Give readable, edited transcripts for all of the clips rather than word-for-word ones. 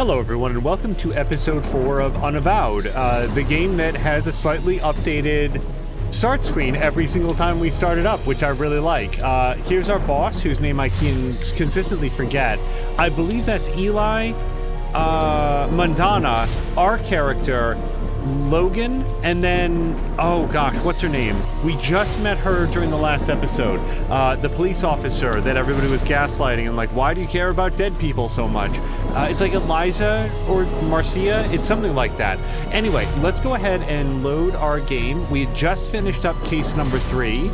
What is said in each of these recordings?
Hello everyone and welcome to episode 4 of Unavowed, the game that has a slightly updated start screen every single time we start it up, which I really like. Here's our boss, whose name I can consistently forget. I believe that's Eli, Mundana, our character, Logan, and then, oh gosh, what's her name? We just met her during the last episode. The police officer that everybody was gaslighting and like, why do you care about dead people so much? It's like Eliza or Marcia. It's something like that. Anyway, let's go ahead and load our game. We had just finished up case number 3.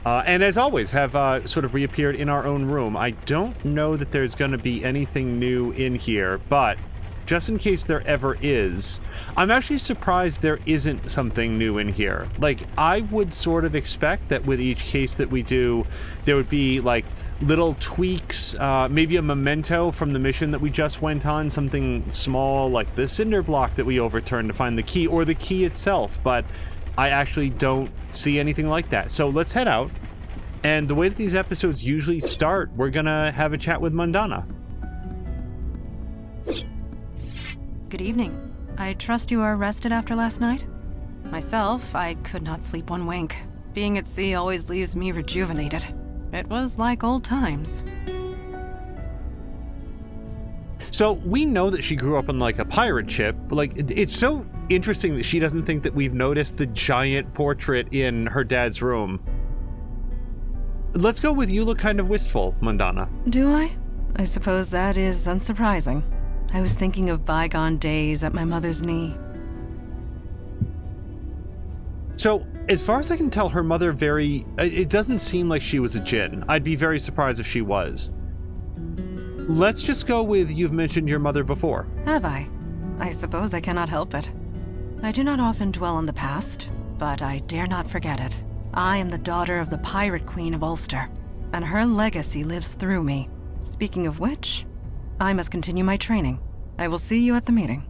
And as always, have sort of reappeared in our own room. I don't know that there's going to be anything new in here, but just in case there ever is, I'm actually surprised there isn't something new in here. Like, I would sort of expect that with each case that we do, there would be, like, little tweaks, maybe a memento from the mission that we just went on, something small like the cinder block that we overturned to find the key, or the key itself, but I actually don't see anything like that. So let's head out, and the way that these episodes usually start, we're gonna have a chat with Mundana. Good evening. I trust you are rested after last night? Myself, I could not sleep one wink. Being at sea always leaves me rejuvenated. It was like old times. So we know that she grew up on like a pirate ship. Like, it's so interesting that she doesn't think that we've noticed the giant portrait in her dad's room. Let's go with you look kind of wistful, Mundana. Do I? I suppose that is unsurprising. I was thinking of bygone days at my mother's knee. So, as far as I can tell, her mother it doesn't seem like she was a djinn. I'd be very surprised if she was. Let's just go with you've mentioned your mother before. Have I? I suppose I cannot help it. I do not often dwell on the past, but I dare not forget it. I am the daughter of the Pirate Queen of Ulster, and her legacy lives through me. Speaking of which, I must continue my training. I will see you at the meeting.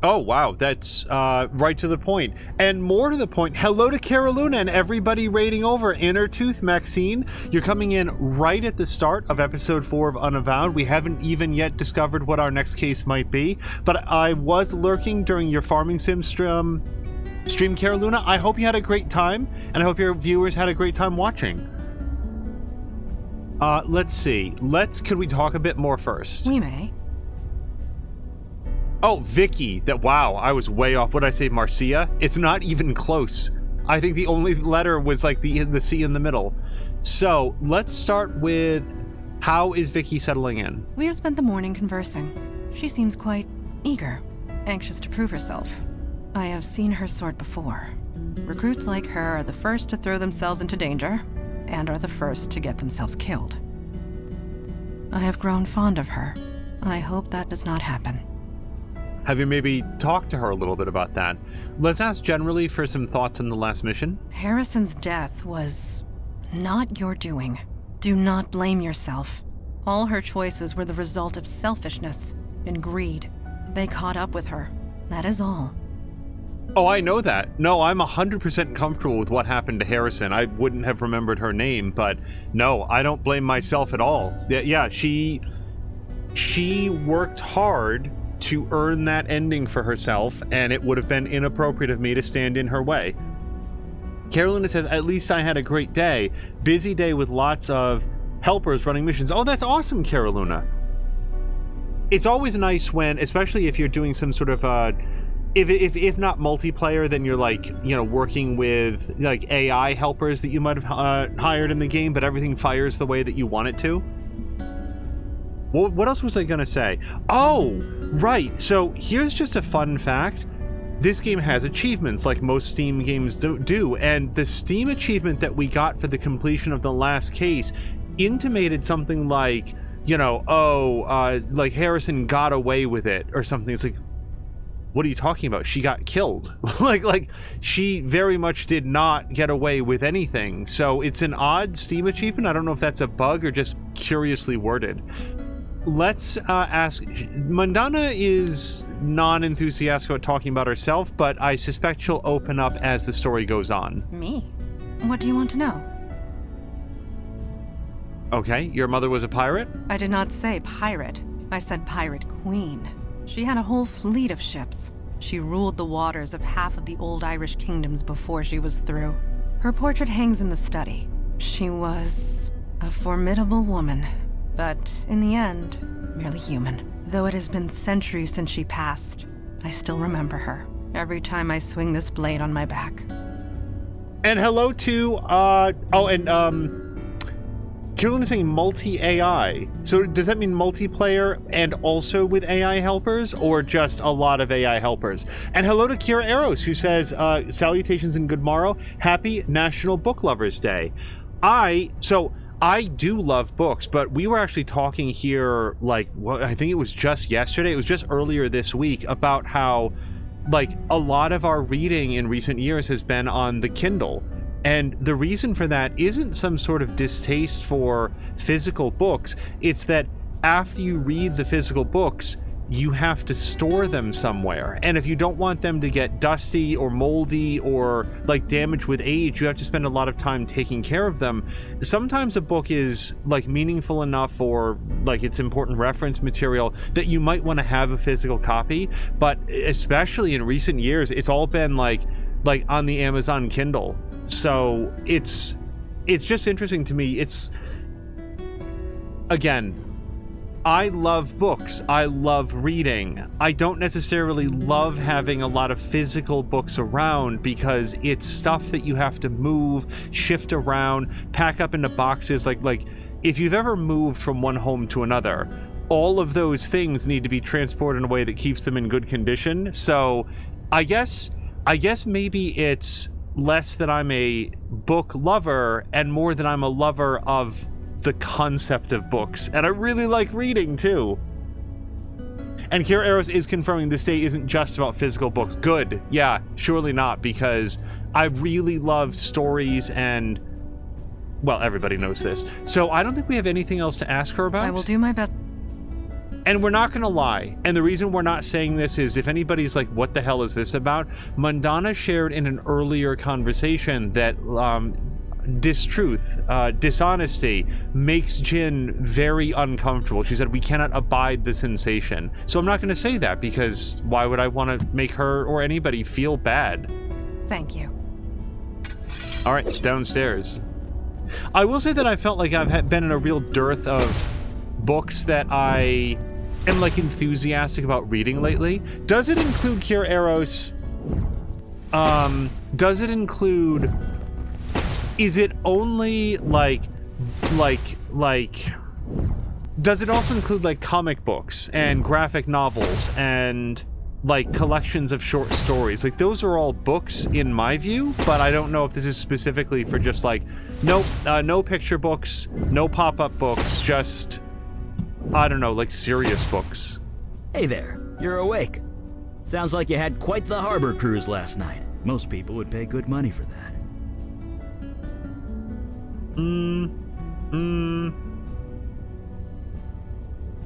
Oh, wow. That's right to the point. And more to the point, hello to Caroluna and everybody raiding over. Inner Tooth, Maxine, you're coming in right at the start of episode 4 of Unavowed. We haven't even yet discovered what our next case might be, but I was lurking during your Farming Sim stream, Caroluna. I hope you had a great time, and I hope your viewers had a great time watching. Let's see. Could we talk a bit more first? We may. Oh, Vicky. Wow, I was way off. What did I say, Marcia? It's not even close. I think the only letter was like the C in the middle. So, let's start with, how is Vicky settling in? We have spent the morning conversing. She seems quite eager, anxious to prove herself. I have seen her sort before. Recruits like her are the first to throw themselves into danger, and are the first to get themselves killed. I have grown fond of her. I hope that does not happen. Have you maybe talked to her a little bit about that? Let's ask generally for some thoughts on the last mission. Harrison's death was not your doing. Do not blame yourself. All her choices were the result of selfishness and greed. They caught up with her. That is all. Oh, I know that. No, I'm 100% comfortable with what happened to Harrison. I wouldn't have remembered her name, but no, I don't blame myself at all. Yeah, she worked hard to earn that ending for herself, and it would have been inappropriate of me to stand in her way. Carolina says, at least I had a great day. Busy day with lots of helpers running missions. Oh, that's awesome, Carolina. It's always nice when, especially if you're doing some sort of if not multiplayer, then you're like, you know, working with like AI helpers that you might have hired in the game, but everything fires the way that you want it to. Well, what else was I gonna say? Oh, right. So here's just a fun fact. This game has achievements like most Steam games do, and the Steam achievement that we got for the completion of the last case intimated something like, you know, like Harrison got away with it or something. It's like, what are you talking about? She got killed. like she very much did not get away with anything. So it's an odd Steam achievement. I don't know if that's a bug or just curiously worded. Let's ask. Mundana is non-enthusiastic about talking about herself, but I suspect she'll open up as the story goes on. Me? What do you want to know? Okay, your mother was a pirate? I did not say pirate. I said pirate queen. She had a whole fleet of ships. She ruled the waters of half of the old Irish kingdoms before she was through. Her portrait hangs in the study. She was a formidable woman, but in the end, merely human. Though it has been centuries since she passed, I still remember her every time I swing this blade on my back. And hello to, Killen is saying multi-AI. So does that mean multiplayer and also with AI helpers, or just a lot of AI helpers? And hello to Kira Eros, who says, salutations and good morrow. Happy National Book Lovers Day. I do love books, but we were actually talking here, I think it was just yesterday, it was just earlier this week, about how, a lot of our reading in recent years has been on the Kindle. And the reason for that isn't some sort of distaste for physical books. It's that after you read the physical books, you have to store them somewhere. And if you don't want them to get dusty or moldy or damaged with age, you have to spend a lot of time taking care of them. Sometimes a book is meaningful enough or it's important reference material that you might want to have a physical copy. But especially in recent years, it's all been on the Amazon Kindle. So it's just interesting to me. Again, I love books. I love reading. I don't necessarily love having a lot of physical books around because it's stuff that you have to move, shift around, pack up into boxes. Like if you've ever moved from one home to another, all of those things need to be transported in a way that keeps them in good condition. So I guess maybe it's less that I'm a book lover and more that I'm a lover of the concept of books. And I really like reading too. And Kira Eros is confirming this day isn't just about physical books. Good. Yeah, surely not, because I really love stories and, well, everybody knows this. So I don't think we have anything else to ask her about. I will do my best. And we're not going to lie. And the reason we're not saying this is if anybody's like, what the hell is this about? Mandana shared in an earlier conversation that distruth, dishonesty makes Jin very uncomfortable. She said, we cannot abide the sensation. So I'm not going to say that because why would I want to make her or anybody feel bad? Thank you. All right, downstairs. I will say that I felt like I've been in a real dearth of books that I am enthusiastic about reading lately. Does it include Kira Eros? Does it include, is it only does it also include comic books and graphic novels and collections of short stories? Those are all books in my view, but I don't know if this is specifically for just nope, no picture books, no pop-up books, just I don't know, serious books. Hey there, you're awake. Sounds like you had quite the harbor cruise last night. Most people would pay good money for that. I'm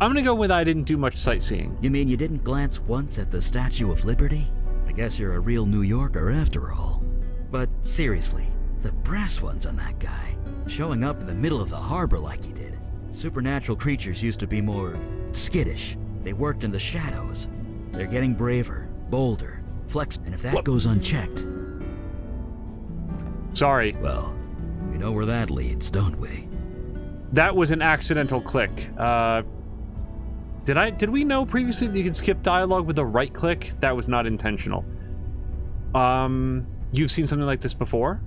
gonna go with I didn't do much sightseeing. You mean you didn't glance once at the Statue of Liberty? I guess you're a real New Yorker after all. But seriously, the brass ones on that guy, showing up in the middle of the harbor like he did. Supernatural creatures used to be more skittish. They worked in the shadows. They're getting braver, bolder, and if that goes unchecked... Sorry. Well, we know where that leads, don't we? That was an accidental click. Did we know previously that you could skip dialogue with a right click? That was not intentional. You've seen something like this before?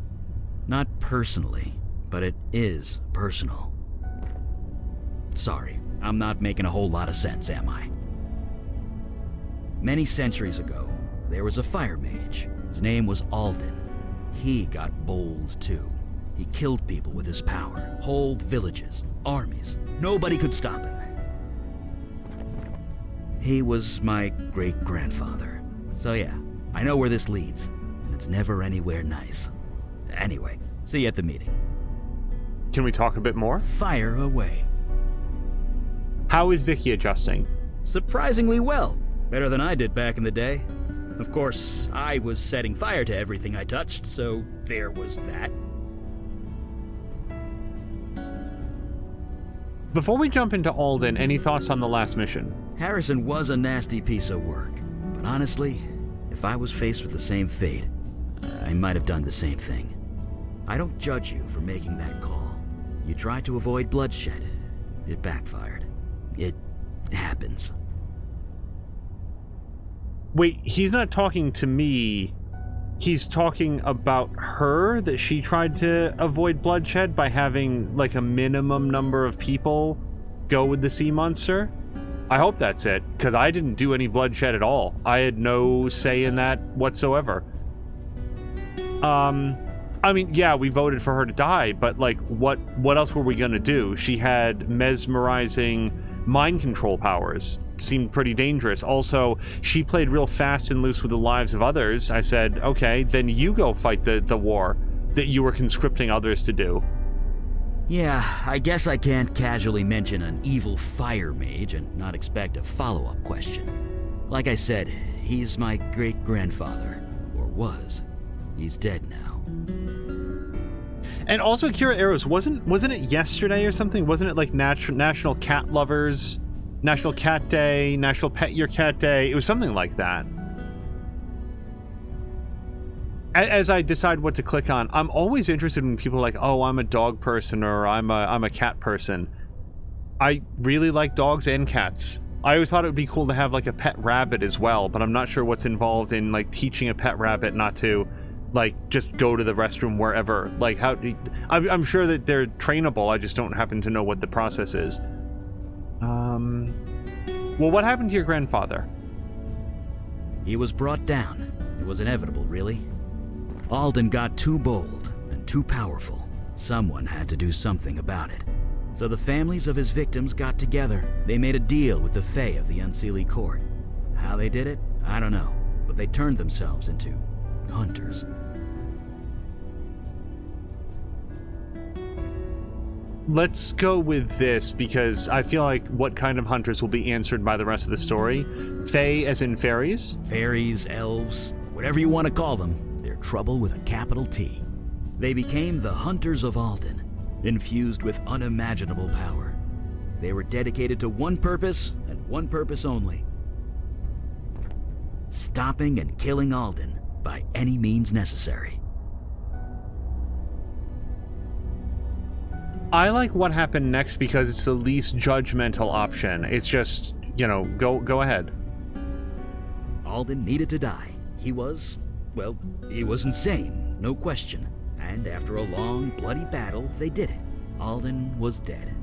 Not personally, but it is personal. Sorry, I'm not making a whole lot of sense, am I? Many centuries ago, there was a fire mage. His name was Alden. He got bold too. He killed people with his power. Whole villages, armies. Nobody could stop him. He was my great-grandfather. So yeah, I know where this leads, and it's never anywhere nice. Anyway, see you at the meeting. Can we talk a bit more? Fire away. How is Vicky adjusting? Surprisingly well. Better than I did back in the day. Of course, I was setting fire to everything I touched, so there was that. Before we jump into Alden, any thoughts on the last mission? Harrison was a nasty piece of work, but honestly, if I was faced with the same fate, I might have done the same thing. I don't judge you for making that call. You tried to avoid bloodshed. It backfired. It happens. Wait, he's not talking to me. He's talking about her, that she tried to avoid bloodshed by having, like, a minimum number of people go with the sea monster? I hope that's it, because I didn't do any bloodshed at all. I had no say in that whatsoever. I mean, yeah, we voted for her to die, but, like, what else were we gonna do? She had mesmerizing mind control powers. Seemed pretty dangerous. Also, she played real fast and loose with the lives of others. I said, okay, then you go fight the war that you were conscripting others to do. Yeah, I guess I can't casually mention an evil fire mage and not expect a follow-up question. Like I said, he's my great-grandfather, or was. He's dead now. And also, Kira Eros, wasn't it yesterday or something? Wasn't it like National Cat Lovers, National Cat Day, National Pet Your Cat Day? It was something like that. As I decide what to click on, I'm always interested when people are like, oh, I'm a dog person or I'm a cat person. I really like dogs and cats. I always thought it would be cool to have like a pet rabbit as well, but I'm not sure what's involved in like teaching a pet rabbit not to like just go to the restroom wherever. Like how I'm sure that they're trainable. I just don't happen to know what the process is. Well, what happened to your grandfather? He was brought down. It was inevitable, really. Alden got too bold and too powerful. Someone had to do something about it. So the families of his victims got together. They made a deal with the Fae of the Unseelie Court. How they did it, I don't know, but they turned themselves into hunters. Let's go with this, because I feel like what kind of hunters will be answered by the rest of the story. Fae as in fairies? Fairies, elves, whatever you want to call them, they're trouble with a capital T. They became the Hunters of Alden, infused with unimaginable power. They were dedicated to one purpose, and one purpose only. Stopping and killing Alden by any means necessary. I like what happened next because it's the least judgmental option. It's just, you know, go ahead. Alden needed to die. He was insane, no question. And after a long, bloody battle, they did it. Alden was dead.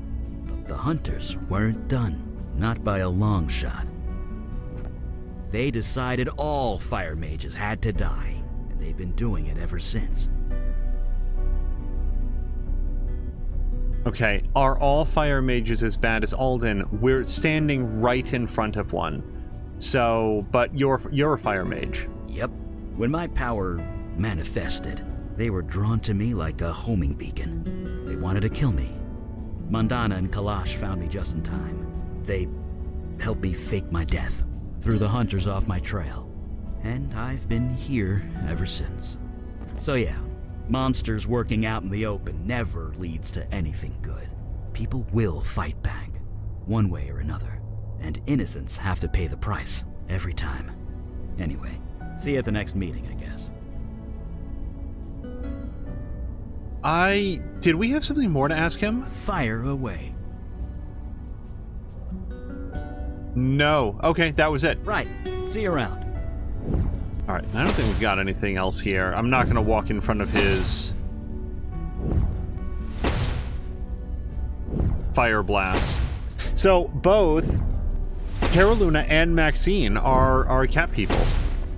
But the hunters weren't done. Not by a long shot. They decided all fire mages had to die, and they've been doing it ever since. Okay, are all fire mages as bad as Alden? We're standing right in front of one. So, but you're a fire mage. Yep. When my power manifested, they were drawn to me like a homing beacon. They wanted to kill me. Mandana and Kalash found me just in time. They helped me fake my death, threw the hunters off my trail, and I've been here ever since. So yeah, monsters working out in the open never leads to anything good. People will fight back, one way or another, and innocents have to pay the price every time. Anyway, see you at the next meeting, I guess. Did we have something more to ask him? Fire away. No. Okay, that was it. Right. See you around. Alright, I don't think we've got anything else here. I'm not going to walk in front of his fire blast. So, both Caroluna and Maxine are cat people.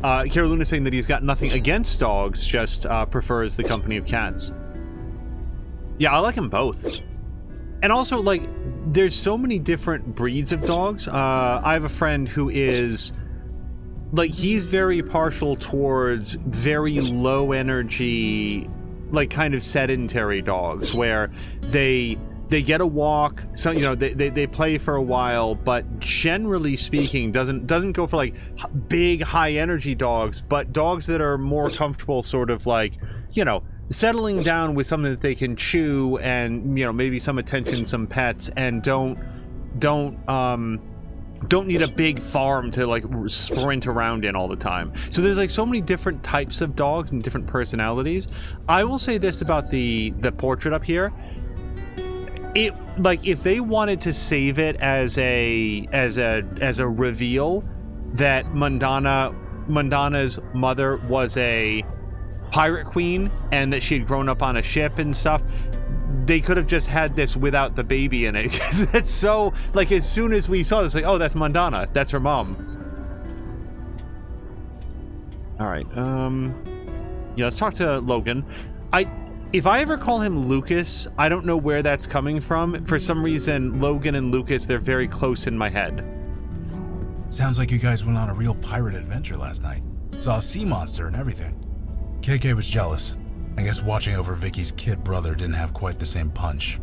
Caroluna saying that he's got nothing against dogs, just prefers the company of cats. Yeah, I like them both. And also, like, there's so many different breeds of dogs. I have a friend who is... like, he's very partial towards very low energy, like, kind of sedentary dogs, where they get a walk, so, you know, they play for a while, but generally speaking, doesn't go for, like, big, high energy dogs, but dogs that are more comfortable, sort of like, you know, settling down with something that they can chew and, you know, maybe some attention, some pets, and don't need a big farm to like sprint around in all the time. So there's like so many different types of dogs and different personalities. I will say this about the portrait up here. It, like, if they wanted to save it as a reveal that Mundana's mother was a pirate queen and that she had grown up on a ship and stuff, they could have just had this without the baby in it. Because that's so, like, as soon as we saw this, like, oh, that's Mundana, that's her mom. All right, yeah, let's talk to Logan. If I ever call him Lucas, I don't know where that's coming from. For some reason, Logan and Lucas, they're very close in my head. Sounds like you guys went on a real pirate adventure last night. Saw a sea monster and everything. KK was jealous. I guess watching over Vicky's kid brother didn't have quite the same punch.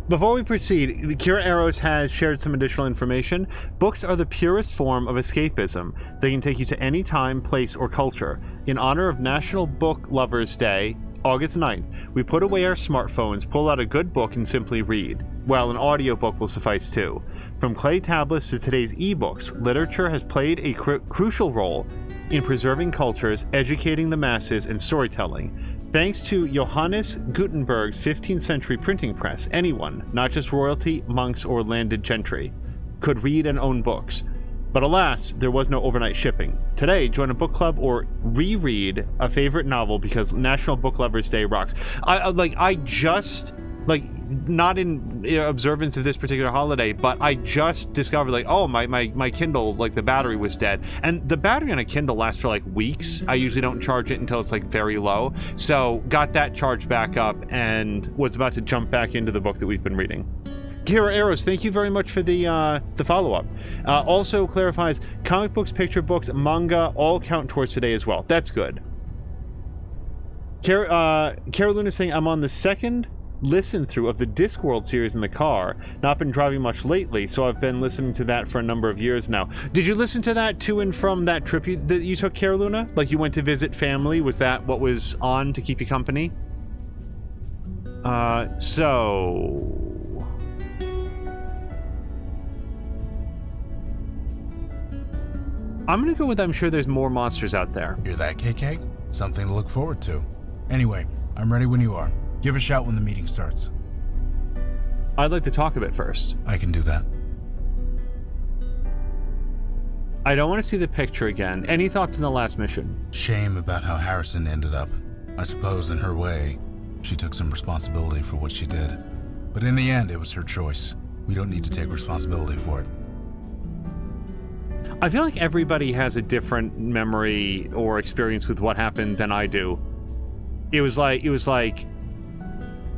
Before we proceed, Kira Arrows has shared some additional information. Books are the purest form of escapism. They can take you to any time, place, or culture. In honor of National Book Lovers Day, August 9th, we put away our smartphones, pull out a good book, and simply read. Well, an audiobook will suffice too. From clay tablets to today's ebooks, literature has played a crucial role in preserving cultures, educating the masses, and storytelling. Thanks to Johannes Gutenberg's 15th century printing press, anyone, not just royalty, monks, or landed gentry, could read and own books. But alas, there was no overnight shipping. Today, join a book club or reread a favorite novel because National Book Lovers Day rocks. I just, not in observance of this particular holiday, but I just discovered, like, oh, my Kindle, like, the battery was dead. And the battery on a Kindle lasts for, like, weeks. I usually don't charge it until it's, like, very low. So got that charged back up and was about to jump back into the book that we've been reading. Kira Arrows, thank you very much for the follow-up. Also clarifies, comic books, picture books, manga, all count towards today as well. That's good. Kara Luna saying, I'm on the second listen-through of the Discworld series in the car. Not been driving much lately, so I've been listening to that for a number of years now. Did you listen to that to and from that trip that you took, Kara Luna? Like, you went to visit family? Was that what was on to keep you company? So... I'm gonna go with I'm sure there's more monsters out there. Hear that, KK? Something to look forward to. Anyway, I'm ready when you are. Give a shout when the meeting starts. I'd like to talk a bit first. I can do that. I don't want to see the picture again. Any thoughts on the last mission? Shame about how Harrison ended up. I suppose in her way, she took some responsibility for what she did. But in the end, it was her choice. We don't need to take responsibility for it. I feel like everybody has a different memory or experience with what happened than I do. It was like,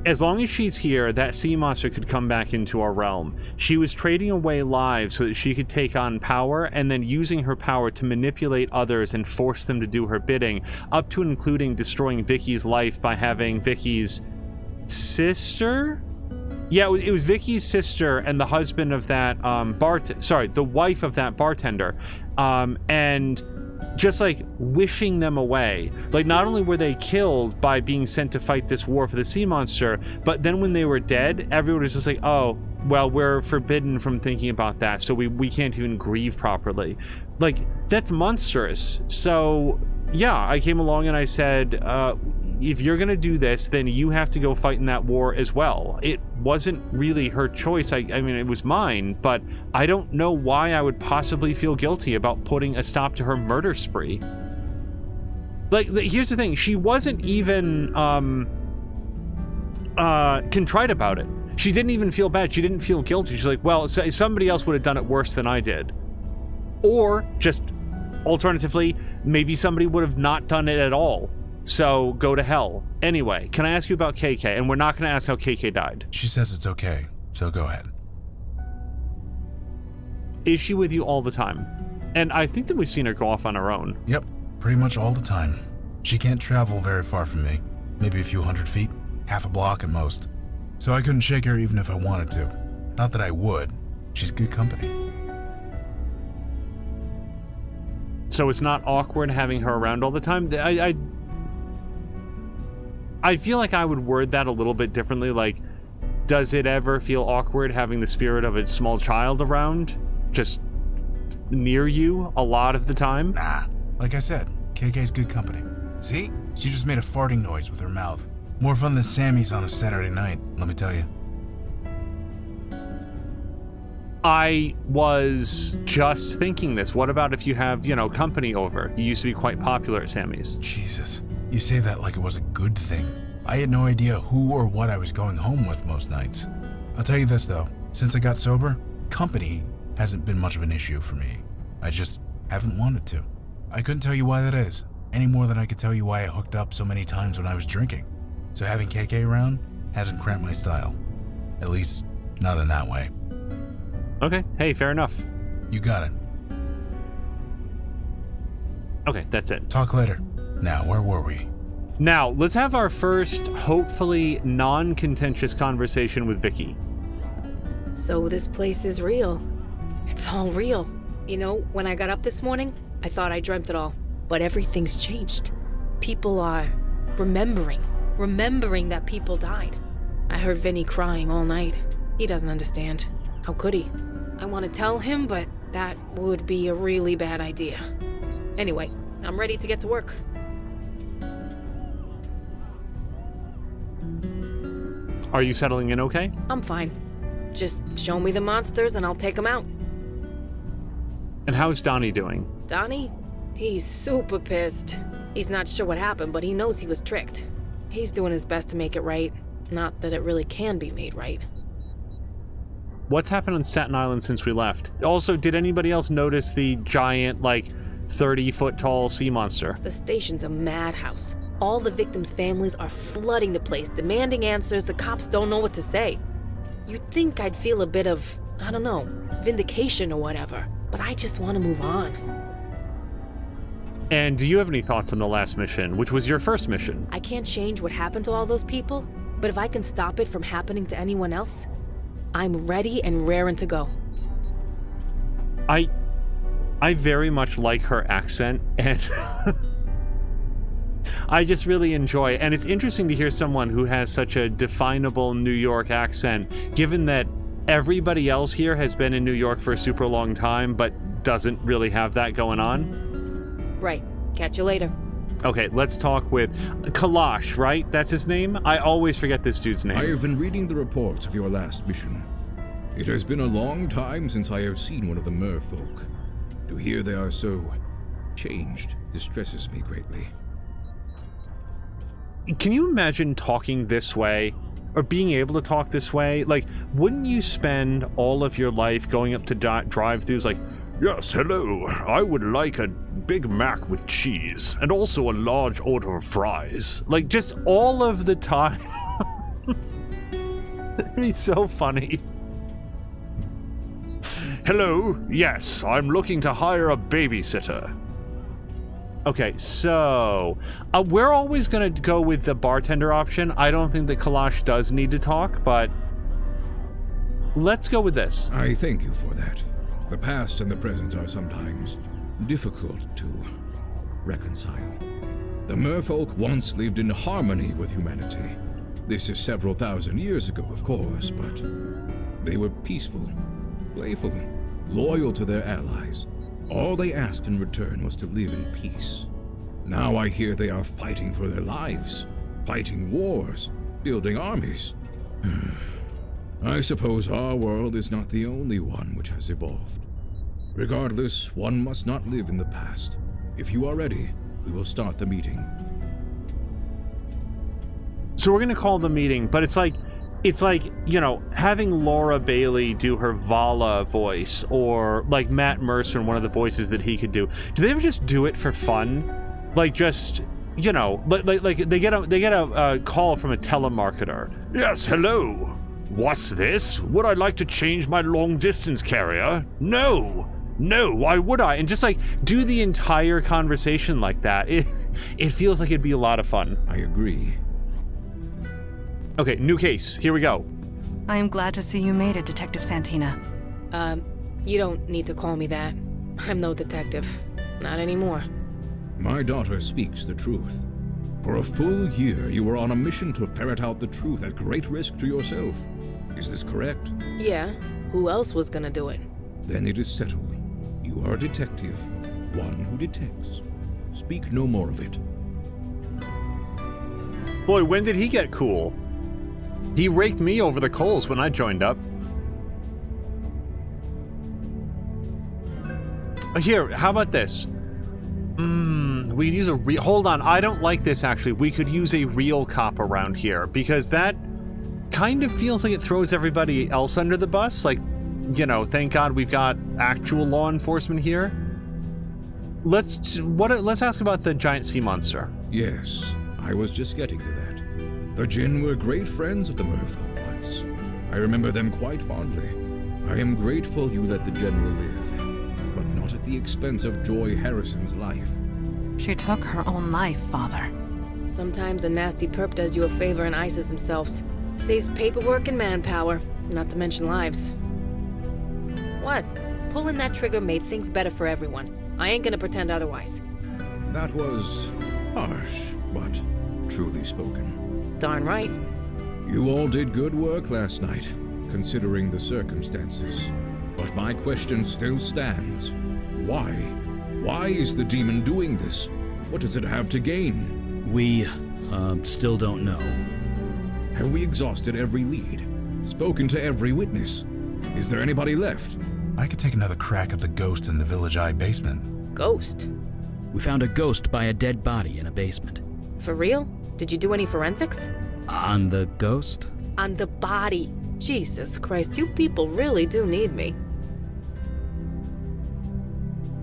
as long as she's here, that sea monster could come back into our realm. She was trading away lives so that she could take on power, and then using her power to manipulate others and force them to do her bidding, up to and including destroying Vicky's life by having Vicky's sister? Yeah, it was Vicky's sister and the husband of that the wife of that bartender, and just like wishing them away. Like, not only were they killed by being sent to fight this war for the sea monster, but then when they were dead, everyone was just like, oh, well, we're forbidden from thinking about that, so we can't even grieve properly. Like, that's monstrous. So yeah, I came along and I said, if you're gonna do this, then you have to go fight in that war as well. It wasn't really her choice. I mean, it was mine, but I don't know why I would possibly feel guilty about putting a stop to her murder spree. Like, here's the thing. She wasn't even contrite about it. She didn't even feel bad. She didn't feel guilty. She's like, well, somebody else would have done it worse than I did. Or just alternatively, maybe somebody would have not done it at all. So go to hell. Anyway, can I ask you about KK? And we're not going to ask how KK died. She says it's okay, so go ahead. Is she with you all the time? And I think that we've seen her go off on her own. Yep, pretty much all the time. She can't travel very far from me. Maybe a few hundred feet, half a block at most. So I couldn't shake her even if I wanted to. Not that I would. She's good company. So it's not awkward having her around all the time? I feel like I would word that a little bit differently. Like, does it ever feel awkward having the spirit of a small child around, just near you a lot of the time? Nah. Like I said, KK's good company. See? She just made a farting noise with her mouth. More fun than Sammy's on a Saturday night, let me tell you. I was just thinking this. What about if you have, company over? You used to be quite popular at Sammy's. Jesus. You say that like it was a good thing. I had no idea who or what I was going home with most nights. I'll tell you this though, since I got sober, company hasn't been much of an issue for me. I just haven't wanted to. I couldn't tell you why that is, any more than I could tell you why I hooked up so many times when I was drinking. So having KK around hasn't cramped my style. At least, not in that way. Okay, hey, fair enough. You got it. Okay, that's it. Talk later. Now, where were we? Now, let's have our first, hopefully, non-contentious conversation with Vicky. So this place is real. It's all real. When I got up this morning, I thought I dreamt it all. But everything's changed. People are remembering that people died. I heard Vinny crying all night. He doesn't understand. How could he? I want to tell him, but that would be a really bad idea. Anyway, I'm ready to get to work. Are you settling in okay? I'm fine. Just show me the monsters and I'll take them out. And how's Donnie doing? Donnie? He's super pissed. He's not sure what happened, but he knows he was tricked. He's doing his best to make it right. Not that it really can be made right. What's happened on Staten Island since we left? Also, did anybody else notice the giant, 30-foot tall sea monster? The station's a madhouse. All the victims' families are flooding the place, demanding answers. The cops don't know what to say. You'd think I'd feel a bit of, vindication or whatever. But I just want to move on. And do you have any thoughts on the last mission, which was your first mission? I can't change what happened to all those people, but if I can stop it from happening to anyone else, I'm ready and raring to go. I very much like her accent, and I just really enjoy it. And it's interesting to hear someone who has such a definable New York accent, given that everybody else here has been in New York for a super long time, but doesn't really have that going on. Right. Catch you later. Okay, let's talk with Kalash, right? That's his name? I always forget this dude's name. I have been reading the reports of your last mission. It has been a long time since I have seen one of the merfolk. To hear they are so changed distresses me greatly. Can you imagine talking this way? Or being able to talk this way? Wouldn't you spend all of your life going up to drive-thrus yes, hello, I would like a Big Mac with cheese, and also a large order of fries. Just all of the time. It'd be so funny. Hello, yes, I'm looking to hire a babysitter. Okay, so we're always going to go with the bartender option. I don't think that Kalash does need to talk, but let's go with this. I thank you for that. The past and the present are sometimes difficult to reconcile. The merfolk once lived in harmony with humanity. This is several thousand years ago, of course, but they were peaceful, playful, loyal to their allies. All they asked in return was to live in peace. Now I hear they are fighting for their lives, fighting wars, building armies. I suppose our world is not the only one which has evolved. Regardless, one must not live in the past. If you are ready, we will start the meeting. So we're going to call the meeting, but it's like, having Laura Bailey do her Vala voice, or Matt Mercer, one of the voices that he could do. Do they ever just do it for fun? They get a call from a telemarketer. Yes, hello. What's this? Would I like to change my long distance carrier? No, why would I? And just do the entire conversation like that. It feels like it'd be a lot of fun. I agree. Okay, new case. Here we go. I am glad to see you made it, Detective Santina. You don't need to call me that. I'm no detective. Not anymore. My daughter speaks the truth. For a full year, you were on a mission to ferret out the truth at great risk to yourself. Is this correct? Yeah, who else was gonna do it? Then it is settled. You are a detective, one who detects. Speak no more of it. Boy, when did he get cool? He raked me over the coals when I joined up. Here, how about this? We could use a hold on, I don't like this actually. We could use a real cop around here because that kind of feels like it throws everybody else under the bus. Like, you know, thank God we've got actual law enforcement here. Let's ask about the giant sea monster. Yes, I was just getting to that. The Jinn were great friends of the merfolk once. I remember them quite fondly. I am grateful you let the General live, but not at the expense of Joy Harrison's life. She took her own life, Father. Sometimes a nasty perp does you a favor and ices themselves. Saves paperwork and manpower, not to mention lives. What? Pulling that trigger made things better for everyone. I ain't gonna pretend otherwise. That was harsh, but truly spoken. Darn right. You all did good work last night, considering the circumstances. But my question still stands. Why? Why is the demon doing this? What does it have to gain? We, still don't know. Have we exhausted every lead? Spoken to every witness? Is there anybody left? I could take another crack at the ghost in the Village Eye basement. Ghost? We found a ghost by a dead body in a basement. For real? Did you do any forensics? On the ghost? On the body. Jesus Christ, you people really do need me.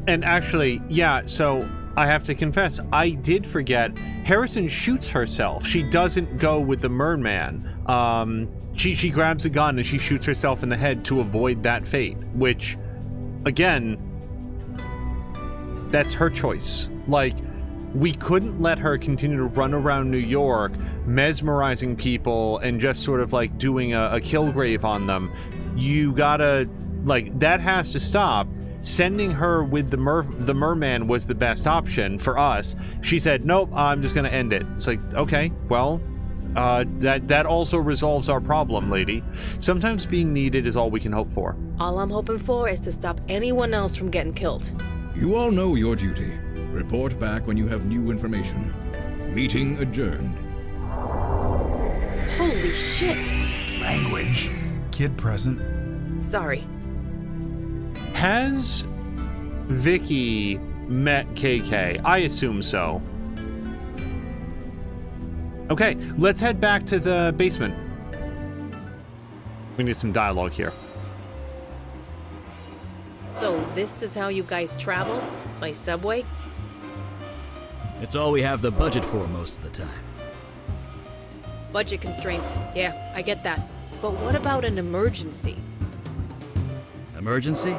And actually, yeah, so I have to confess, I did forget. Harrison shoots herself. She doesn't go with the merman. She grabs a gun and she shoots herself in the head to avoid that fate, which, again, that's her choice. Like, we couldn't let her continue to run around New York, mesmerizing people and just sort of like doing a kill grave on them. You gotta, like, that has to stop. Sending her with the merman was the best option for us. She said, nope, I'm just gonna end it. It's like, okay, well, that also resolves our problem, lady. Sometimes being needed is all we can hope for. All I'm hoping for is to stop anyone else from getting killed. You all know your duty. Report back when you have new information. Meeting adjourned. Holy shit! Language. Kid present. Sorry. Has Vicky met KK? I assume so. Okay, let's head back to the basement. We need some dialogue here. So this is how you guys travel? By subway? It's all we have the budget for most of the time. Budget constraints. Yeah, I get that. But what about an emergency? Emergency?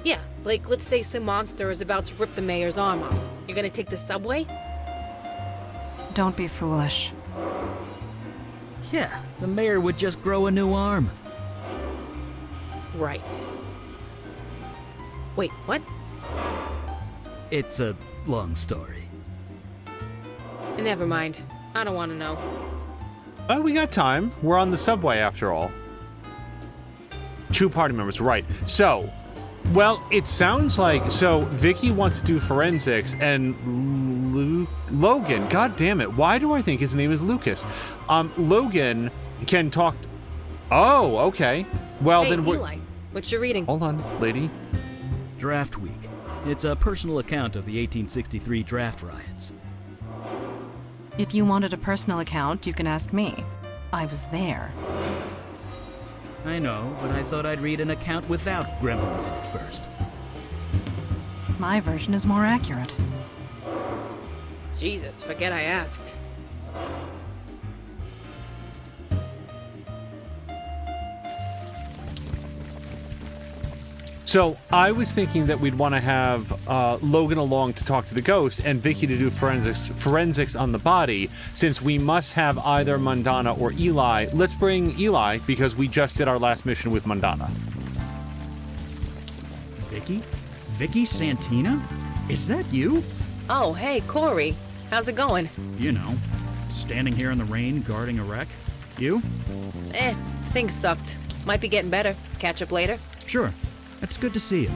Yeah, like let's say some monster is about to rip the mayor's arm off. You're gonna take the subway? Don't be foolish. Yeah, the mayor would just grow a new arm. Right. Wait, what? It's a long story. Never mind. I don't want to know. Oh, we got time. We're on the subway after all. 2 party members, right. So, well, it sounds like, so Vicky wants to do forensics and Logan, god damn it, why do I think his name is Lucas? Logan can talk. Oh, okay. Well, Hey, then we're. Eli, what you reading? Hold on, lady. Draft Week. It's a personal account of the 1863 draft riots. If you wanted a personal account, you can ask me. I was there. I know, but I thought I'd read an account without gremlins in it first. My version is more accurate. Jesus, forget I asked. So I was thinking that we'd want to have Logan along to talk to the ghost and Vicky to do forensics on the body. Since we must have either Mundana or Eli, let's bring Eli because we just did our last mission with Mundana. Vicky? Vicky Santina? Is that you? Oh, hey, Corey. How's it going? You know, standing here in the rain, guarding a wreck. You? Things sucked. Might be getting better. Catch up later? Sure. It's good to see you.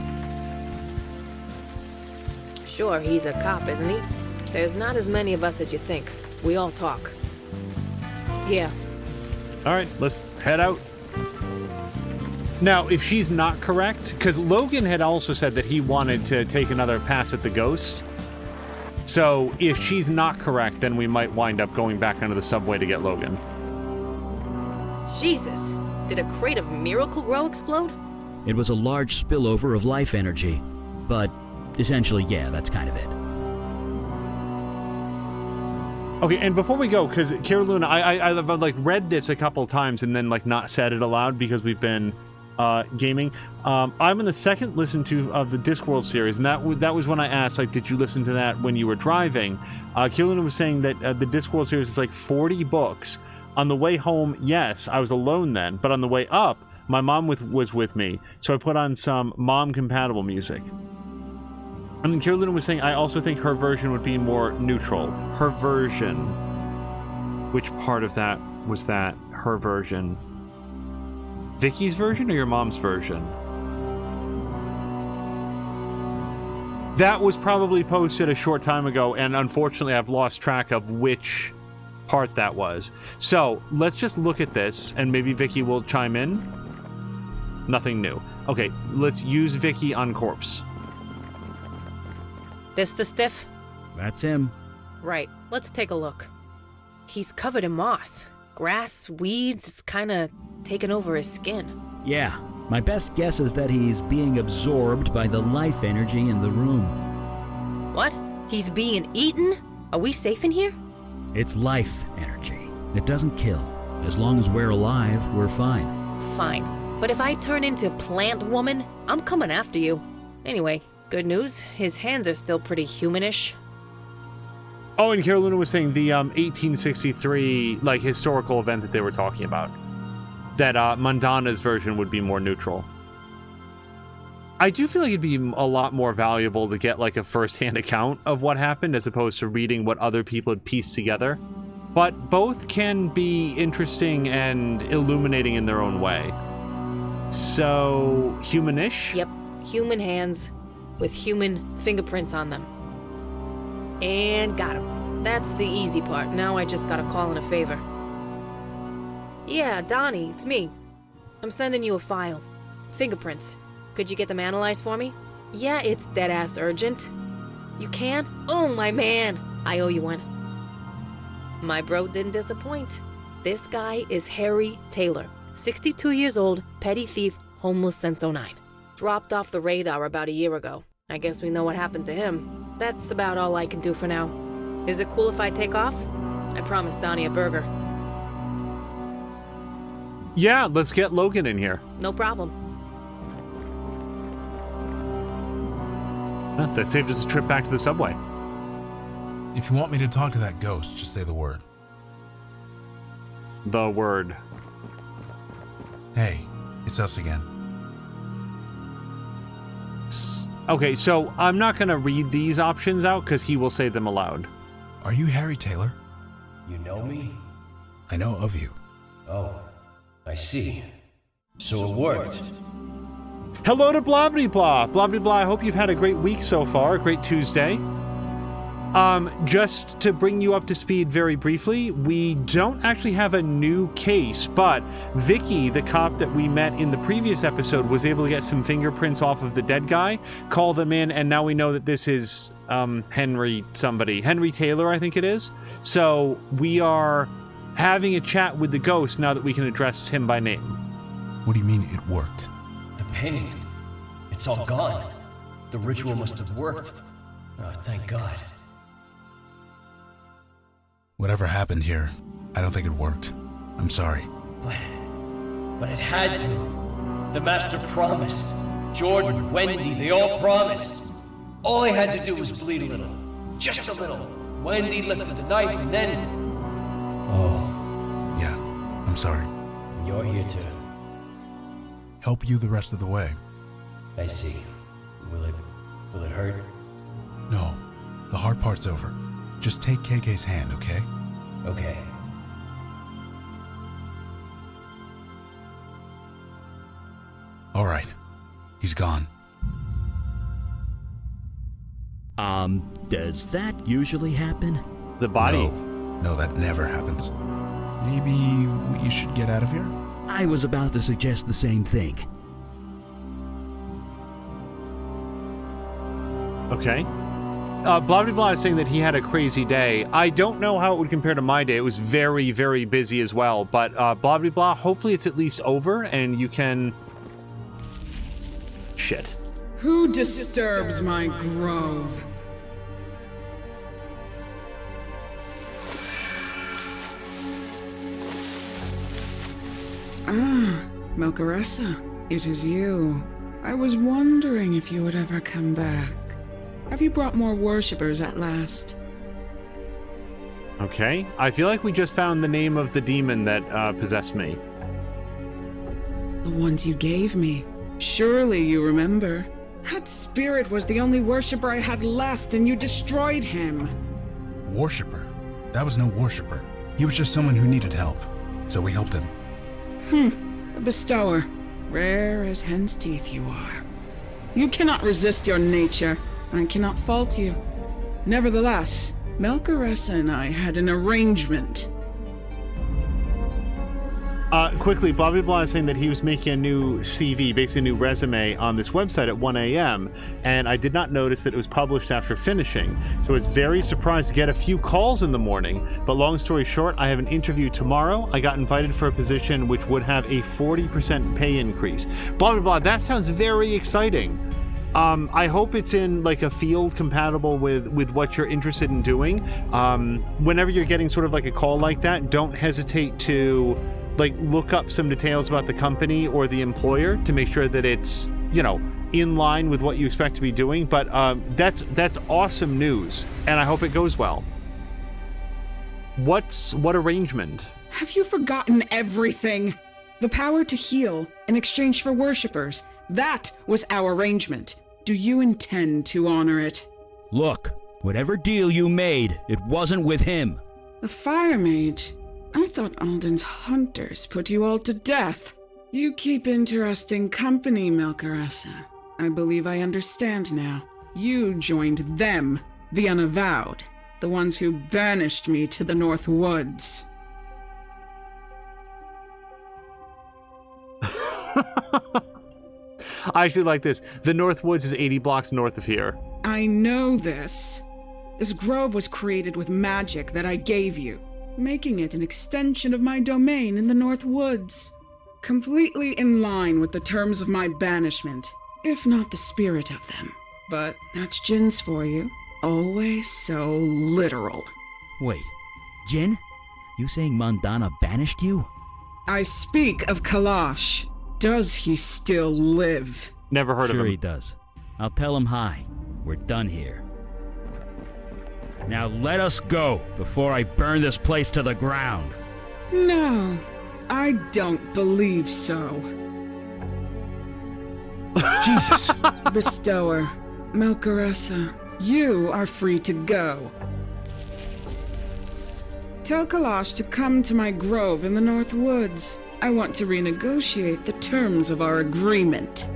Sure, he's a cop, isn't he? There's not as many of us as you think. We all talk. Yeah. All right, let's head out. Now, if she's not correct, because Logan had also said that he wanted to take another pass at the ghost. So if she's not correct, then we might wind up going back onto the subway to get Logan. Jesus. Did a crate of Miracle Grow explode? It was a large spillover of life energy. But essentially, yeah, that's kind of it. Okay, and before we go, because Kira Luna, I've like read this a couple times and then like not said it aloud because we've been gaming. I'm in the second listen to of the Discworld series, and that was when I asked, like, did you listen to that when you were driving? Kira Luna was saying that the Discworld series is like 40 books. On the way home, yes, I was alone then, but on the way up, my mom was with me, so I put on some mom-compatible music. And then Kira Luna was saying, I also think her version would be more neutral. Her version. Which part of that was that? Her version. Vicky's version or your mom's version? That was probably posted a short time ago, and unfortunately I've lost track of which part that was. So let's just look at this, and maybe Vicky will chime in. Nothing new. Okay, let's use Vicky on Corpse. This the stiff? That's him. Right, let's take a look. He's covered in moss. Grass, weeds, it's kinda taken over his skin. Yeah, my best guess is that he's being absorbed by the life energy in the room. What? He's being eaten? Are we safe in here? It's life energy. It doesn't kill. As long as we're alive, we're fine. Fine. But if I turn into Plant Woman, I'm coming after you. Anyway, good news, his hands are still pretty humanish. Oh, and Kira Luna was saying the 1863 like historical event that they were talking about. That Mandana's version would be more neutral. I do feel like it'd be a lot more valuable to get like a first-hand account of what happened as opposed to reading what other people had pieced together. But both can be interesting and illuminating in their own way. So, humanish? Yep, human hands with human fingerprints on them. And got him. That's the easy part. Now I just gotta call in a favor. Yeah, Donnie, it's me. I'm sending you a file. Fingerprints. Could you get them analyzed for me? Yeah, it's dead-ass urgent. You can? Oh, my man. I owe you one. My bro didn't disappoint. This guy is Harry Taylor. 62 years old, petty thief, homeless since '09. Dropped off the radar about a year ago. I guess we know what happened to him. That's about all I can do for now. Is it cool if I take off? I promised Donnie a burger. Yeah, let's get Logan in here. No problem. That saved us a trip back to the subway. If you want me to talk to that ghost, just say the word. The word. Hey, it's us again. Okay, so I'm not going to read these options out because he will say them aloud. Are you Harry Taylor? You know me? I know of you. Oh, I see. So it worked. Hello to Blobbity Blah. Blobbity Blah, I hope you've had a great week so far, a great Tuesday. Just to bring you up to speed very briefly, we don't actually have a new case, but Vicky, the cop that we met in the previous episode, was able to get some fingerprints off of the dead guy, call them in, and now we know that this is Henry Taylor, I think it is. So we are having a chat with the ghost now that we can address him by name. What do you mean it worked? The pain. It's all gone. The ritual must have worked. Oh, thank God. Whatever happened here, I don't think it worked. I'm sorry. But it had to. The Master promised. Jordan, Wendy, they all promised. All I had to do was bleed a little. Just a little. Wendy lifted the knife and then... Oh. Yeah, I'm sorry. You're here to... Help you the rest of the way. I see. Will it hurt? No, the hard part's over. Just take KK's hand, okay? Okay. All right. He's gone. Does that usually happen? The body. No, that never happens. Maybe we should get out of here? I was about to suggest the same thing. Okay. Blah blah blah is saying that he had a crazy day. I don't know how it would compare to my day. It was very, very busy as well. But blah blah blah, hopefully it's at least over and you can... Shit. Who disturbs my grove? Ah, Melcaressa, it is you. I was wondering if you would ever come back. Have you brought more worshippers at last? Okay. I feel like we just found the name of the demon that possessed me. The ones you gave me. Surely you remember. That spirit was the only worshipper I had left, and you destroyed him. Worshipper? That was no worshipper. He was just someone who needed help. So we helped him. A bestower. Rare as hen's teeth you are. You cannot resist your nature. I cannot fault you. Nevertheless, Melcaressa and I had an arrangement. Quickly, blah blah blah is saying that he was making a new CV, basically a new resume on this website at 1 a.m. and I did not notice that it was published after finishing. So I was very surprised to get a few calls in the morning. But long story short, I have an interview tomorrow. I got invited for a position which would have a 40% pay increase. Blah blah blah. That sounds very exciting. I hope it's in like a field compatible with what you're interested in doing. Whenever you're getting sort of like a call like that, don't hesitate to like look up some details about the company or the employer to make sure that it's, you know, in line with what you expect to be doing. But that's awesome news, and I hope it goes well. What arrangement? Have you forgotten everything? The power to heal in exchange for worshippers. That was our arrangement. Do you intend to honor it? Look, whatever deal you made, it wasn't with him. The fire mage? I thought Alden's hunters put you all to death. You keep interesting company, Melcaressa. I believe I understand now. You joined them, the Unavowed, the ones who banished me to the North Woods. I actually like this. The North Woods is 80 blocks north of here. I know this. This grove was created with magic that I gave you, making it an extension of my domain in the North Woods. Completely in line with the terms of my banishment, if not the spirit of them. But that's Jin's for you. Always so literal. Wait, Jin? You saying Mandana banished you? I speak of Kalash. Does he still live? Never heard of him. Sure he does. I'll tell him hi. We're done here. Now let us go before I burn this place to the ground. No, I don't believe so. Jesus! Bestower, Melcaressa, you are free to go. Tell Kalash to come to my grove in the North Woods. I want to renegotiate the terms of our agreement.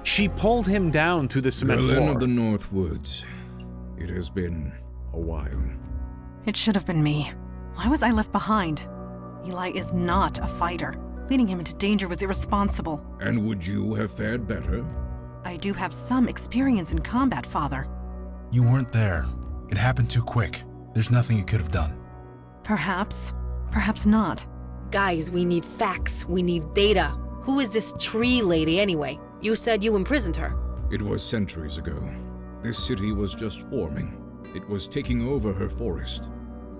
She pulled him down through the cement Berlin floor. of the North Woods. It has been a while. It should have been me. Why was I left behind? Eli is not a fighter. Leading him into danger was irresponsible. And would you have fared better? I do have some experience in combat, Father. You weren't there. It happened too quick. There's nothing you could have done. Perhaps. Perhaps not. Guys, we need facts. We need data. Who is this tree lady anyway? You said you imprisoned her. It was centuries ago. This city was just forming. It was taking over her forest.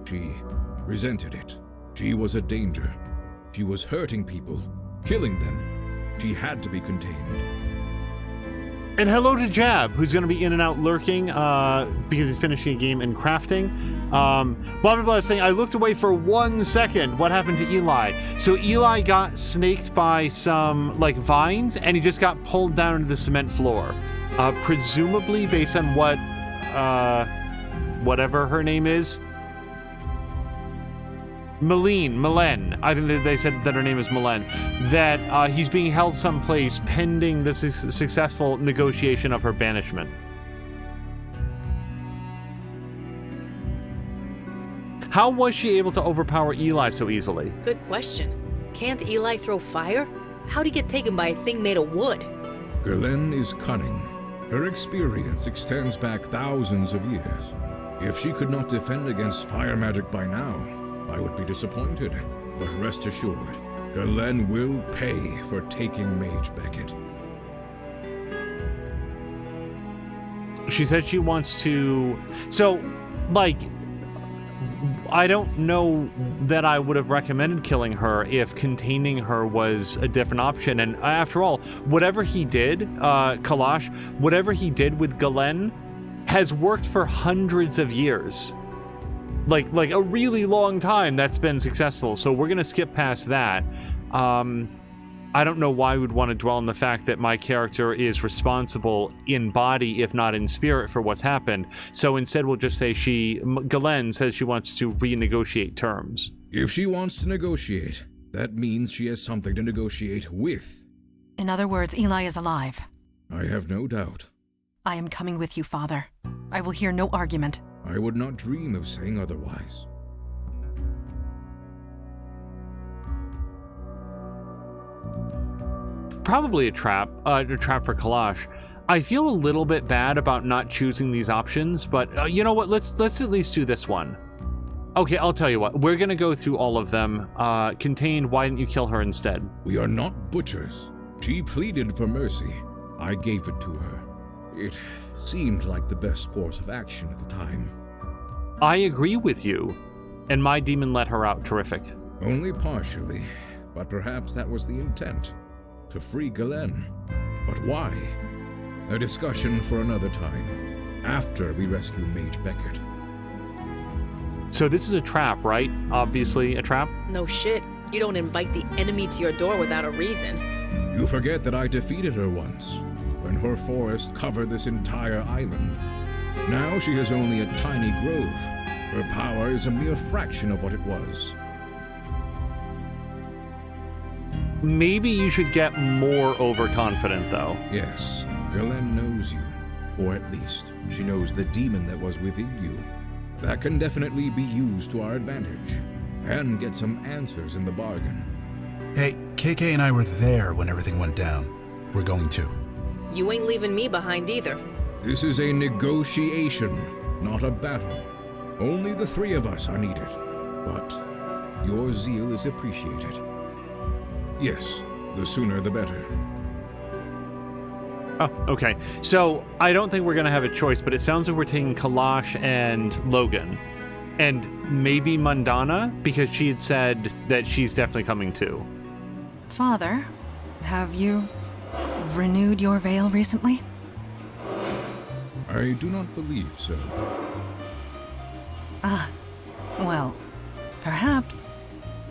She resented it. She was a danger. She was hurting people, killing them. She had to be contained. And hello to Jab, who's going to be in and out lurking because he's finishing a game and crafting. Blah, blah, blah, saying, I looked away for 1 second. What happened to Eli? So Eli got snaked by some, like, vines, and he just got pulled down into the cement floor. Presumably based on what, whatever her name is. Mylene. I think that they said that her name is Mylene. That he's being held someplace pending the successful negotiation of her banishment. How was she able to overpower Eli so easily? Good question. Can't Eli throw fire? How'd he get taken by a thing made of wood? Galen is cunning. Her experience extends back thousands of years. If she could not defend against fire magic by now, I would be disappointed. But rest assured, Galen will pay for taking Mage Beckett. She said she wants to... So, like... I don't know that I would have recommended killing her if containing her was a different option. And after all, whatever he did, Kalash, whatever he did with Galen has worked for hundreds of years. Like a really long time that's been successful. So we're going to skip past that. I don't know why we'd want to dwell on the fact that my character is responsible in body, if not in spirit, for what's happened. So instead, we'll just say Galen says she wants to renegotiate terms. If she wants to negotiate, that means she has something to negotiate with. In other words, Eli is alive. I have no doubt. I am coming with you, Father. I will hear no argument. I would not dream of saying otherwise. Probably a trap for Kalash. I feel a little bit bad about not choosing these options, but you know what? Let's at least do this one. Okay, I'll tell you what. We're gonna go through all of them. Contained, why didn't you kill her instead? We are not butchers. She pleaded for mercy. I gave it to her. It seemed like the best course of action at the time. I agree with you. And my demon let her out. Terrific. Only partially, but perhaps that was the intent. To free Galen. But why? A discussion for another time, after we rescue Mage Beckett. So this is a trap, right? Obviously a trap? No shit. You don't invite the enemy to your door without a reason. You forget that I defeated her once, when her forest covered this entire island. Now she has only a tiny grove. Her power is a mere fraction of what it was. Maybe you should get more overconfident, though. Yes, Galen knows you. Or at least, she knows the demon that was within you. That can definitely be used to our advantage. And get some answers in the bargain. Hey, KK and I were there when everything went down. We're going too. You ain't leaving me behind either. This is a negotiation, not a battle. Only the three of us are needed. But your zeal is appreciated. Yes, the sooner the better. Oh, okay. So, I don't think we're going to have a choice, but it sounds like we're taking Kalash and Logan. And maybe Mandana, because she had said that she's definitely coming too. Father, have you renewed your veil recently? I do not believe so. Well, perhaps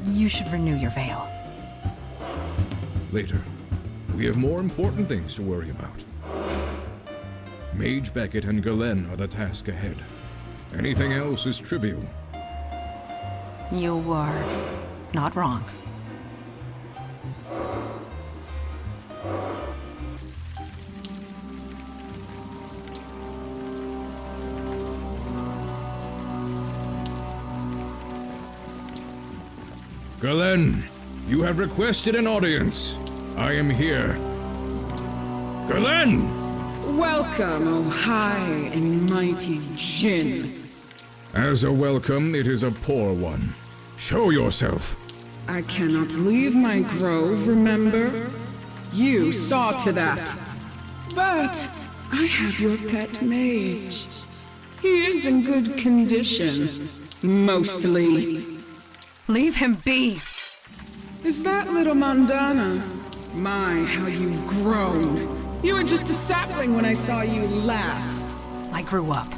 you should renew your veil. Later. We have more important things to worry about. Mage Beckett and Galen are the task ahead. Anything else is trivial. You were not wrong. Galen, you have requested an audience. I am here. Galen! Welcome, O high and mighty Jinn. As a welcome, it is a poor one. Show yourself. I cannot leave my grove, remember? You saw to that. But I have your pet mage. He is in good condition. Mostly. Leave him be! Is that little Mandana? My, how you've grown. You were just a sapling when I saw you last. I grew up.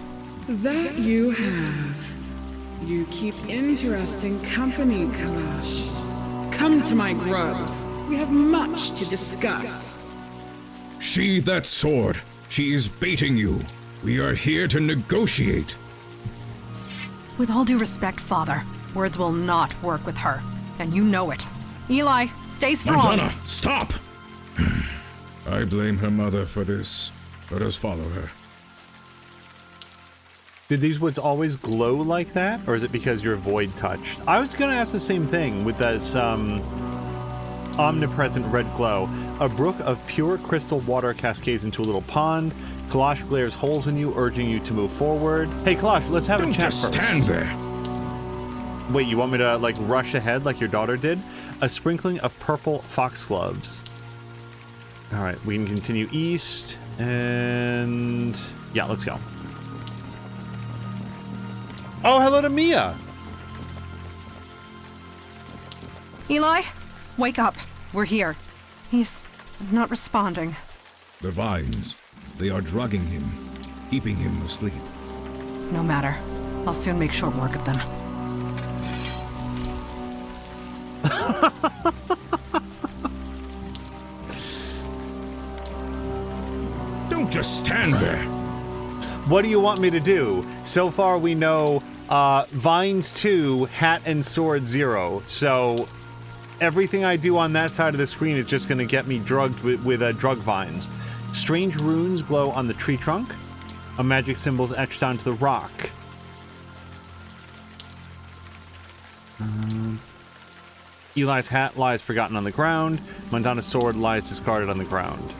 That you have. You keep interesting company, Kalash. Come to my grove. We have much to discuss. Sheathe that sword. She is baiting you. We are here to negotiate. With all due respect, Father, words will not work with her, and you know it. Eli, stay strong. Montana, stop! I blame her mother for this. Let us follow her. Did these woods always glow like that, or is it because you're void touched? I was gonna ask the same thing with this omnipresent red glow. A brook of pure crystal water cascades into a little pond. Kalash glares holes in you, urging you to move forward. Hey, Kalash, let's have a chat just first. Stand there. Wait, you want me to, like, rush ahead like your daughter did? A sprinkling of purple foxgloves. All right, we can continue east, and... yeah, let's go. Oh, hello to Mia! Eli, wake up. We're here. He's not responding. The vines. They are drugging him, keeping him asleep. No matter. I'll soon make short work of them. Don't just stand there. What do you want me to do? So far we know Vines 2, Hat and Sword 0. So everything I do on that side of the screen is just going to get me drugged with drug vines. Strange runes glow on the tree trunk. A magic symbol is etched onto the rock. Eli's hat lies forgotten on the ground. Montana's sword lies discarded on the ground.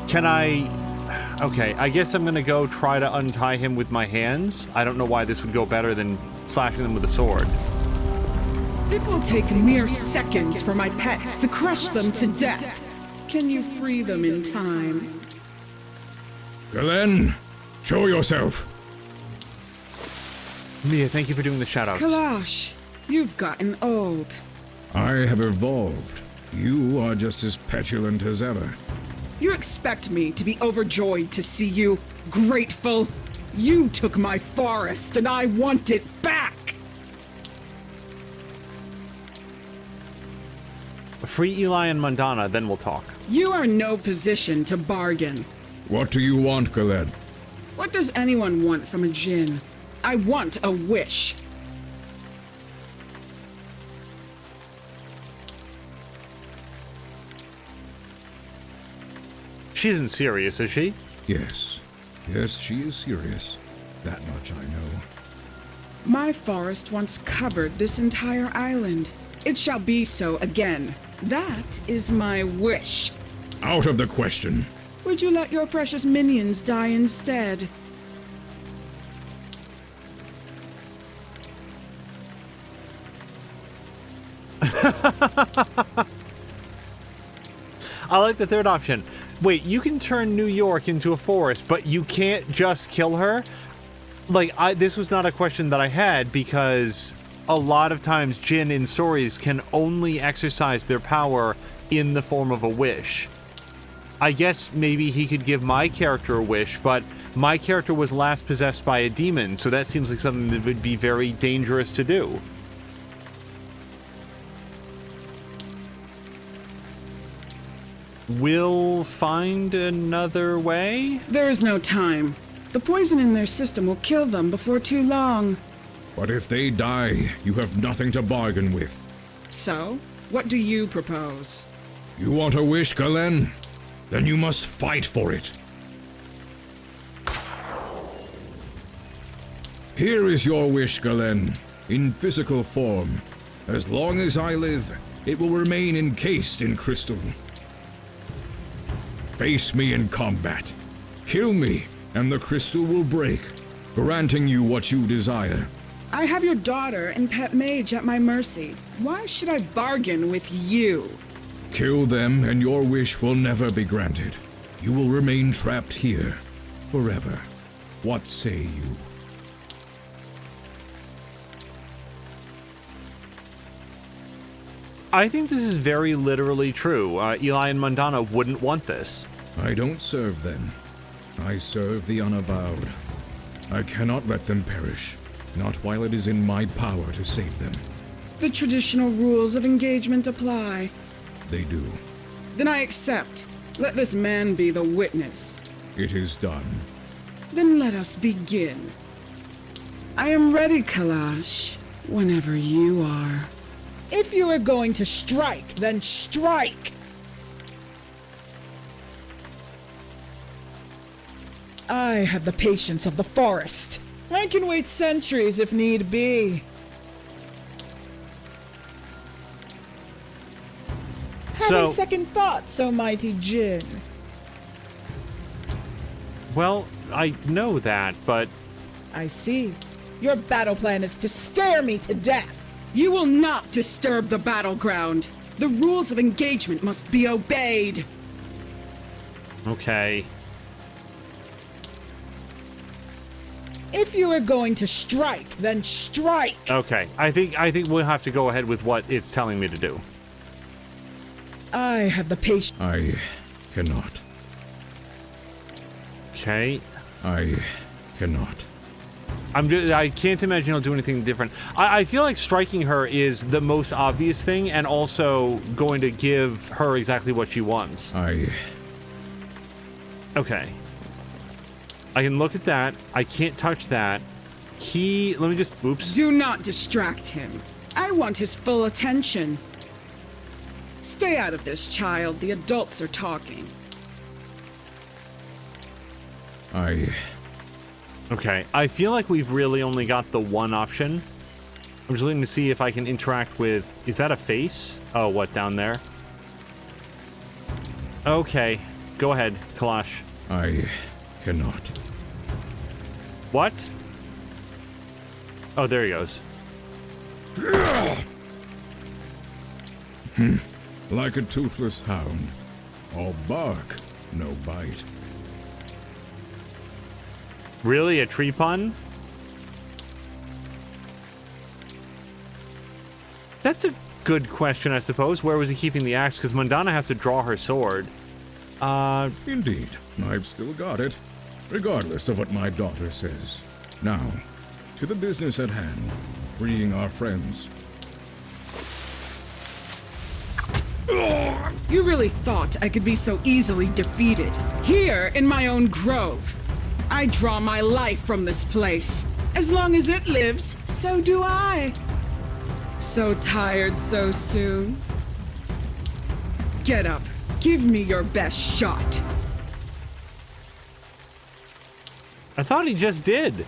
Can I... okay, I guess I'm gonna go try to untie him with my hands. I don't know why this would go better than slashing them with a sword. It will take mere seconds for my pets to crush them to death. Can you free them in time? Galen, show yourself. Mia, thank you for doing the shoutouts. Kalash, you've gotten old. I have evolved. You are just as petulant as ever. You expect me to be overjoyed to see you, grateful? You took my forest and I want it back! Free Eli and Montana, then we'll talk. You are in no position to bargain. What do you want, Galen? What does anyone want from a djinn? I want a wish. She isn't serious, is she? Yes. Yes, she is serious. That much I know. My forest once covered this entire island. It shall be so again. That is my wish. Out of the question. Would you let your precious minions die instead? I like the third option. Wait, you can turn New York into a forest, but you can't just kill her? Like, this was not a question that I had because a lot of times Jinn in stories can only exercise their power in the form of a wish. I guess maybe he could give my character a wish, but my character was last possessed by a demon, so that seems like something that would be very dangerous to do. We'll find another way? There is no time. The poison in their system will kill them before too long. But if they die, you have nothing to bargain with. So, what do you propose? You want a wish, Galen? Then you must fight for it. Here is your wish, Galen, in physical form. As long as I live, it will remain encased in crystal. Face me in combat. Kill me, and the crystal will break, granting you what you desire. I have your daughter and pet mage at my mercy. Why should I bargain with you? Kill them, and your wish will never be granted. You will remain trapped here, forever. What say you? I think this is very literally true. Eli and Montana wouldn't want this. I don't serve them. I serve the Unavowed. I cannot let them perish, not while it is in my power to save them. The traditional rules of engagement apply. They do. Then I accept. Let this man be the witness. It is done. Then let us begin. I am ready, Kalash, whenever you are. If you are going to strike, then strike! I have the patience of the forest. I can wait centuries if need be. Having second thoughts, O mighty Jin. Well, I know that, but... I see. Your battle plan is to stare me to death. You will not disturb the battleground. The rules of engagement must be obeyed. Okay. If you are going to strike, then strike. Okay. I think we'll have to go ahead with what it's telling me to do. I have the patience. I cannot. Okay. I cannot. I can't imagine he'll do anything different. I feel like striking her is the most obvious thing and also going to give her exactly what she wants. Okay. I can look at that. I can't touch that. Let me just... Oops. Do not distract him. I want his full attention. Stay out of this, child. The adults are talking. Okay, I feel like we've really only got the one option. I'm just looking to see if I can interact with... Is that a face? Oh, what, down there? Okay, go ahead, Kalash. I cannot. What? Oh, there he goes. Like a toothless hound. All bark, no bite. Really? A tree pun? That's a good question, I suppose. Where was he keeping the axe? Because Mundana has to draw her sword. Indeed. I've still got it, regardless of what my daughter says. Now, to the business at hand, freeing our friends. You really thought I could be so easily defeated? Here, in my own grove. I draw my life from this place. As long as it lives, so do I. So tired so soon? Get up. Give me your best shot. I thought he just did.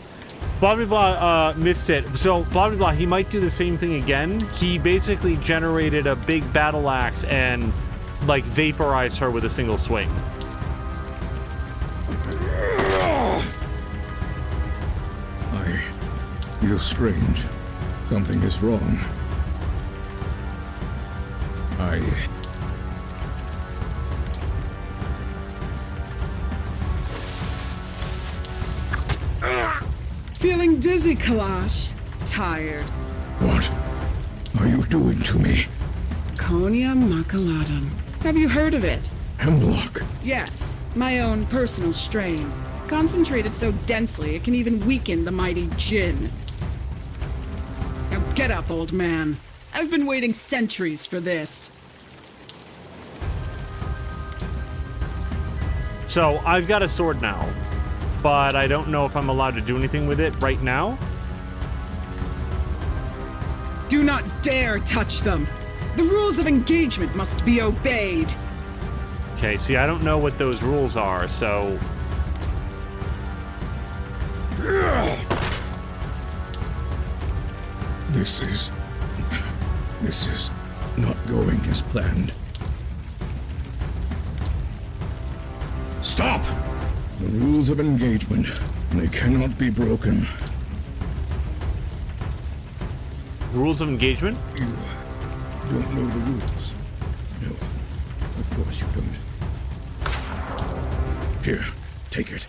Blah, blah, blah, missed it. So, blah, blah, blah, he might do the same thing again. He basically generated a big battle axe and, like, vaporized her with a single swing. I feel strange. Something is wrong. Feeling dizzy, Kalash. Tired. What are you doing to me? Konia Makaladan. Have you heard of it? Hemlock. Yes, my own personal strain. Concentrated so densely it can even weaken the mighty Jin. Now get up, old man. I've been waiting centuries for this. So, I've got a sword now, but I don't know if I'm allowed to do anything with it right now. Do not dare touch them. The rules of engagement must be obeyed. Okay, see, I don't know what those rules are, so... This is not going as planned. Stop! The rules of engagement, they cannot be broken. Rules of engagement? You don't know the rules. No, of course you don't. Here, take it.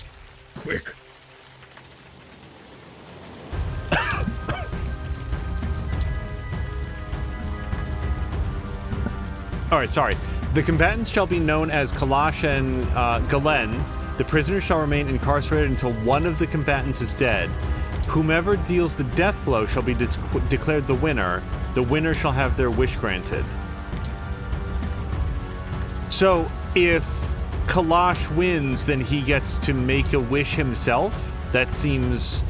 Quick. Alright, sorry. The combatants shall be known as Kalash and Galen, The prisoner shall remain incarcerated until one of the combatants is dead. Whomever deals the death blow shall be declared the winner. The winner shall have their wish granted. So, if Kalash wins, then he gets to make a wish himself? That seems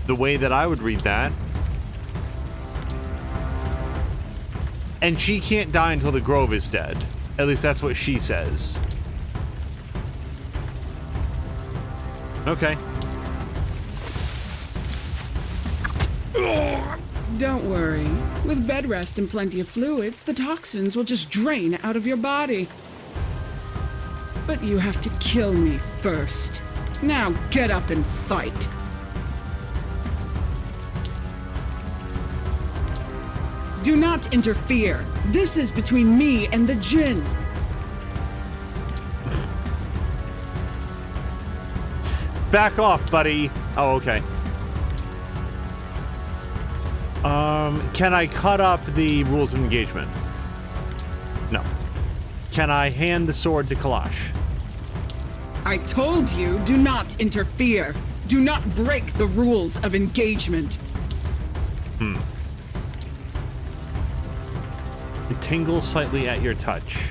the way that I would read that. And she can't die until the Grove is dead. At least that's what she says. Okay. Don't worry. With bed rest and plenty of fluids, the toxins will just drain out of your body. But you have to kill me first. Now get up and fight. Do not interfere. This is between me and the Jinn. Back off, buddy. Oh, okay. Can I cut up the rules of engagement? No. Can I hand the sword to Kalash? I told you, do not interfere. Do not break the rules of engagement. It tingles slightly at your touch.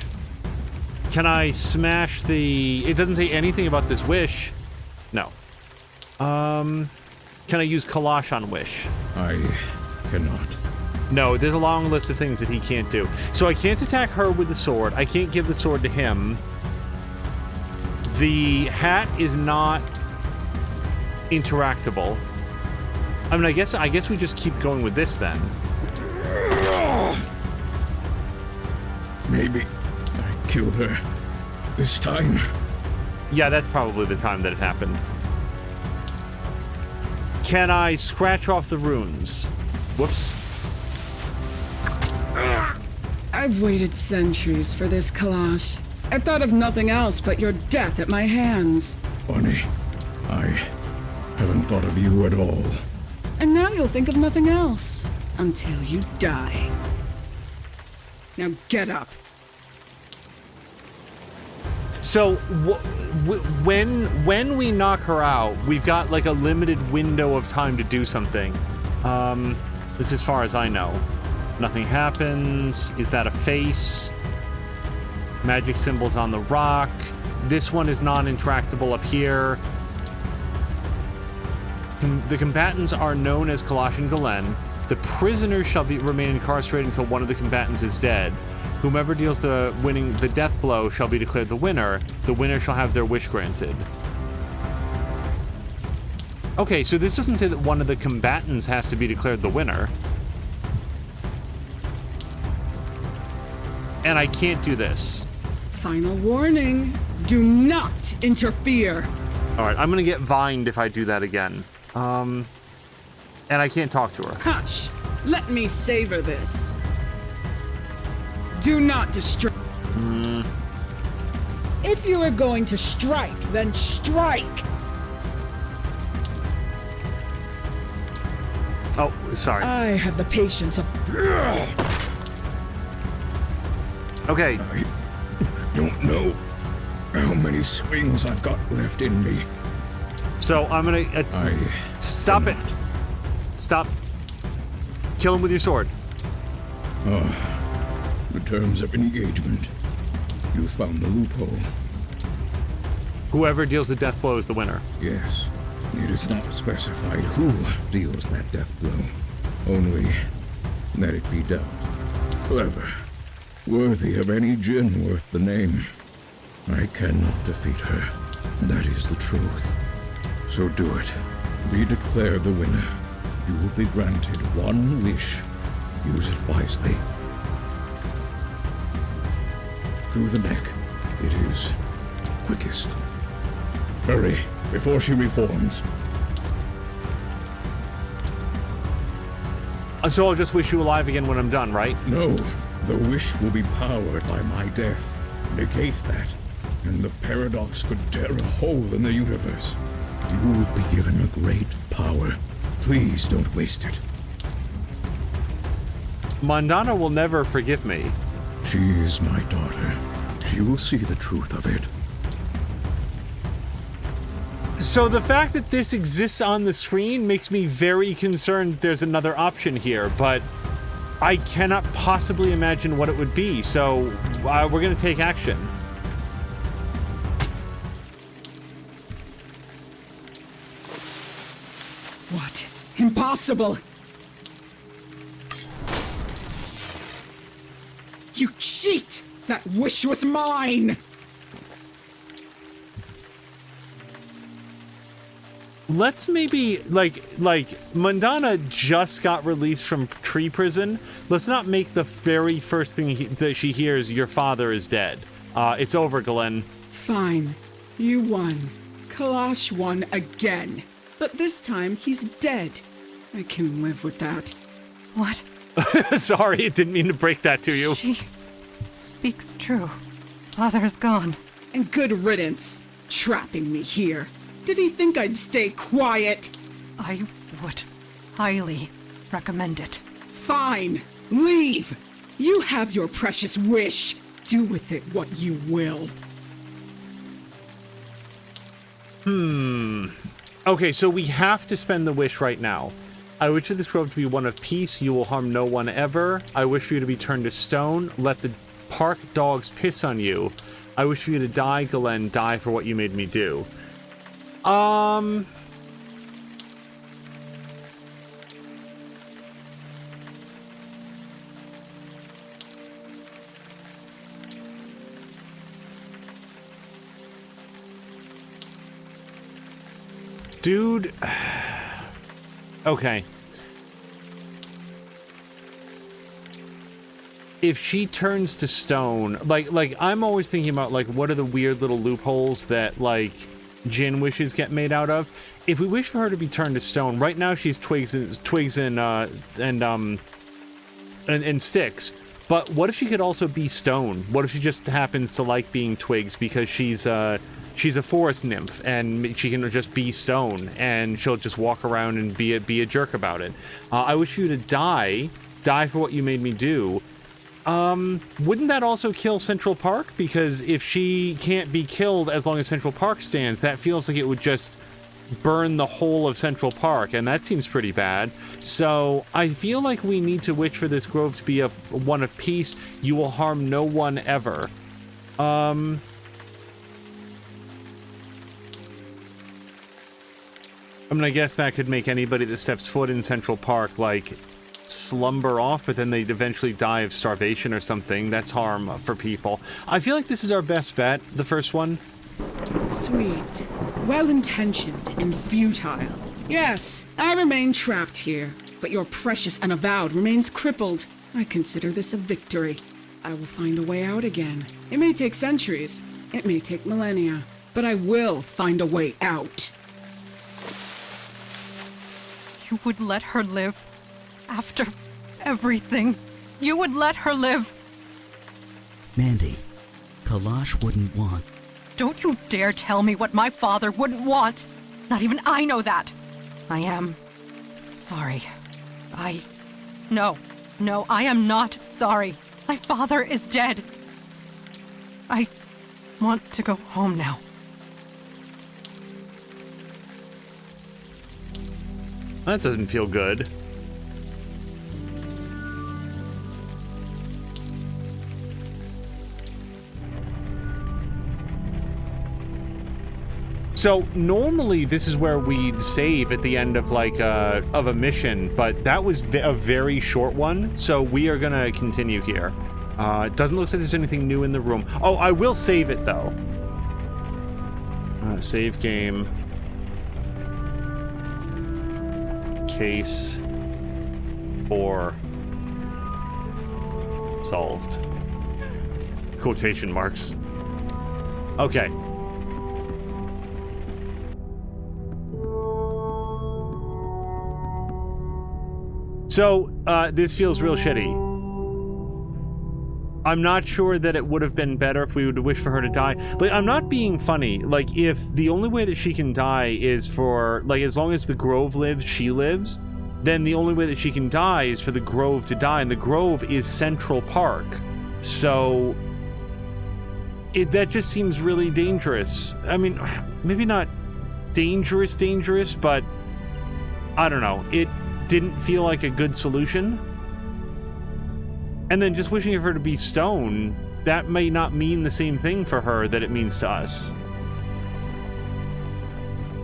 Can I smash the... It doesn't say anything about this wish. No. Can I use Kalash on wish? I cannot. No, there's a long list of things that he can't do. So I can't attack her with the sword. I can't give the sword to him. The hat is not interactable. I mean, I guess we just keep going with this then. Maybe I killed her this time. Yeah, that's probably the time that it happened. Can I scratch off the runes? Whoops. I've waited centuries for this, Kalash. I thought of nothing else but your death at my hands. Bonnie, I haven't thought of you at all. And now you'll think of nothing else until you die. Now get up. So when we knock her out, we've got like a limited window of time to do something. This is as far as I know. Nothing happens. Is that a face? Magic symbols on the rock. This one is non-interactable up here. The combatants are known as Kalash and Galen. The prisoners shall remain incarcerated until one of the combatants is dead. Whomever deals the death blow shall be declared the winner. The winner shall have their wish granted. Okay, so this doesn't say that one of the combatants has to be declared the winner. And I can't do this. Final warning. Do not interfere. All right, I'm going to get vined if I do that again. And I can't talk to her. Hush. Let me savor this. Do not destroy. If you are going to strike, then strike. Oh, sorry. I have the patience of... Okay. I don't know how many swings I've got left in me. So I'm going to... Stop it. Stop. Kill him with your sword. The terms of engagement. You found the loophole. Whoever deals the death blow is the winner. Yes. It is not specified who deals that death blow. Only that it be dealt. Clever. Worthy of any Jinn worth the name. I cannot defeat her. That is the truth. So do it. Be declared the winner. You will be granted one wish. Use it wisely. Through the neck. It is quickest. Hurry, before she reforms. So I'll just wish you alive again when I'm done, right? No, the wish will be powered by my death. Negate that, and the paradox could tear a hole in the universe. You will be given a great power. Please don't waste it. Mandana will never forgive me. She is my daughter. She will see the truth of it. So the fact that this exists on the screen makes me very concerned there's another option here, but I cannot possibly imagine what it would be, so we're going to take action. What? Impossible! You cheat! That wish was mine! Let's maybe, like Mundana just got released from tree prison. Let's not make the very first thing that she hears, your father is dead. It's over, Glenn. Fine. You won. Kalash won again. But this time, he's dead. I can live with that. What? Sorry, didn't mean to break that to you. She speaks true. Father is gone. And good riddance. Trapping me here. Did he think I'd stay quiet? I would highly recommend it. Fine. Leave. You have your precious wish. Do with it what you will. Okay, so we have to spend the wish right now. I wish for this grove to be one of peace. You will harm no one ever. I wish for you to be turned to stone. Let the park dogs piss on you. I wish for you to die, Galen. Die for what you made me do. Dude. Okay. If she turns to stone, like I'm always thinking about, like, what are the weird little loopholes that, like, Jinn wishes get made out of? If we wish for her to be turned to stone, right now she's twigs and sticks. But what if she could also be stone? What if she just happens to like being twigs because she's a forest nymph and she can just be stone and she'll just walk around and be a jerk about it? I wish you to die for what you made me do. Wouldn't that also kill Central Park? Because if she can't be killed as long as Central Park stands, that feels like it would just burn the whole of Central Park, and that seems pretty bad. So I feel like we need to wish for this grove to be one of peace. You will harm no one ever. I mean, I guess that could make anybody that steps foot in Central Park, like, slumber off, but then they'd eventually die of starvation or something. That's harm for people. I feel like this is our best bet, the first one. Sweet. Well-intentioned and futile. Yes, I remain trapped here, but your precious Unavowed remains crippled. I consider this a victory. I will find a way out again. It may take centuries. It may take millennia. But I will find a way out. You would let her live? After everything, you would let her live? Mandy, Kalash wouldn't want. Don't you dare tell me what my father wouldn't want. Not even I know that. I am sorry. No, I am not sorry. My father is dead. I want to go home now. That doesn't feel good. So normally this is where we'd save at the end of of a mission, but that was a very short one, so we are gonna continue here. It doesn't look like there's anything new in the room. Oh, I will save it though. Save game. Case 4 solved. Quotation marks. Okay. So, this feels real shitty. I'm not sure that it would have been better if we would wish for her to die. Like, I'm not being funny. Like, if the only way that she can die is for, like, as long as the Grove lives, she lives, then the only way that she can die is for the Grove to die, and the Grove is Central Park. So, that just seems really dangerous. I mean, maybe not dangerous, but I don't know. It didn't feel like a good solution. And then just wishing for her to be stone, that may not mean the same thing for her that it means to us.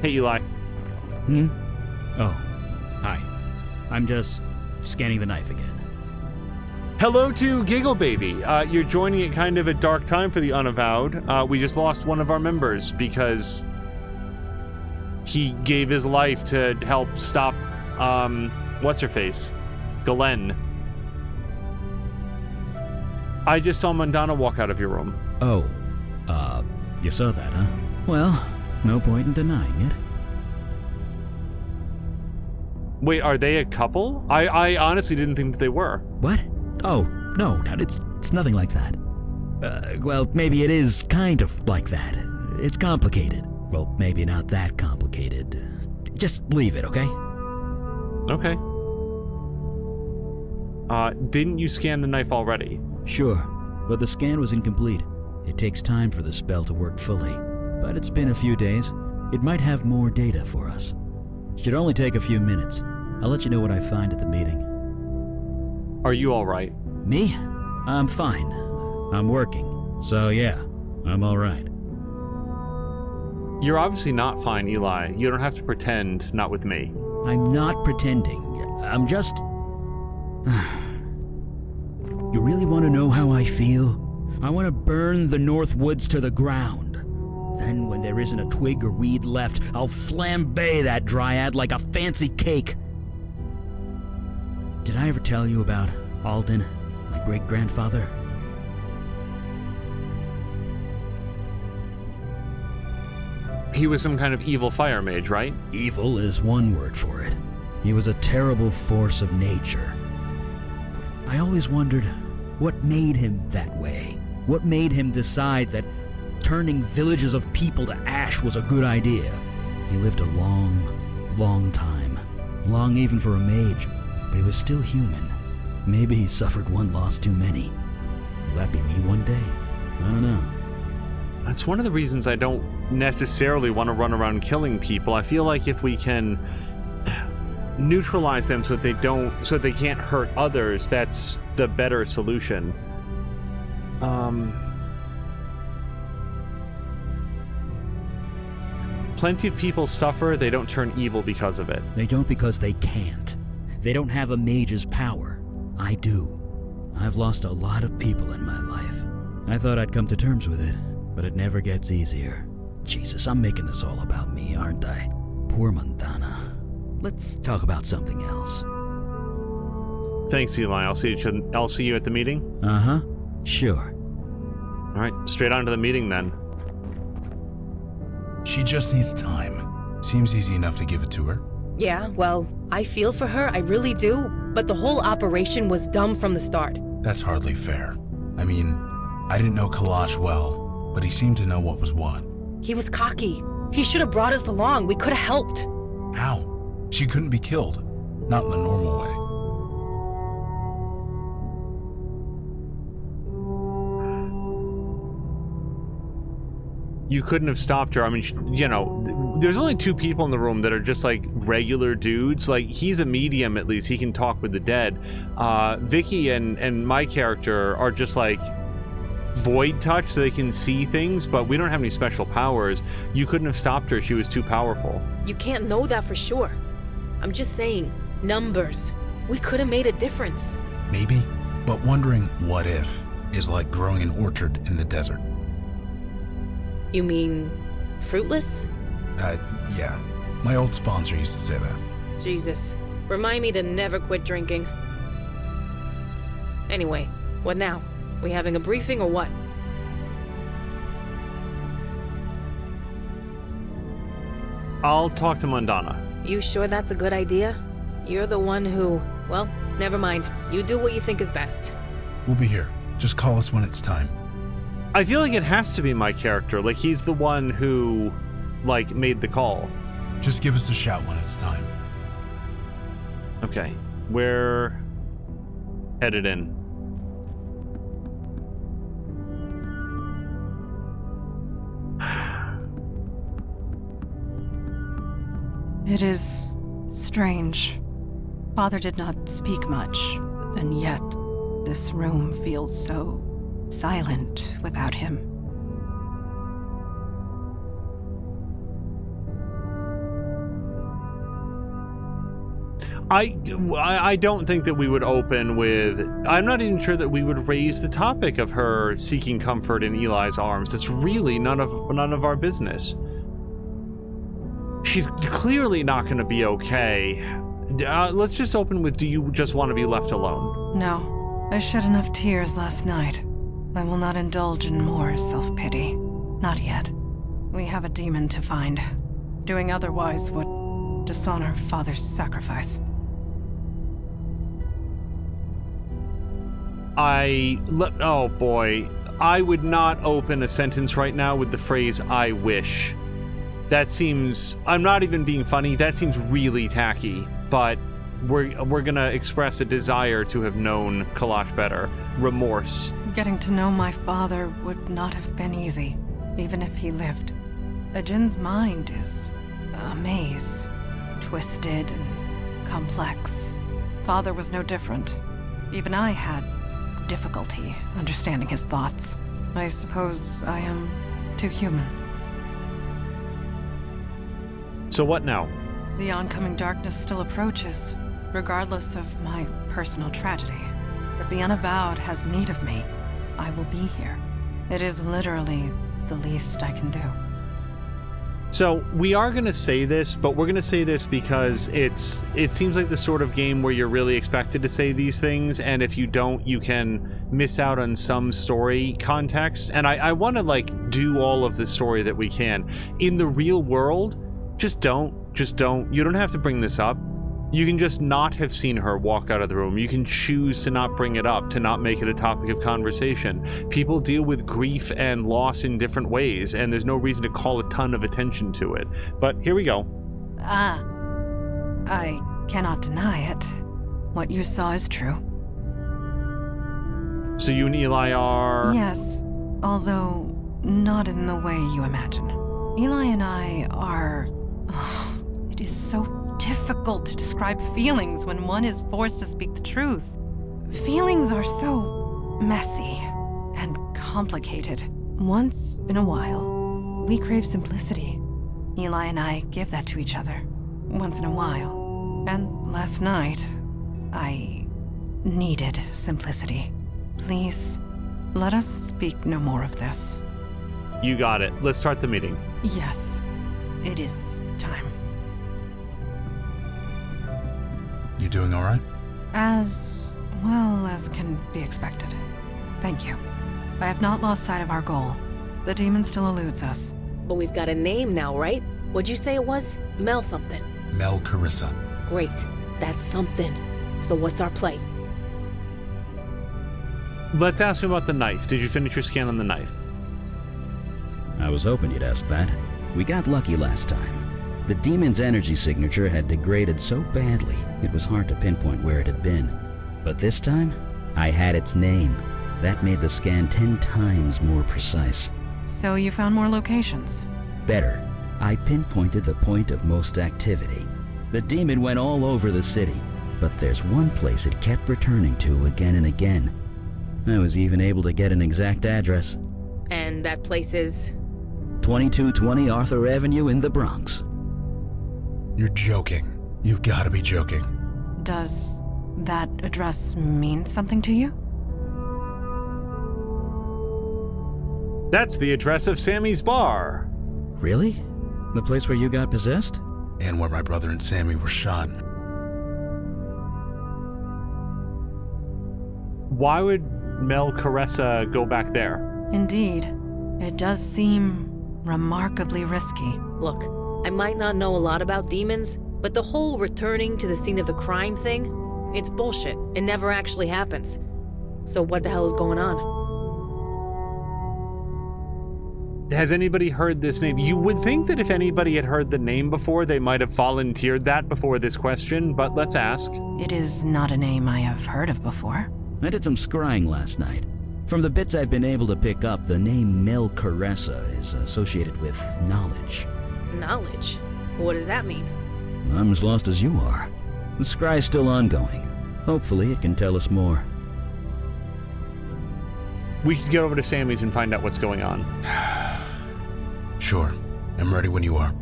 Hey, Eli. Oh, hi. I'm just scanning the knife again. Hello to Giggle Baby. You're joining at kind of a dark time for the Unavowed. We just lost one of our members because he gave his life to help stop, what's-her-face? Galen. I just saw Mandana walk out of your room. Oh, you saw that, huh? Well, no point in denying it. Wait, are they a couple? I honestly didn't think that they were. What? Oh, no, it's nothing like that. Well, maybe it is kind of like that. It's complicated. Well, maybe not that complicated. Just leave it, okay? Okay. Didn't you scan the knife already? Sure, but the scan was incomplete. It takes time for the spell to work fully, but it's been a few days. It might have more data for us. Should only take a few minutes. I'll let you know what I find at the meeting. Are you alright? Me? I'm fine. I'm working. So yeah, I'm alright. You're obviously not fine, Eli. You don't have to pretend, not with me. I'm not pretending. I'm just... You really want to know how I feel? I want to burn the North Woods to the ground. Then when there isn't a twig or weed left, I'll flambe that dryad like a fancy cake. Did I ever tell you about Alden, my great-grandfather? He was some kind of evil fire mage, right? Evil is one word for it. He was a terrible force of nature. I always wondered what made him that way. What made him decide that turning villages of people to ash was a good idea? He lived a long time. Long even for a mage, but he was still human. Maybe he suffered one loss too many. Will that be me one day? I don't know. That's one of the reasons I don't necessarily want to run around killing people. I feel like if we can neutralize them so that they can't hurt others, that's the better solution. Plenty of people suffer, they don't turn evil because of it. They don't because they can't. They don't have a mage's power. I do. I've lost a lot of people in my life. I thought I'd come to terms with it, but it never gets easier. Jesus, I'm making this all about me, aren't I? Poor Mandana. Let's talk about something else. Thanks, Eli. I'll see you at the meeting. Uh-huh. Sure. All right, straight on to the meeting then. She just needs time. Seems easy enough to give it to her. Yeah, well, I feel for her, I really do. But the whole operation was dumb from the start. That's hardly fair. I mean, I didn't know Kalash well, but he seemed to know what was what. He was cocky. He should have brought us along. We could have helped. How? She couldn't be killed. Not in the normal way. You couldn't have stopped her. I mean, you know, there's only two people in the room that are just like regular dudes. Like, he's a medium, at least. He can talk with the dead. Vicky and my character are just like void touch, so they can see things, but we don't have any special powers. You couldn't have stopped her. She was too powerful. You can't know that for sure. I'm just saying, numbers. We could have made a difference. Maybe, but wondering what if is like growing an orchard in the desert. You mean fruitless? Yeah. My old sponsor used to say that. Jesus. Remind me to never quit drinking. Anyway, what now? We having a briefing or what? I'll talk to Mandana. You sure that's a good idea? You're the one who... Well, never mind. You do what you think is best. We'll be here. Just call us when it's time. I feel like it has to be my character. Like, he's the one who, like, made the call. Just give us a shout when it's time. Okay. We're headed in. It is strange. Father did not speak much, and yet this room feels so silent without him. I don't think that we would open with... I'm not even sure that we would raise the topic of her seeking comfort in Eli's arms. That's really none of our business. She's clearly not going to be okay. Let's just open with, do you just want to be left alone? No. I shed enough tears last night. I will not indulge in more self-pity. Not yet. We have a demon to find. Doing otherwise would dishonor Father's sacrifice. Oh boy. I would not open a sentence right now with the phrase, I wish. That seems... I'm not even being funny. That seems really tacky. But we're gonna express a desire to have known Kalash better. Remorse. Getting to know my father would not have been easy, even if he lived. Ajin's mind is a maze. Twisted and complex. Father was no different. Even I had difficulty understanding his thoughts. I suppose I am too human. So what now? The oncoming darkness still approaches, regardless of my personal tragedy. If the Unavowed has need of me, I will be here. It is literally the least I can do. So we are going to say this, but we're going to say this because it seems like the sort of game where you're really expected to say these things, and if you don't, you can miss out on some story context. And I want to do all of the story that we can. In the real world, just don't. You don't have to bring this up. You can just not have seen her walk out of the room. You can choose to not bring it up, to not make it a topic of conversation. People deal with grief and loss in different ways, and there's no reason to call a ton of attention to it. But here we go. I cannot deny it. What you saw is true. So you and Eli are... Yes, although not in the way you imagine. Eli and I are... it is so difficult to describe feelings when one is forced to speak the truth. Feelings are so messy and complicated. Once in a while, we crave simplicity. Eli and I give that to each other, once in a while. And last night, I needed simplicity. Please, let us speak no more of this. You got it. Let's start the meeting. Yes, it is time. You doing all right? As well as can be expected. Thank you. I have not lost sight of our goal. The demon still eludes us. But we've got a name now, right? What'd you say it was? Mel something. Mel Carissa. Great. That's something. So what's our play? Let's ask him about the knife. Did you finish your scan on the knife? I was hoping you'd ask that. We got lucky last time. The demon's energy signature had degraded so badly, it was hard to pinpoint where it had been. But this time, I had its name. That made the scan 10 times more precise. So you found more locations? Better. I pinpointed the point of most activity. The demon went all over the city, but there's one place it kept returning to again and again. I was even able to get an exact address. And that place is? 2220 Arthur Avenue in the Bronx. You're joking. You've got to be joking. Does that address mean something to you? That's the address of Sammy's bar. Really? The place where you got possessed? And where my brother and Sammy were shot. Why would Mel Carissa go back there? Indeed. It does seem remarkably risky. Look, I might not know a lot about demons, but the whole returning to the scene of the crime thing, it's bullshit. It never actually happens. So what the hell is going on? Has anybody heard this name? You would think that if anybody had heard the name before, they might have volunteered that before this question, but let's ask. It is not a name I have heard of before. I did some scrying last night. From the bits I've been able to pick up, the name Mel Carissa is associated with knowledge. Knowledge? What does that mean? I'm as lost as you are. The scry's still ongoing. Hopefully it can tell us more. We could get over to Sammy's and find out what's going on. Sure. I'm ready when you are.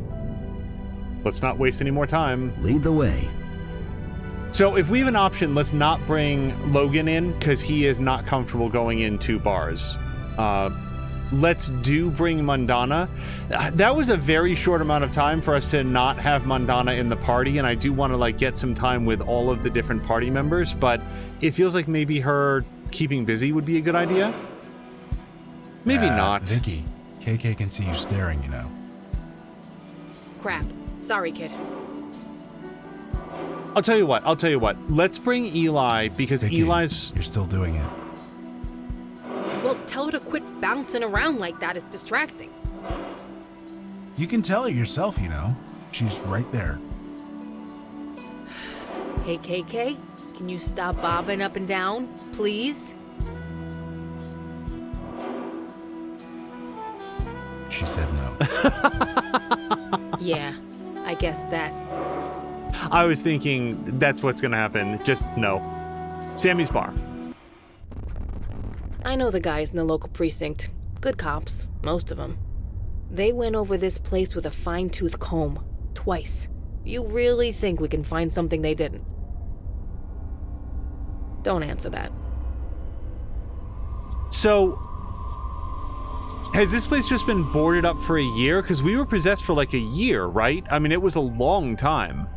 Let's not waste any more time. Lead the way. So if we have an option, let's not bring Logan in, because he is not comfortable going into bars. Let's bring Mundana. That was a very short amount of time for us to not have Mundana in the party, and I do want to get some time with all of the different party members, but it feels like maybe her keeping busy would be a good idea. Maybe not. Vicky, KK can see you staring, you know. Crap. Sorry, kid. I'll tell you what. Let's bring Eli, because Vicky, Eli's... You're still doing it. Well, tell her to quit bouncing around like that. It's distracting. You can tell her yourself, you know. She's right there. Hey, KK, can you stop bobbing up and down, please? She said no. Yeah, I guess that. I was thinking that's what's gonna happen. Just no. Sammy's bar. I know the guys in the local precinct. Good cops, most of them. They went over this place with a fine-tooth comb. Twice. You really think we can find something they didn't? Don't answer that. So, has this place just been boarded up for a year? Because we were possessed for a year, right? I mean, it was a long time.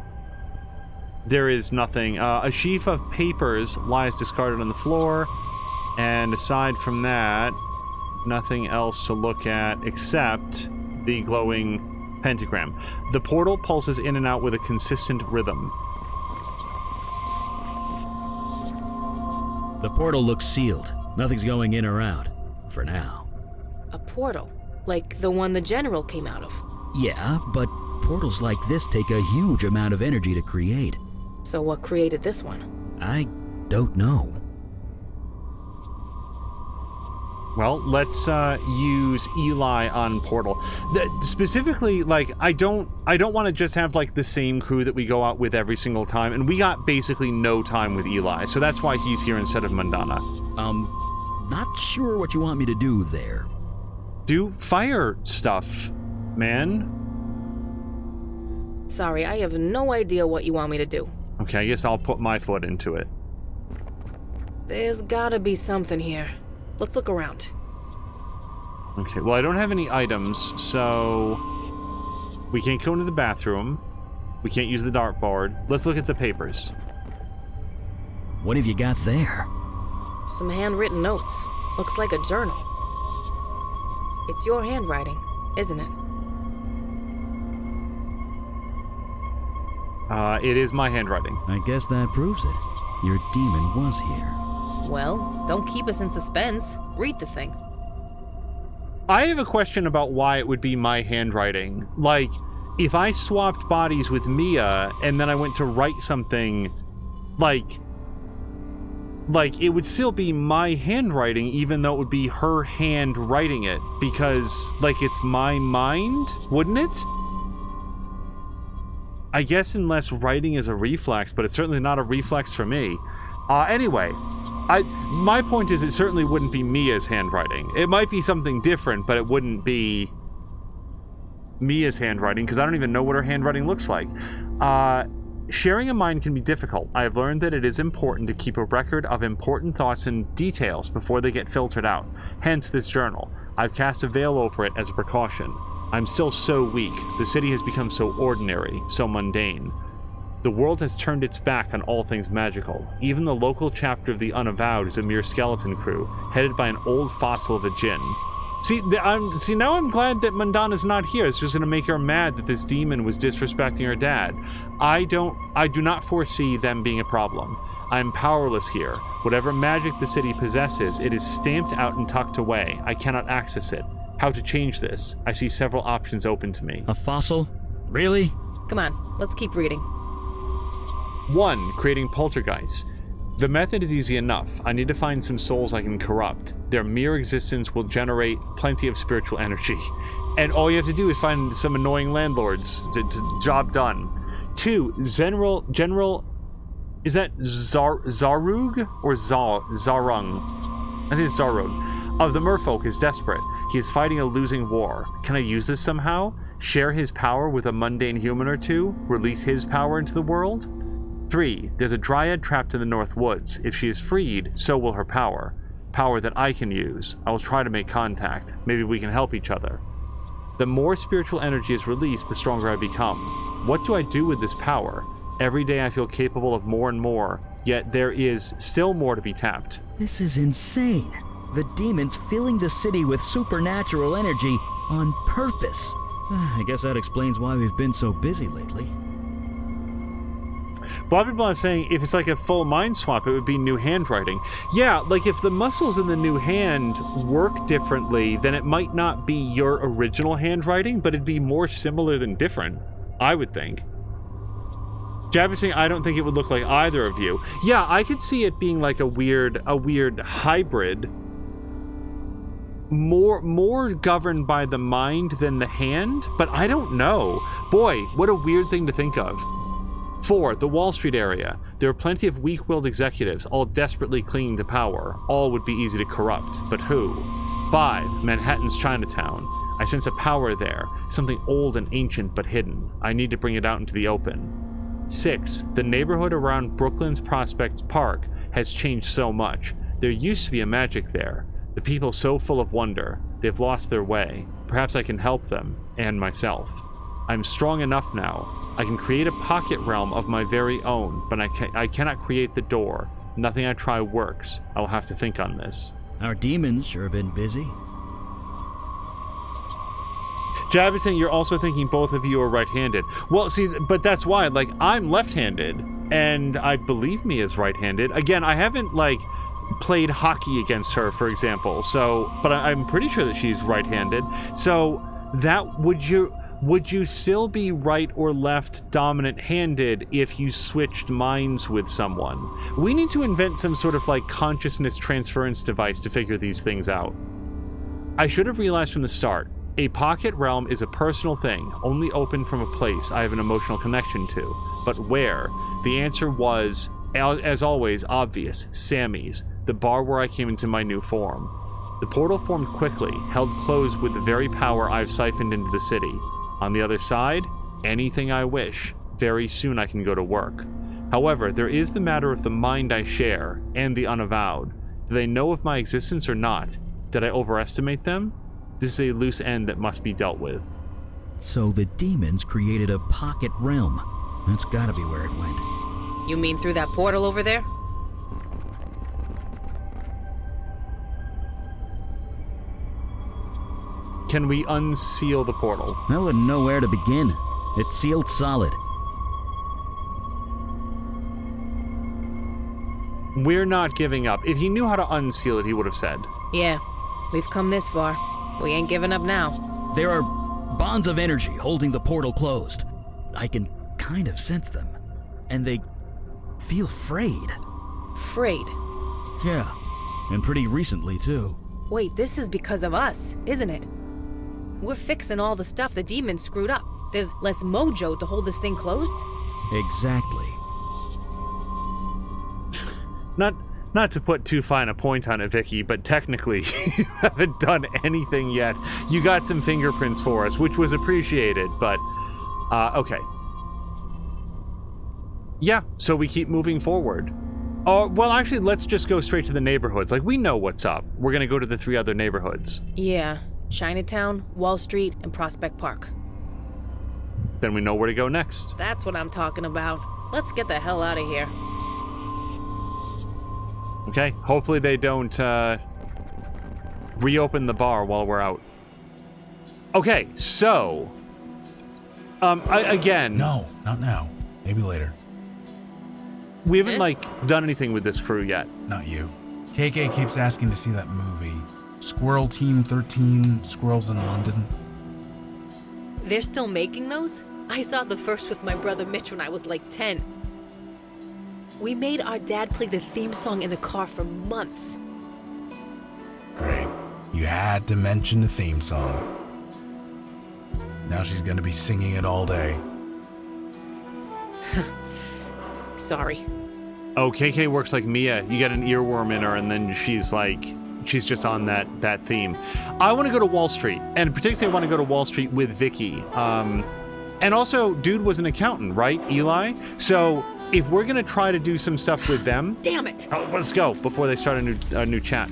There is nothing. A sheaf of papers lies discarded on the floor. And aside from that, nothing else to look at except the glowing pentagram. The portal pulses in and out with a consistent rhythm. The portal looks sealed. Nothing's going in or out. For now. A portal? Like the one the General came out of? Yeah, but portals like this take a huge amount of energy to create. So what created this one? I don't know. Well, let's use Eli on portal. Specifically, I don't want to just have the same crew that we go out with every single time, and we got basically no time with Eli, so that's why he's here instead of Mundana. Not sure what you want me to do there. Do fire stuff, man. Sorry, I have no idea what you want me to do. Okay, I guess I'll put my foot into it. There's gotta be something here. Let's look around. Okay, well, I don't have any items, so we can't go into the bathroom. We can't use the dartboard. Let's look at the papers. What have you got there? Some handwritten notes. Looks like a journal. It's your handwriting, isn't it? It is my handwriting. I guess that proves it. Your demon was here. Well, don't keep us in suspense. Read the thing. I have a question about why it would be my handwriting. If I swapped bodies with Mia and then I went to write something, it would still be my handwriting, even though it would be her hand writing it, because, it's my mind, wouldn't it? I guess unless writing is a reflex, but it's certainly not a reflex for me. Anyway, my point is it certainly wouldn't be Mia's handwriting. It might be something different, but it wouldn't be Mia's handwriting, because I don't even know what her handwriting looks like. Sharing a mind can be difficult. I have learned that it is important to keep a record of important thoughts and details before they get filtered out. Hence this journal. I've cast a veil over it as a precaution. I'm still so weak. The city has become so ordinary, so mundane. The world has turned its back on all things magical. Even the local chapter of the Unavowed is a mere skeleton crew, headed by an old fossil of a djinn. Now I'm glad that Mundana's not here. It's just going to make her mad that this demon was disrespecting her dad. I do not foresee them being a problem. I am powerless here. Whatever magic the city possesses, it is stamped out and tucked away. I cannot access it. How to change this? I see several options open to me. A fossil? Really? Come on, let's keep reading. 1. Creating poltergeists. The method is easy enough. I need to find some souls I can corrupt. Their mere existence will generate plenty of spiritual energy. And all you have to do is find some annoying landlords. Job done. 2, General, is that Zarug or Zarung? I think it's Zarug. Of the merfolk is desperate. He is fighting a losing war. Can I use this somehow? Share his power with a mundane human or two? Release his power into the world? 3, there's a dryad trapped in the North Woods. If she is freed, so will her power. Power that I can use. I will try to make contact. Maybe we can help each other. The more spiritual energy is released, the stronger I become. What do I do with this power? Every day I feel capable of more and more, yet there is still more to be tapped. This is insane. The demons filling the city with supernatural energy on purpose. I guess that explains why we've been so busy lately. Blah blah blah is saying if it's like a full mind swap, it would be new handwriting. Yeah, like if the muscles in the new hand work differently, then it might not be your original handwriting, but it'd be more similar than different, I would think. Jab is saying, I don't think it would look like either of you. Yeah, I could see it being like a weird hybrid. More governed by the mind than the hand, but I don't know. Boy, what a weird thing to think of. 4, the Wall Street area. There are plenty of weak-willed executives, all desperately clinging to power. All would be easy to corrupt, but who? 5, Manhattan's Chinatown. I sense a power there, something old and ancient but hidden. I need to bring it out into the open. 6, the neighborhood around Brooklyn's Prospect Park has changed so much. There used to be a magic there. The people so full of wonder. They've lost their way. Perhaps I can help them, and myself. I'm strong enough now. I can create a pocket realm of my very own, but I cannot create the door. Nothing I try works. I will have to think on this. Our demons sure been busy. Jab is saying you're also thinking both of you are right-handed. Well, see, but that's why, like, I'm left-handed, and I believe me is right-handed. Again, I haven't, like, played hockey against her, for example, so, but I'm pretty sure that she's right-handed. So, that, would you still be right or left dominant-handed if you switched minds with someone? We need to invent some sort of, like, consciousness transference device to figure these things out. I should have realized from the start. A pocket realm is a personal thing, only open from a place I have an emotional connection to. But where? The answer was, as always, obvious. Sammy's, the bar where I came into my new form. The portal formed quickly, held closed with the very power I've siphoned into the city. On the other side, anything I wish. Very soon I can go to work. However, there is the matter of the mind I share, and the Unavowed. Do they know of my existence or not? Did I overestimate them? This is a loose end that must be dealt with. So the demons created a pocket realm. That's gotta be where it went. You mean through that portal over there? Can we unseal the portal? I wouldn't know where to begin. It's sealed solid. We're not giving up. If he knew how to unseal it, he would have said. Yeah, we've come this far. We ain't giving up now. There are bonds of energy holding the portal closed. I can kind of sense them. And they feel frayed. Frayed? Yeah, and pretty recently, too. Wait, this is because of us, isn't it? We're fixing all the stuff the demons screwed up. There's less mojo to hold this thing closed? Exactly. Not to put too fine a point on it, Vicky, but technically, you haven't done anything yet. You got some fingerprints for us, which was appreciated, but, okay. Yeah, so we keep moving forward. Well, actually, let's just go straight to the neighborhoods. Like, we know what's up. We're gonna go to the 3 other neighborhoods. Yeah, Chinatown, Wall Street, and Prospect Park. Then we know where to go next. That's what I'm talking about. Let's get the hell out of here. Okay, hopefully they don't reopen the bar while we're out. Okay, so again, No, not now. Maybe later. we haven't like done anything with this crew yet. Not you. KK keeps asking to see that movie. Squirrel Team 13, Squirrels in London. They're still making those? I saw the first with my brother Mitch when I was like 10. We made our dad play the theme song in the car for months. Great. You had to mention the theme song. Now she's gonna be singing it all day. sorry. Oh, KK works like Mia. You get an earworm in her, and then she's just on that theme. I want to go to Wall Street, and particularly I want to go to Wall Street with Vicky. And also, dude was an accountant, right, Eli? So if we're gonna try to do some stuff with them, Damn it! let's go before they start a new chat.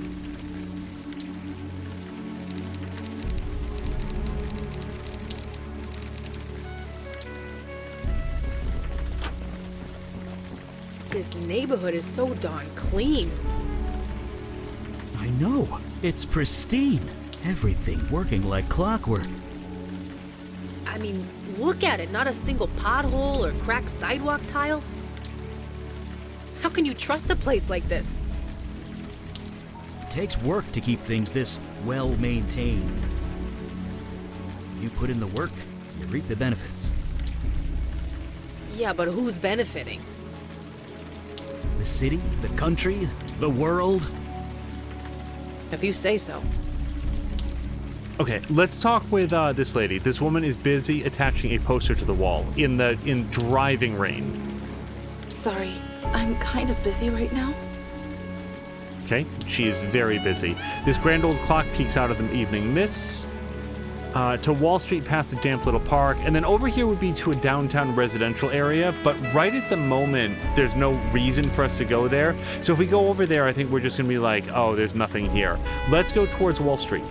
This neighborhood is so darn clean. I know. It's pristine. Everything working like clockwork. I mean, look at it. Not a single pothole or cracked sidewalk tile. How can you trust a place like this? Takes work to keep things this well maintained. You put in the work, you reap the benefits. Yeah, but who's benefiting? The city, the country, the world. If you say so. Okay, let's talk with this lady. This woman is busy attaching a poster to the wall in driving rain. Sorry, I'm kind of busy right now. Okay, she is very busy. This grand old clock peeks out of the evening mists. To Wall Street past the damp little park, and then over here would be to a downtown residential area, but right at the moment, there's no reason for us to go there. So if we go over there, I think we're just gonna be like, oh, there's nothing here. Let's go towards Wall Street.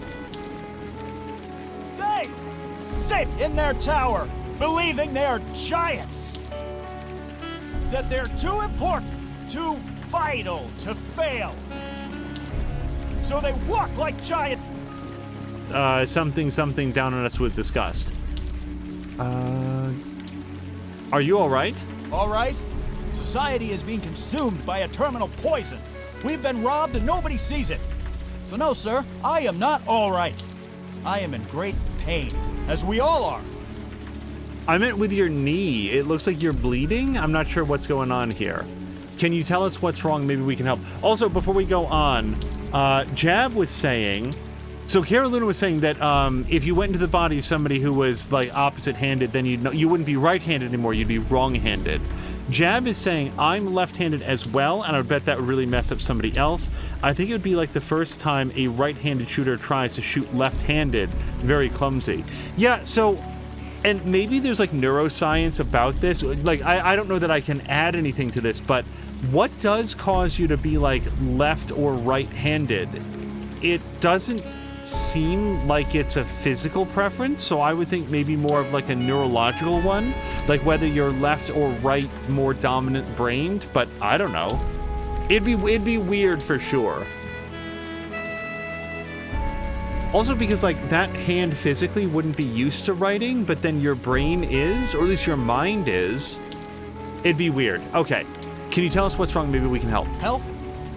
They sit in their tower, believing they are giants. That they're too important, too vital to fail. So they walk like giant. Something down on us with disgust. Are you all right? All right? Society is being consumed by a terminal poison. We've been robbed and nobody sees it. So no, sir, I am not all right. I am in great pain, as we all are. I meant with your knee. It looks like you're bleeding. I'm not sure what's going on here. Can you tell us what's wrong? Maybe we can help. Also, before we go on, Jab was saying... So Cara Luna was saying that if you went into the body of somebody who was like opposite-handed, then you wouldn't be right-handed anymore. You'd be wrong-handed. Jab is saying I'm left-handed as well, and I would bet that would really mess up somebody else. I think it would be like the first time a right-handed shooter tries to shoot left-handed. Very clumsy. Yeah. So, and maybe there's like neuroscience about this. Like I don't know that I can add anything to this, but what does cause you to be like left or right-handed? It doesn't seem like it's a physical preference, so I would think maybe more of like a neurological one, like whether you're left or right more dominant brained, but I don't know. It'd be weird for sure. Also because like that hand physically wouldn't be used to writing, but then your brain is, or at least your mind is. It'd be weird. Okay. Can you tell us what's wrong? Maybe we can help. Help?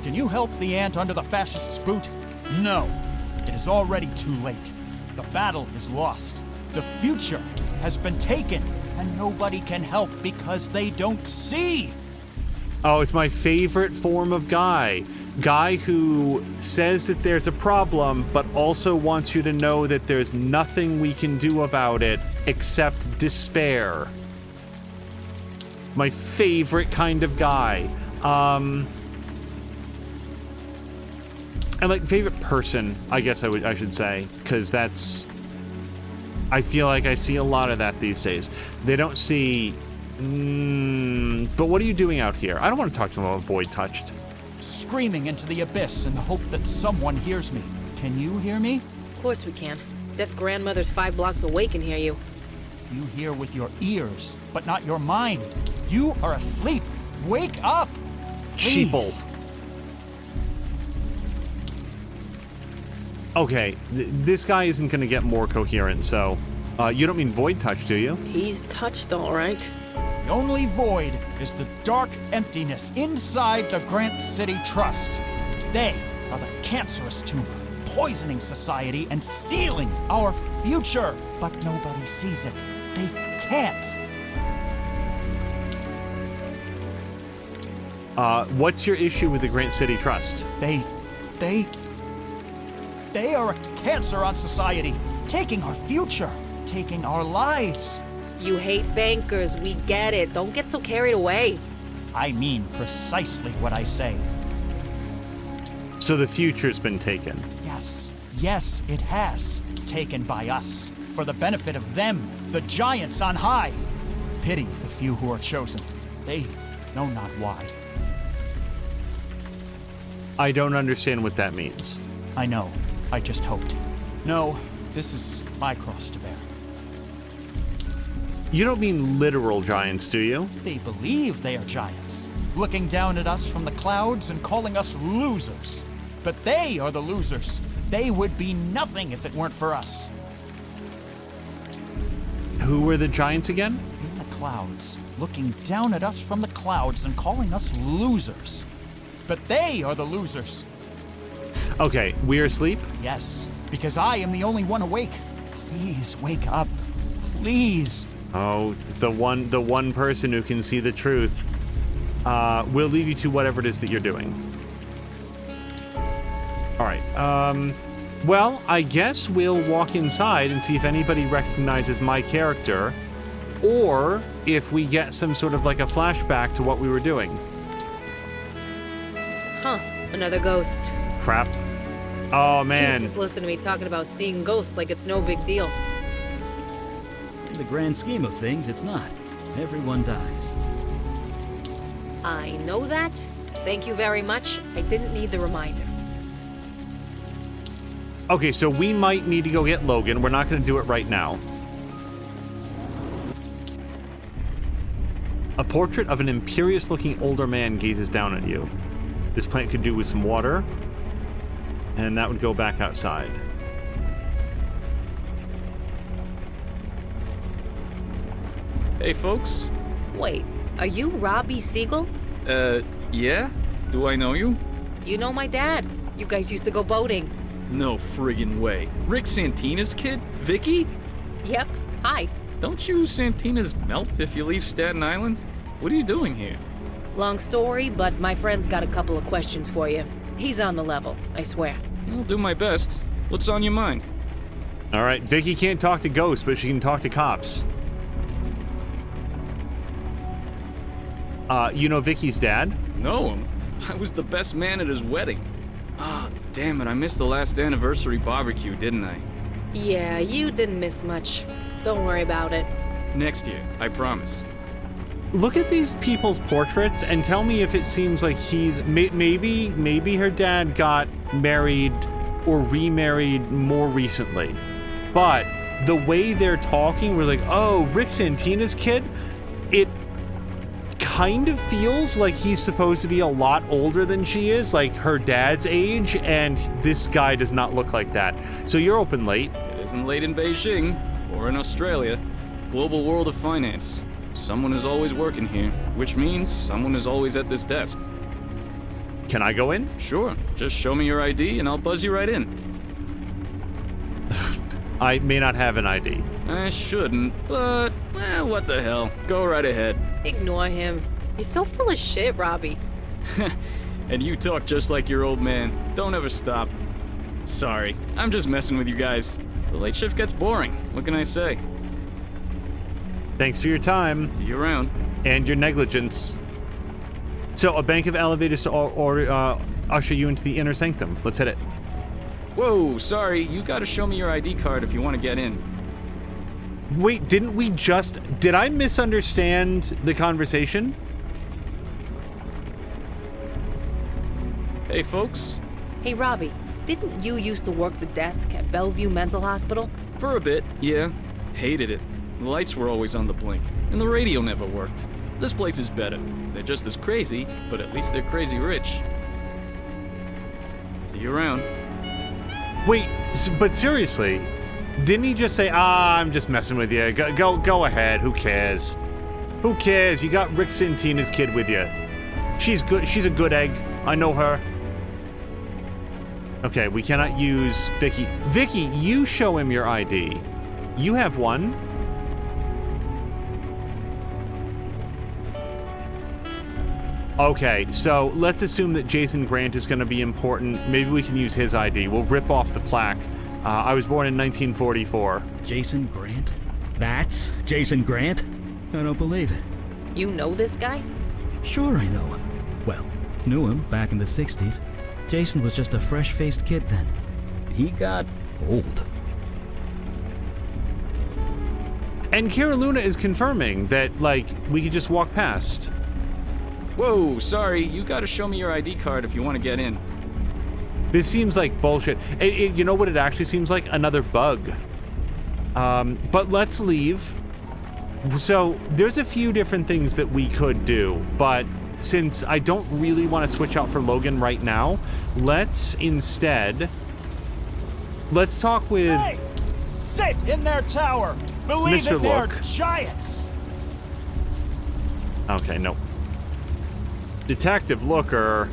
Can you help the ant under the fascist's boot? No. It is already too late. The battle is lost. The future has been taken, and nobody can help because they don't see. Oh, it's my favorite form of guy. Guy who says that there's a problem, but also wants you to know that there's nothing we can do about it except despair. My favorite kind of guy. And like favorite person, I guess I should say, because that's, I feel like I see a lot of that these days. They don't see, but what are you doing out here? I don't want to talk to them about Void Touched. Screaming into the abyss in the hope that someone hears me. Can you hear me? Of course we can. Deaf grandmother's 5 blocks away can hear you. You hear with your ears, but not your mind. You are asleep. Wake up! Please. Sheeple. Okay, this guy isn't going to get more coherent, so... you don't mean Void Touch, do you? He's touched all right. The only void is the dark emptiness inside the Grant City Trust. They are the cancerous tumor, poisoning society and stealing our future. But nobody sees it. They can't. What's your issue with the Grant City Trust? They are a cancer on society, taking our future, taking our lives. You hate bankers, we get it. Don't get so carried away. I mean precisely what I say. So the future's been taken. Yes, it has. Taken by us. For the benefit of them, the giants on high. Pity the few who are chosen. They know not why. I don't understand what that means. I know. I just hoped. No, this is my cross to bear. You don't mean literal giants, do you? They believe they are giants, looking down at us from the clouds and calling us losers. But they are the losers. They would be nothing if it weren't for us. Who were the giants again? In the clouds, looking down at us from the clouds and calling us losers. But they are the losers. Okay, we're asleep? Yes, because I am the only one awake. Please wake up. Please. Oh, the one person who can see the truth. We'll leave you to whatever it is that you're doing. All right. Well, I guess we'll walk inside and see if anybody recognizes my character, or if we get some sort of like a flashback to what we were doing. Huh, another ghost. Crap. Oh, man. Jesus, listen to me talking about seeing ghosts like it's no big deal. In the grand scheme of things, it's not. Everyone dies. I know that. Thank you very much. I didn't need the reminder. Okay, so we might need to go get Logan. We're not going to do it right now. A portrait of an imperious-looking older man gazes down at you. This plant could do with some water, and that would go back outside. Hey, folks. Wait, are you Robbie Siegel? Yeah? Do I know you? You know my dad. You guys used to go boating. No friggin' way. Rick Santina's kid? Vicky? Yep. Hi. Don't you Santinas melt if you leave Staten Island? What are you doing here? Long story, but my friend's got a couple of questions for you. He's on the level, I swear. I'll do my best. What's on your mind? All right, Vicky can't talk to ghosts, but she can talk to cops. You know Vicky's dad? Know him? I was the best man at his wedding. Ah, damn it, I missed the last anniversary barbecue, didn't I? Yeah, you didn't miss much. Don't worry about it. Next year, I promise. Look at these people's portraits and tell me if it seems like he's... Maybe her dad got married or remarried more recently. But the way they're talking, we're like, oh, Rick Santina's kid? It kind of feels like he's supposed to be a lot older than she is, like her dad's age, and this guy does not look like that. So you're open late. It isn't late in Beijing, or in Australia. Global world of finance. Someone is always working here, which means someone is always at this desk. Can I go in? Sure, just show me your ID and I'll buzz you right in. I may not have an ID. I shouldn't, but, what the hell. Go right ahead. Ignore him. He's so full of shit, Robbie. And you talk just like your old man. Don't ever stop. Sorry, I'm just messing with you guys. The late shift gets boring. What can I say? Thanks for your time. See you around. And your negligence. So, a bank of elevators to usher you into the inner sanctum. Let's hit it. Whoa, sorry. You gotta show me your ID card if you want to get in. Wait, didn't we just... Did I misunderstand the conversation? Hey, folks. Hey, Robbie, didn't you used to work the desk at Bellevue Mental Hospital? For a bit, yeah. Hated it. The lights were always on the blink, and the radio never worked. This place is better. They're just as crazy, but at least they're crazy rich. See you around. Wait, but seriously, didn't he just say, I'm just messing with you. Go ahead. Who cares? Who cares? You got Rick Santina's kid with you. She's good. She's a good egg. I know her. Okay, we cannot use Vicky. Vicky, you show him your ID. You have one. Okay, so let's assume that Jason Grant is going to be important. Maybe we can use his ID. We'll rip off the plaque. I was born in 1944. Jason Grant? That's Jason Grant? I don't believe it. You know this guy? Sure I know him. Well, knew him back in the 60s. Jason was just a fresh-faced kid then. He got old. And Kira Luna is confirming that, like, we could just walk past. Whoa, sorry, you gotta show me your ID card if you want to get in. This seems like bullshit. You know what it actually seems like? Another bug. But let's leave. So there's a few different things that we could do, but since I don't really want to switch out for Logan right now, let's talk with... Hey! Sit in their tower! Believe Mr. it, they're Look. giants! Okay, no. Detective Looker.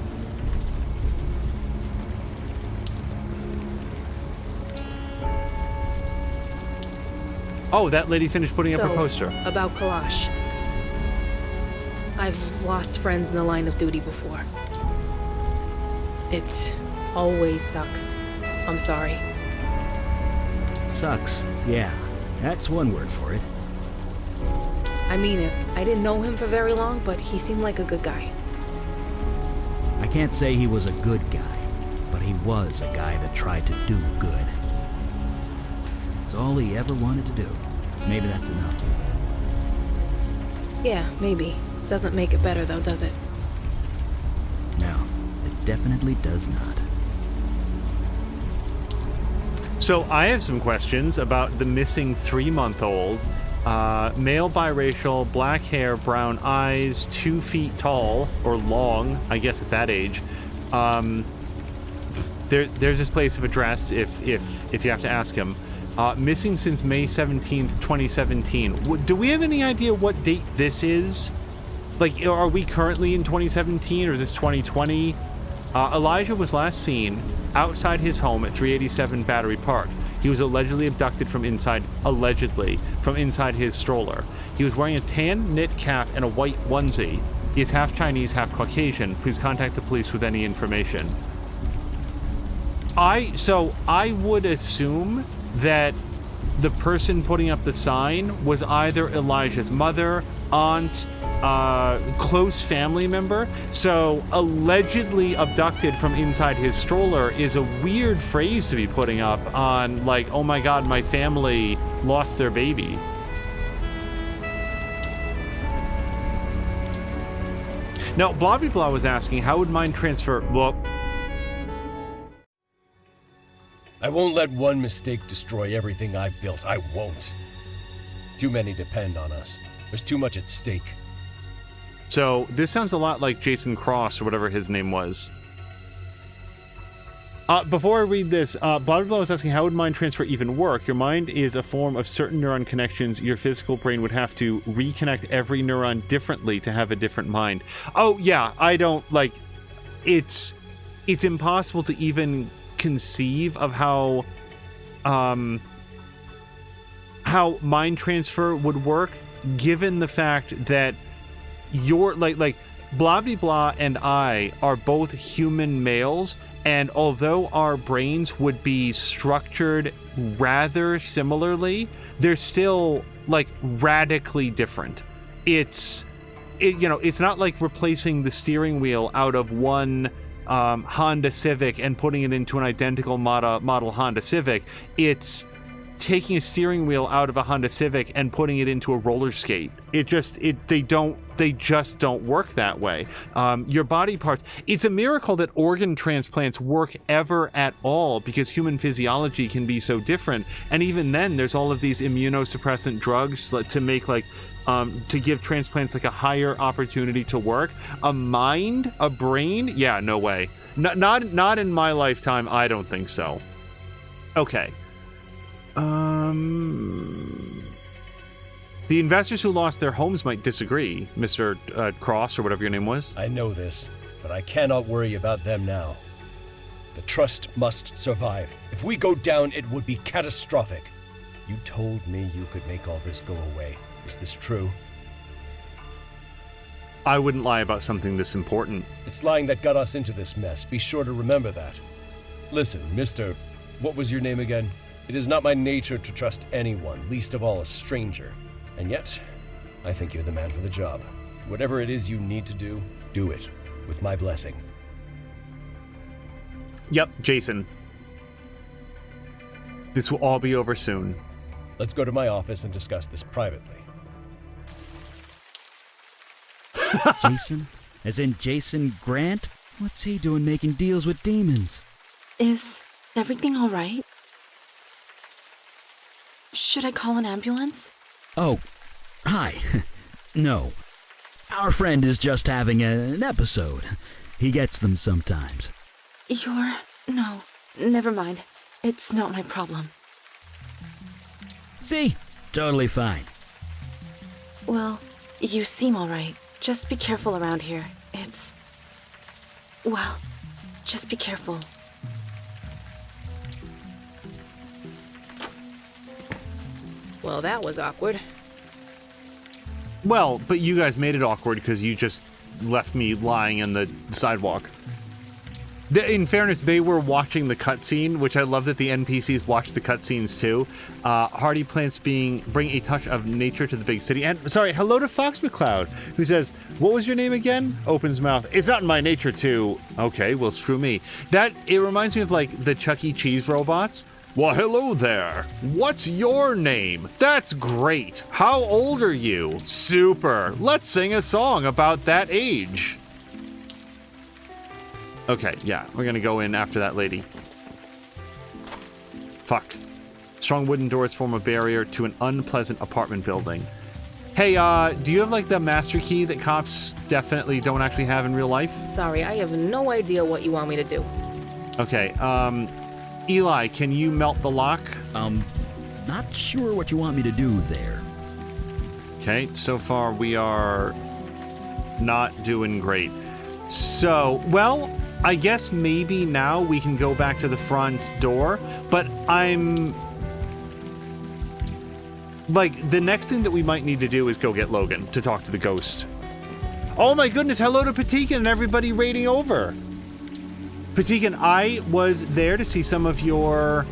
Oh, that lady finished putting up her poster. About Kalash. I've lost friends in the line of duty before. It always sucks. I'm sorry. Sucks, yeah. That's one word for it. I mean it. I didn't know him for very long, but he seemed like a good guy. I can't say he was a good guy, but he was a guy that tried to do good. It's all he ever wanted to do. Maybe that's enough. Yeah, maybe. Doesn't make it better though, does it? No, it definitely does not. So I have some questions about the missing 3-month-old. Male, biracial, black hair, brown eyes, 2 feet tall, or long, I guess at that age. There's his place of address if you have to ask him. Missing since May 17th, 2017. Do we have any idea what date this is? Like, are we currently in 2017 or is this 2020? Elijah was last seen outside his home at 387 Battery Park. He was allegedly abducted from inside his stroller. He was wearing a tan knit cap and a white onesie. He is half Chinese, half Caucasian. Please contact the police with any information. I would assume that the person putting up the sign was either Elijah's mother, aunt, close family member. So allegedly abducted from inside his stroller is a weird phrase to be putting up on, like, oh my god, my family lost their baby. Now, blah blah blah was asking, how would mind transfer... Well, I won't let one mistake destroy everything I've built. I won't. Too many depend on us. There's too much at stake. so this sounds a lot like Jason Cross or whatever his name was. Before I read this, blah blah blah was asking, how would mind transfer even work? Your mind is a form of certain neuron connections. Your physical brain would have to reconnect every neuron differently to have a different mind. Oh yeah, I don't like. It's impossible to even conceive of how mind transfer would work, given the fact that you're like blah blah blah and I are both human males, and although our brains would be structured rather similarly, they're still like radically different. It's not like replacing the steering wheel out of one Honda Civic and putting it into an identical model Honda Civic. It's taking a steering wheel out of a Honda Civic and putting it into a roller skate. They just don't work that way. Your body parts, it's a miracle that organ transplants work ever at all, because human physiology can be so different. And even then, there's all of these immunosuppressant drugs to make to give transplants like a higher opportunity to work. A mind, a brain, yeah, no way. Not in my lifetime. I don't think so. Okay. The investors who lost their homes might disagree, Mr. Cross, or whatever your name was. I know this, but I cannot worry about them now. The trust must survive. If we go down, it would be catastrophic. You told me you could make all this go away. Is this true? I wouldn't lie about something this important. It's lying that got us into this mess. Be sure to remember that. Listen, Mr. What was your name again? It is not my nature to trust anyone, least of all a stranger. And yet, I think you're the man for the job. Whatever it is you need to do, do it, with my blessing. Yep, Jason. This will all be over soon. Let's go to my office and discuss this privately. Jason? As in Jason Grant? What's he doing making deals with demons? Is everything all right? Should I call an ambulance? Oh, hi. No. Our friend is just having an episode. He gets them sometimes. No, never mind. It's not my problem. See? Totally fine. Well, you seem all right. Just be careful around here. Well, just be careful. Well, that was awkward. Well, but you guys made it awkward because you just left me lying on the sidewalk. In fairness, they were watching the cutscene, which I love that the NPCs watch the cutscenes too. Hardy plants bring a touch of nature to the big city. And sorry, hello to Fox McCloud, who says, "What was your name again?" Opens mouth. It's not in my nature to. Okay, well, screw me. It reminds me of like the Chuck E. Cheese robots. Well, hello there. What's your name? That's great. How old are you? Super. Let's sing a song about that age. Okay, yeah, we're gonna go in after that lady. Fuck. Strong wooden doors form a barrier to an unpleasant apartment building. Hey, do you have like the master key that cops definitely don't actually have in real life? Sorry, I have no idea what you want me to do. Okay, Eli, can you melt the lock? Not sure what you want me to do there. Okay, so far we are not doing great. So, well, I guess maybe now we can go back to the front door, but I'm... Like, the next thing that we might need to do is go get Logan to talk to the ghost. Oh my goodness, hello to Patikan and everybody raiding over. Patikan, I was there to see some of your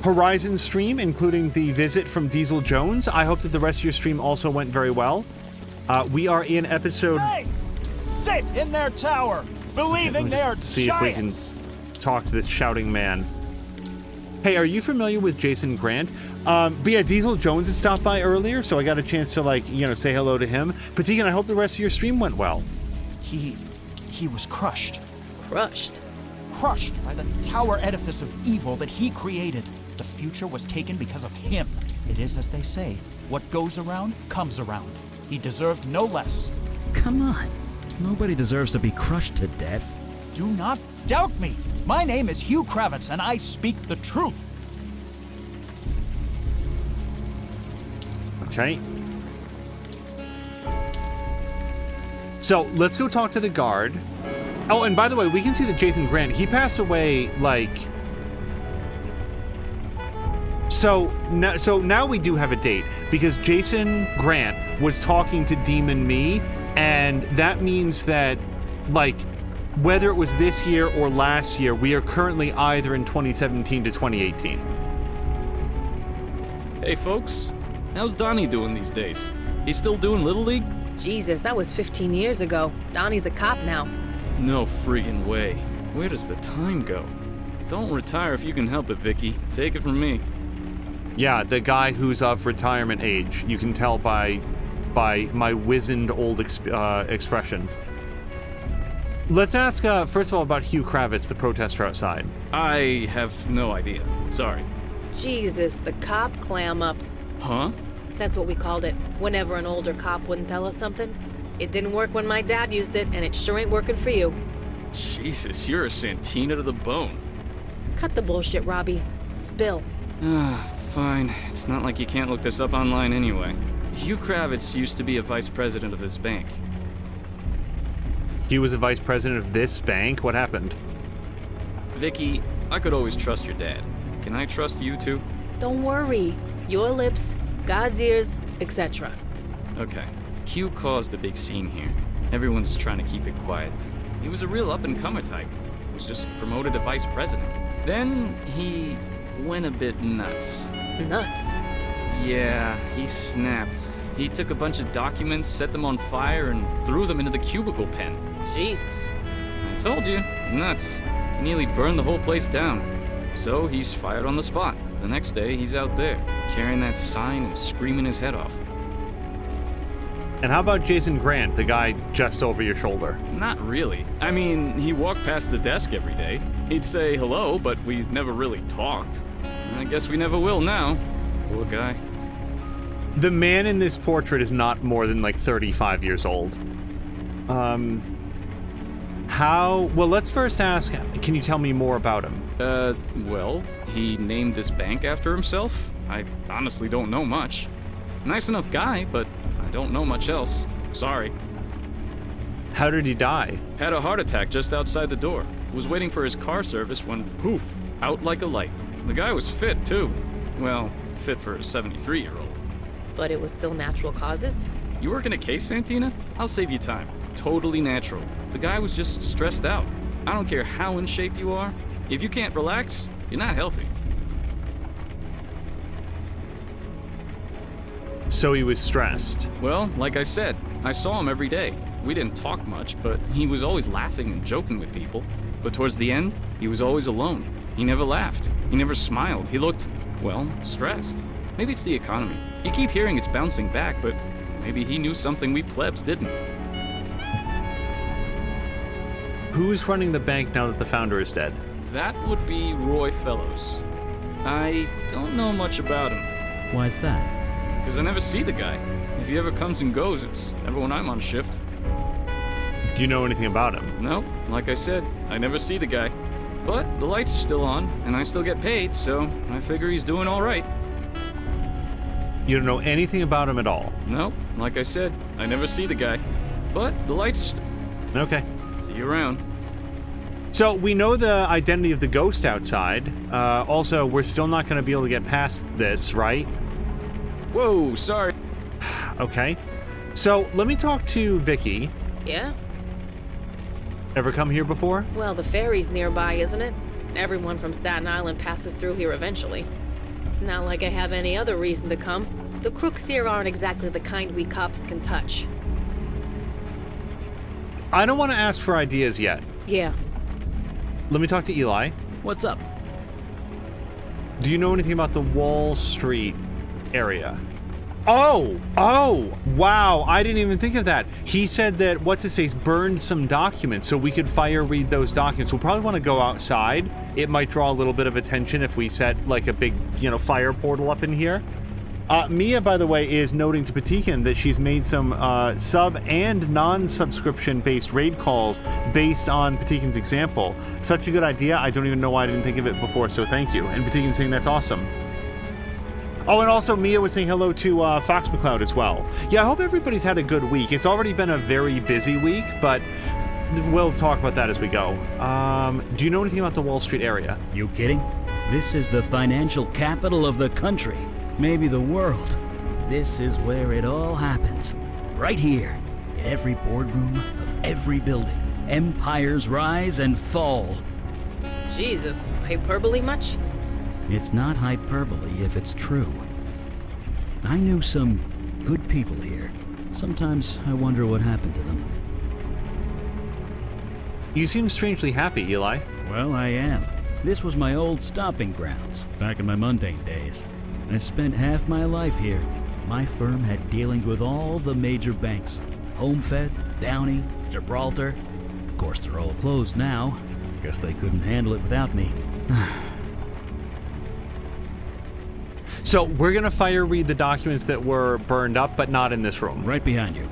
Horizon stream, including the visit from Diesel Jones. I hope that the rest of your stream also went very well. We are in episode... Hey! Sit in their tower, believing they are see giants! if we can talk to this shouting man. Hey, are you familiar with Jason Grant? But yeah, Diesel Jones had stopped by earlier, so I got a chance to, like, you know, say hello to him. Patikan, I hope the rest of your stream went well. He was crushed. Crushed? Crushed by the tower edifice of evil that he created. The future was taken because of him. It is as they say, what goes around comes around. He deserved no less. Come on. Nobody deserves to be crushed to death. Do not doubt me. My name is Hugh Kravitz, and I speak the truth. Okay. So, let's go talk to the guard. Oh, and by the way, we can see that Jason Grant, he passed away, like... So now we do have a date, because Jason Grant was talking to Demon Me, and that means that, like, whether it was this year or last year, we are currently either in 2017 to 2018. Hey, folks. How's Donnie doing these days? He's still doing Little League? Jesus, that was 15 years ago. Donnie's a cop now. No friggin' way. Where does the time go? Don't retire if you can help it, Vicky. Take it from me. Yeah, the guy who's of retirement age. You can tell by my wizened old expression. Let's ask, first of all, about Hugh Kravitz, the protester outside. I have no idea. Sorry. Jesus, the cop clam up. Huh? That's what we called it. Whenever an older cop wouldn't tell us something. It didn't work when my dad used it, and it sure ain't working for you. Jesus, you're a Santina to the bone. Cut the bullshit, Robbie. Spill. Fine. It's not like you can't look this up online anyway. Hugh Kravitz used to be a vice president of this bank. He was a vice president of this bank? What happened? Vicky, I could always trust your dad. Can I trust you too? Don't worry. Your lips, God's ears, etc. Okay. Hugh caused a big scene here. Everyone's trying to keep it quiet. He was a real up-and-comer type. Was just promoted to vice president. Then he went a bit nuts. Nuts? Yeah, he snapped. He took a bunch of documents, set them on fire, and threw them into the cubicle pen. Jesus. I told you, nuts. He nearly burned the whole place down. So he's fired on the spot. The next day, he's out there, carrying that sign and screaming his head off. And how about Jason Grant, the guy just over your shoulder? Not really. I mean, he walked past the desk every day. He'd say hello, but we never really talked. I guess we never will now. Poor guy. The man in this portrait is not more than like 35 years old. Well, let's first ask, can you tell me more about him? Well, he named this bank after himself. I honestly don't know much. Nice enough guy, but I don't know much else. Sorry. How did he die? Had a heart attack just outside the door. Was waiting for his car service when, poof, out like a light. The guy was fit, too. Well, fit for a 73-year-old. But it was still natural causes? You work in a case, Santina? I'll save you time. Totally natural. The guy was just stressed out. I don't care how in shape you are. If you can't relax, you're not healthy. So he was stressed. Well, like I said, I saw him every day. We didn't talk much, but he was always laughing and joking with people. But towards the end, he was always alone. He never laughed. He never smiled. He looked, well, stressed. Maybe it's the economy. You keep hearing it's bouncing back, but maybe he knew something we plebs didn't. Who's running the bank now that the founder is dead? That would be Roy Fellows. I don't know much about him. Why's that? Because I never see the guy. If he ever comes and goes, it's never when I'm on shift. Do you know anything about him? No, like I said, I never see the guy. But the lights are still on, and I still get paid, so I figure he's doing all right. You don't know anything about him at all? No, like I said, I never see the guy. But the lights are still... Okay. See you around. So we know the identity of the ghost outside. Also, we're still not going to be able to get past this, right? Whoa, sorry. Okay. So let me talk to Vicky. Yeah? Ever come here before? Well, the ferry's nearby, isn't it? Everyone from Staten Island passes through here eventually. It's not like I have any other reason to come. The crooks here aren't exactly the kind we cops can touch. I don't want to ask for ideas yet. Yeah. Let me talk to Eli. What's up? Do you know anything about the Wall Street area? Oh, wow, I didn't even think of that. He said that, what's-his-face, burned some documents, so we could fire read those documents. We'll probably want to go outside. It might draw a little bit of attention if we set, like, a big, fire portal up in here. Mia, by the way, is noting to Patikin that she's made some sub- and non-subscription-based raid calls based on Patikin's example. Such a good idea, I don't even know why I didn't think of it before, so thank you. And Patikin's saying that's awesome. Oh, and also Mia was saying hello to Fox McCloud as well. Yeah, I hope everybody's had a good week. It's already been a very busy week, but we'll talk about that as we go. Do you know anything about the Wall Street area? You kidding? This is the financial capital of the country. Maybe the world. This is where it all happens. Right here. In every boardroom of every building. Empires rise and fall. Jesus, hyperbole much? It's not hyperbole if it's true. I knew some good people here. Sometimes I wonder what happened to them. You seem strangely happy, Eli. Well, I am. This was my old stomping grounds, back in my mundane days. I spent half my life here. My firm had dealings with all the major banks. Homefed, Downey, Gibraltar. Of course, they're all closed now. Guess they couldn't handle it without me. So we're going to fire read the documents that were burned up, but not in this room. Right behind you.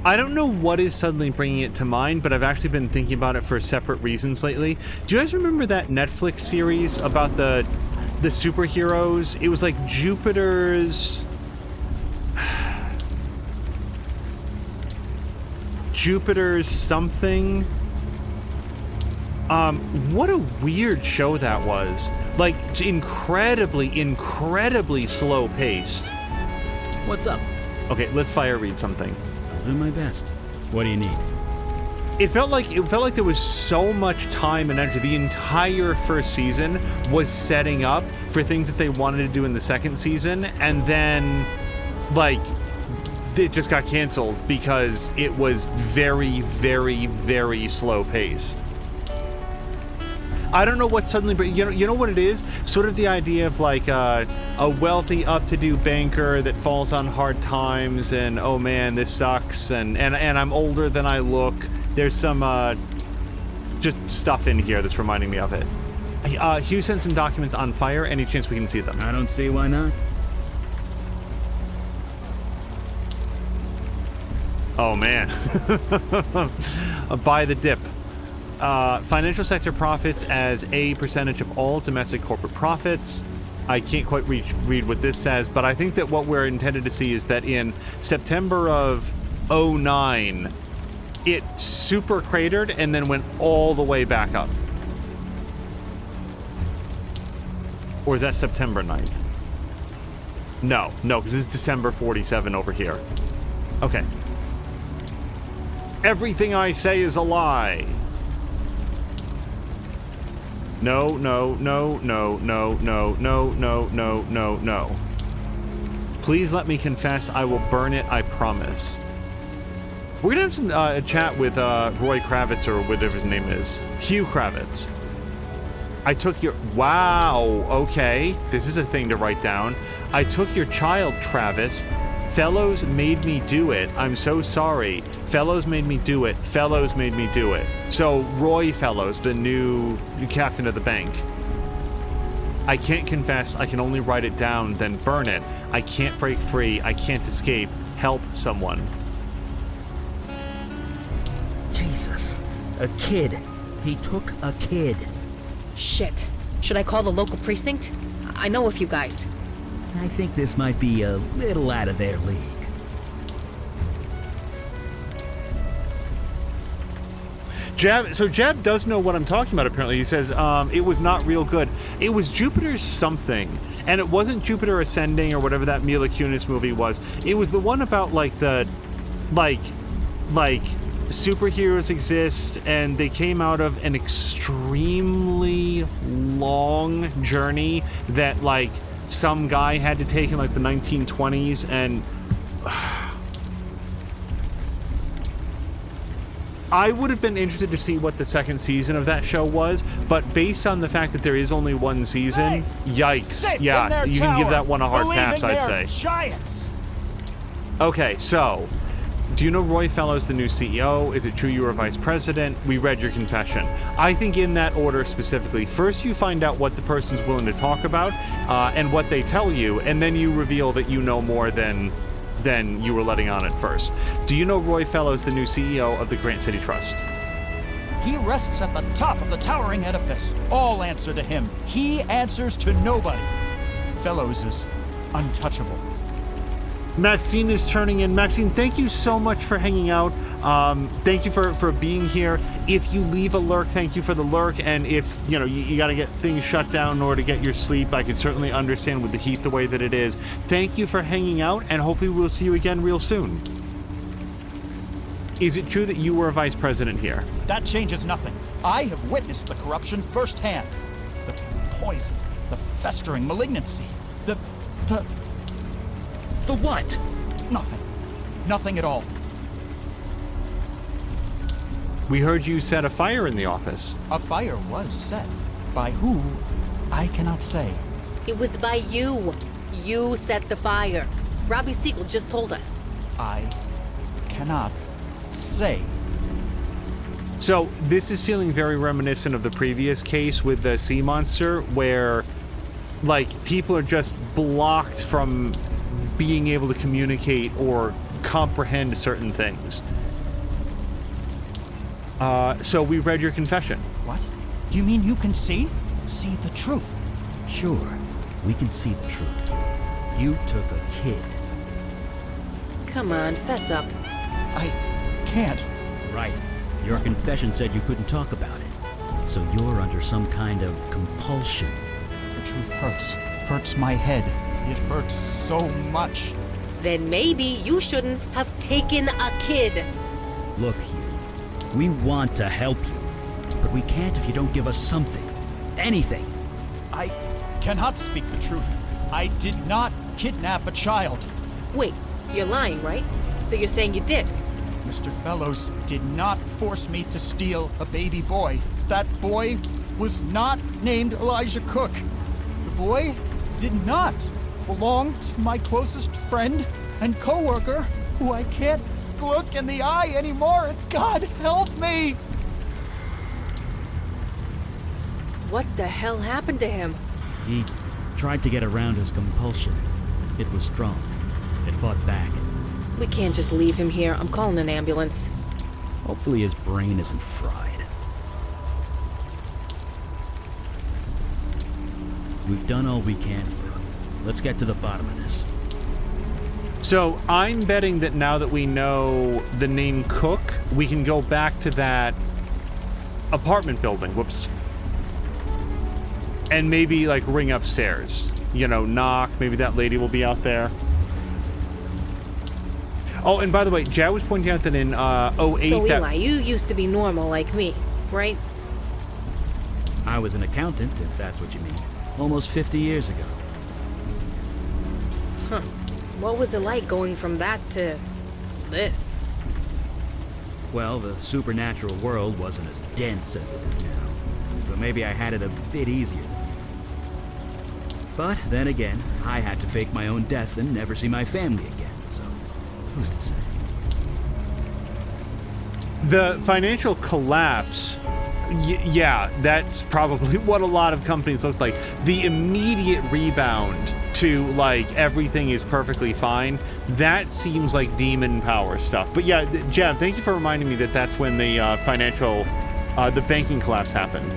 I don't know what is suddenly bringing it to mind, but I've actually been thinking about it for separate reasons lately. Do you guys remember that Netflix series about the superheroes? It was like Jupiter's something. What a weird show that was. Like, incredibly slow paced. What's up? Okay, let's fire read something. I'll do my best. What do you need? It felt like there was so much time and energy. The entire first season was setting up for things that they wanted to do in the second season, and then, like, it just got canceled because it was very, very, very slow paced. I don't know what suddenly, but you know what it is? Sort of the idea of like a wealthy, up-to-do banker that falls on hard times, and oh man, this sucks, and I'm older than I look. There's some just stuff in here that's reminding me of it. Hugh sent some documents on fire. Any chance we can see them? I don't see why not. Oh man. Buy the dip. Financial sector profits as a percentage of all domestic corporate profits. I can't quite read what this says, but I think that what we're intended to see is that in September of 2009, it super cratered and then went all the way back up. Or is that September 9th? No, because this is December 47 over here. Okay. Everything I say is a lie. No. Please let me confess. I will burn it, I promise. We're gonna have some chat with Roy Kravitz, or whatever his name is. Hugh Kravitz. I took your... Wow, okay. This is a thing to write down. I took your child, Travis. Fellows made me do it. I'm so sorry. Fellows made me do it. Fellows made me do it. So, Roy Fellows, the new captain of the bank. I can't confess. I can only write it down, then burn it. I can't break free. I can't escape. Help someone. Jesus. A kid. He took a kid. Shit. Should I call the local precinct? I know a few guys. I think this might be a little out of their league. Jab does know what I'm talking about, apparently. He says, it was not real good. It was Jupiter's something. And it wasn't Jupiter Ascending or whatever that Mila Kunis movie was. It was the one about, like, superheroes exist, and they came out of an extremely long journey that, like, some guy had to take in, like, the 1920s, and... I would have been interested to see what the second season of that show was, but based on the fact that there is only one season, yikes. Yeah, you can give that one a hard pass, I'd say. Giants. Okay, so, do you know Roy Fellows, the new CEO? Is it true you were vice president? We read your confession. I think in that order specifically. First, you find out what the person's willing to talk about, and what they tell you, and then you reveal that you know more than you were letting on at first. Do you know Roy Fellows, the new CEO of the Grant City Trust? He rests at the top of the towering edifice. All answer to him. He answers to nobody. Fellows is untouchable. Maxine is turning in. Maxine, thank you so much for hanging out. Thank you for being here. If you leave a lurk, thank you for the lurk. And if, you got to get things shut down in order to get your sleep, I can certainly understand with the heat the way that it is. Thank you for hanging out, and hopefully we'll see you again real soon. Is it true that you were a vice president here? That changes nothing. I have witnessed the corruption firsthand. The poison, the festering malignancy, the what? Nothing. Nothing at all. We heard you set a fire in the office. A fire was set. By who, I cannot say. It was by you. You set the fire. Robbie Siegel just told us. I cannot say. So, this is feeling very reminiscent of the previous case with the sea monster, where, like, people are just blocked from being able to communicate or comprehend certain things. So we read your confession. What? You mean you can see? See the truth? Sure, we can see the truth. You took a kid. Come on, fess up. I can't. Right. Your confession said you couldn't talk about it. So you're under some kind of compulsion. The truth hurts. Hurts my head. It hurts so much. Then maybe you shouldn't have taken a kid. Look, Hugh. We want to help you. But we can't if you don't give us something. Anything. I cannot speak the truth. I did not kidnap a child. Wait, you're lying, right? So you're saying you did? Mr. Fellows did not force me to steal a baby boy. That boy was not named Elijah Cook. The boy did not belong to my closest friend and co-worker, who I can't look in the eye anymore. God help me! What the hell happened to him? He tried to get around his compulsion. It was strong. It fought back. We can't just leave him here. I'm calling an ambulance. Hopefully his brain isn't fried. We've done all we can for him. Let's get to the bottom of this. So I'm betting that now that we know the name Cook, we can go back to that apartment building. Whoops. And maybe, like, ring upstairs. You know, knock. Maybe that lady will be out there. Oh, and by the way, Jad was pointing out that in 08... So, Eli, you used to be normal like me, right? I was an accountant, if that's what you mean. Almost 50 years ago. Huh. What was it like going from that to this? Well, the supernatural world wasn't as dense as it is now. So maybe I had it a bit easier. But then again, I had to fake my own death and never see my family again, so who's to say? The financial collapse, yeah, that's probably what a lot of companies look like. The immediate rebound to, like, everything is perfectly fine, that seems like demon power stuff. But yeah, Jab, thank you for reminding me that that's when the the banking collapse happened.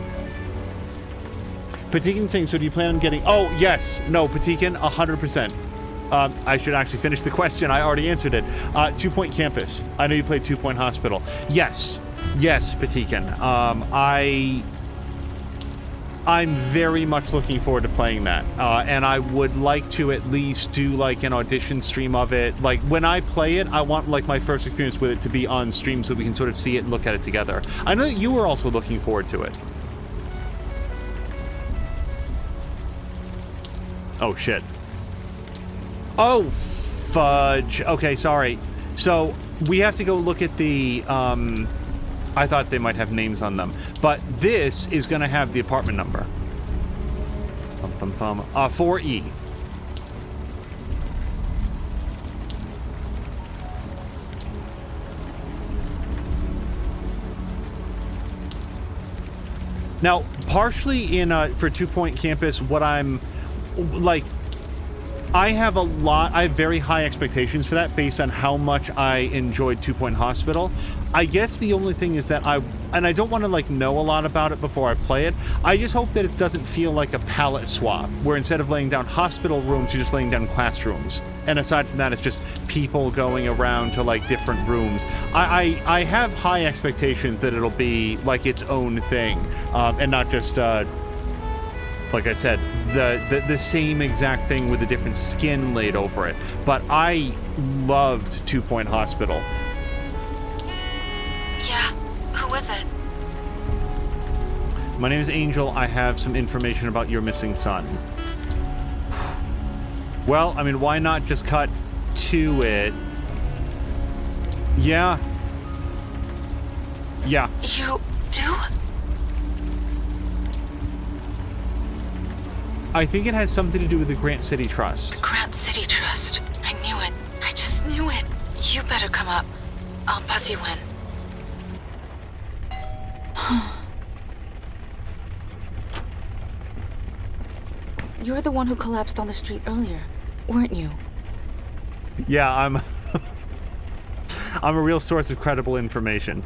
Patikin saying, so do you plan on getting... Oh, yes. No, Patikin, 100%. I should actually finish the question. I already answered it. 2 Point Campus. I know you played 2 Point Hospital. Yes. Yes, Patikin. I'm very much looking forward to playing that. And I would like to at least do, like, an audition stream of it. Like, when I play it, I want, like, my first experience with it to be on stream so we can sort of see it and look at it together. I know that you were also looking forward to it. Oh, shit. Oh, fudge. Okay, sorry. So, we have to go look at the, I thought they might have names on them. But this is going to have the apartment number. 4E. Now, partially in, for 2 Point Campus, what I'm... like, I have very high expectations for that based on how much I enjoyed 2 Point Hospital. I guess the only thing is that I don't want to, like, know a lot about it before I play it. I just hope that it doesn't feel like a palette swap, where instead of laying down hospital rooms, you're just laying down classrooms. And aside from that, it's just people going around to, like, different rooms. I have high expectations that it'll be, like, its own thing, and not just, like I said, the same exact thing with a different skin laid over it. But I loved 2 Point Hospital. Yeah, who is it? My name is Angel. I have some information about your missing son. Well, I mean, why not just cut to it? Yeah. Yeah. You do? I think it has something to do with the Grant City Trust. The Grant City Trust. I knew it. I just knew it. You better come up. I'll buzz you in. You're the one who collapsed on the street earlier, weren't you? Yeah, I'm a real source of credible information.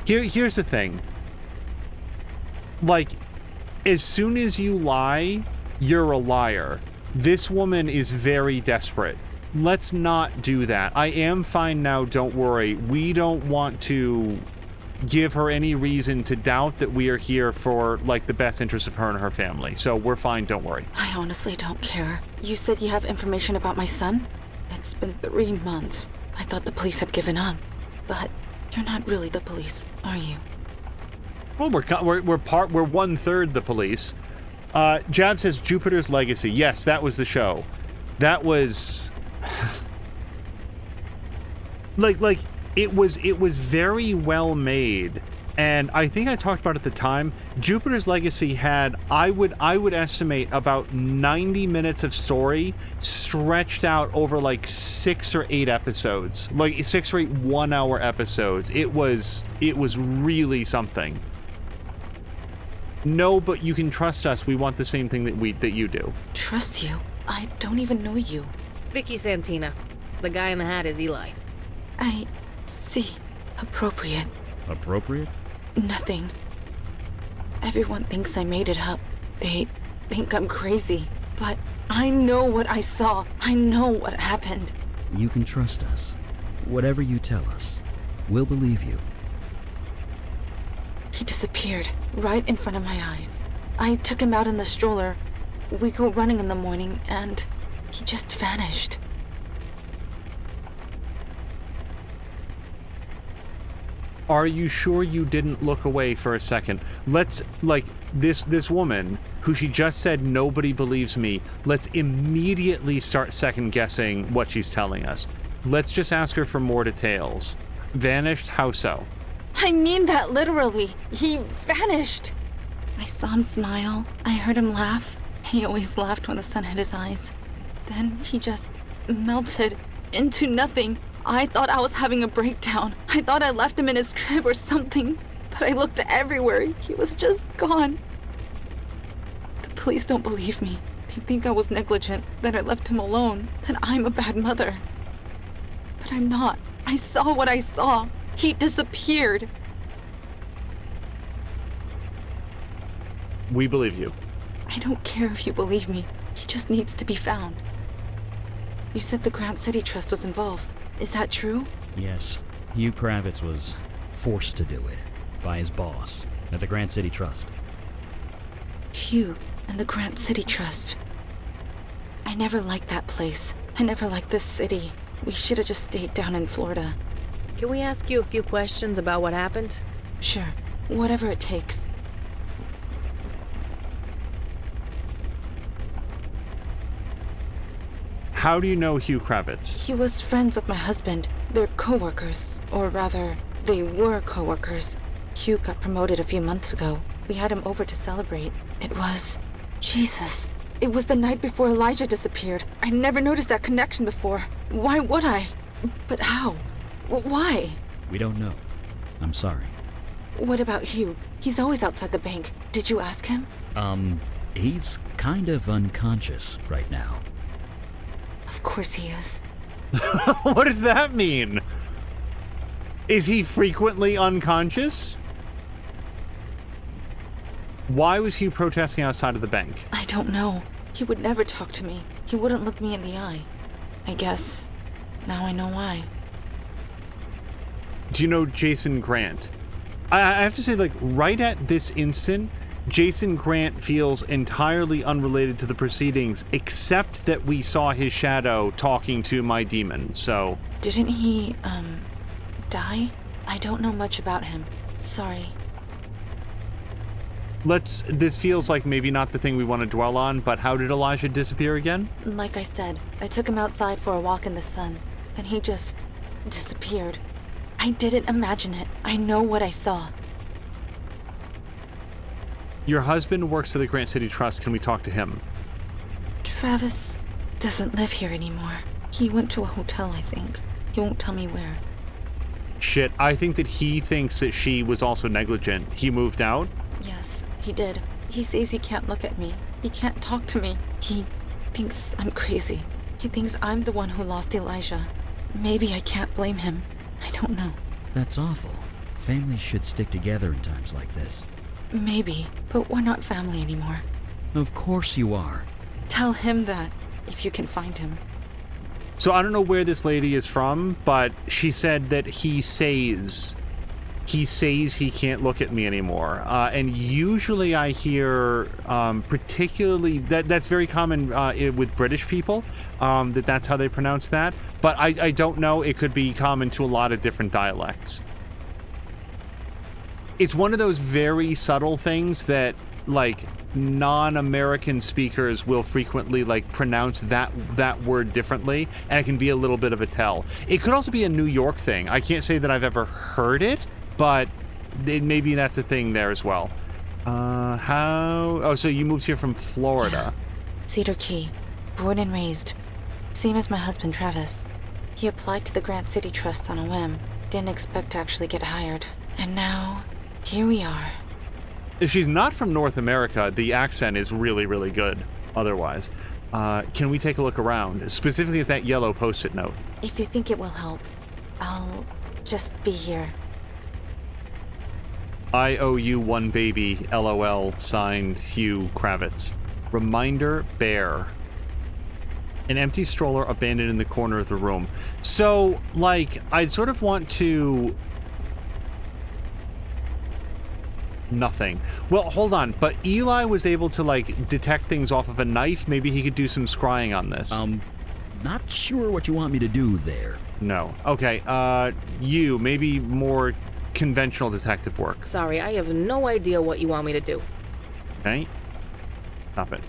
Here's the thing. Like, as soon as you lie, you're a liar. This woman is very desperate. Let's not do that. I am fine now, don't worry. We don't want to give her any reason to doubt that we are here for, like, the best interest of her and her family. So we're fine, don't worry. I honestly don't care. You said you have information about my son? It's been 3 months. I thought the police had given up. But You're not really the police, are you? Well, we're 1/3 the police. Jab says Jupiter's Legacy. Yes, that was the show. That was like it was very well made, and I think I talked about it at the time. Jupiter's Legacy had, I would estimate, about 90 minutes of story stretched out over like 6 or 8 episodes, like 6 or 8 1-hour episodes. It was really something. No, but you can trust us. We want the same thing that you do. Trust you? I don't even know you. Vicky Santina. The guy in the hat is Eli. I see. Appropriate. Appropriate? Nothing. Everyone thinks I made it up. They think I'm crazy. But I know what I saw. I know what happened. You can trust us. Whatever you tell us, we'll believe you. He disappeared right in front of my eyes. I took him out in the stroller. We go running in the morning, and he just vanished. Are you sure you didn't look away for a second? Let's, like, this woman, who she just said nobody believes me, let's immediately start second-guessing what she's telling us. Let's just ask her for more details. Vanished? How so? I mean that literally. He vanished. I saw him smile. I heard him laugh. He always laughed when the sun hit his eyes. Then he just melted into nothing. I thought I was having a breakdown. I thought I left him in his crib or something. But I looked everywhere. He was just gone. The police don't believe me. They think I was negligent, that I left him alone, that I'm a bad mother. But I'm not. I saw what I saw. He disappeared. We believe you. I don't care if you believe me. He just needs to be found. You said the Grant City Trust was involved. Is that true? Yes. Hugh Kravitz was forced to do it by his boss at the Grant City Trust. Hugh and the Grant City Trust. I never liked that place. I never liked this city. We should have just stayed down in Florida. Can we ask you a few questions about what happened? Sure. Whatever it takes. How do you know Hugh Kravitz? He was friends with my husband. They're co-workers. Or rather, they were co-workers. Hugh got promoted a few months ago. We had him over to celebrate. It was... Jesus. It was the night before Elijah disappeared. I never noticed that connection before. Why would I? But how? Why? We don't know. I'm sorry. What about Hugh? He's always outside the bank. Did you ask him? He's kind of unconscious right now. Of course he is. What does that mean? Is he frequently unconscious? Why was Hugh protesting outside of the bank? I don't know. He would never talk to me. He wouldn't look me in the eye. I guess now I know why. Do you know Jason Grant? I have to say, like, right at this instant, Jason Grant feels entirely unrelated to the proceedings, except that we saw his shadow talking to my demon, so... Didn't he, die? I don't know much about him. Sorry. This feels like maybe not the thing we want to dwell on, but how did Elijah disappear again? Like I said, I took him outside for a walk in the sun. Then he just disappeared. I didn't imagine it. I know what I saw. Your husband works for the Grant City Trust. Can we talk to him? Travis doesn't live here anymore. He went to a hotel, I think. He won't tell me where. Shit, I think that he thinks that she was also negligent. He moved out? Yes, he did. He says he can't look at me. He can't talk to me. He thinks I'm crazy. He thinks I'm the one who lost Elijah. Maybe I can't blame him. I don't know. That's awful. Families should stick together in times like this. Maybe, but we're not family anymore. Of course you are. Tell him that, if you can find him. So I don't know where this lady is from, but she said that he says he can't look at me anymore. And usually I hear, particularly, that's very common with British people, that's how they pronounce that. But I don't know, it could be common to a lot of different dialects. it's one of those very subtle things that, like, non-American speakers will frequently, like, pronounce that word differently, and it can be a little bit of a tell. It could also be a New York thing. I can't say that I've ever heard it, but maybe that's a thing there as well. So you moved here from Florida. Cedar Key. Born and raised. Same as my husband, Travis. He applied to the Grant City Trust on a whim. Didn't expect to actually get hired. And now, here we are. If she's not from North America, the accent is really, really good otherwise. Can we take a look around? Specifically at that yellow Post-it note. If you think it will help, I'll just be here. I owe you one baby, LOL, signed Hugh Kravitz. Reminder bear. An empty stroller abandoned in the corner of the room. So, like, I sort of want to... Nothing. Well, hold on, but Eli was able to, like, detect things off of a knife. Maybe he could do some scrying on this. Not sure what you want me to do there. No. Okay, maybe more conventional detective work. Sorry, I have no idea what you want me to do. Okay. Stop it.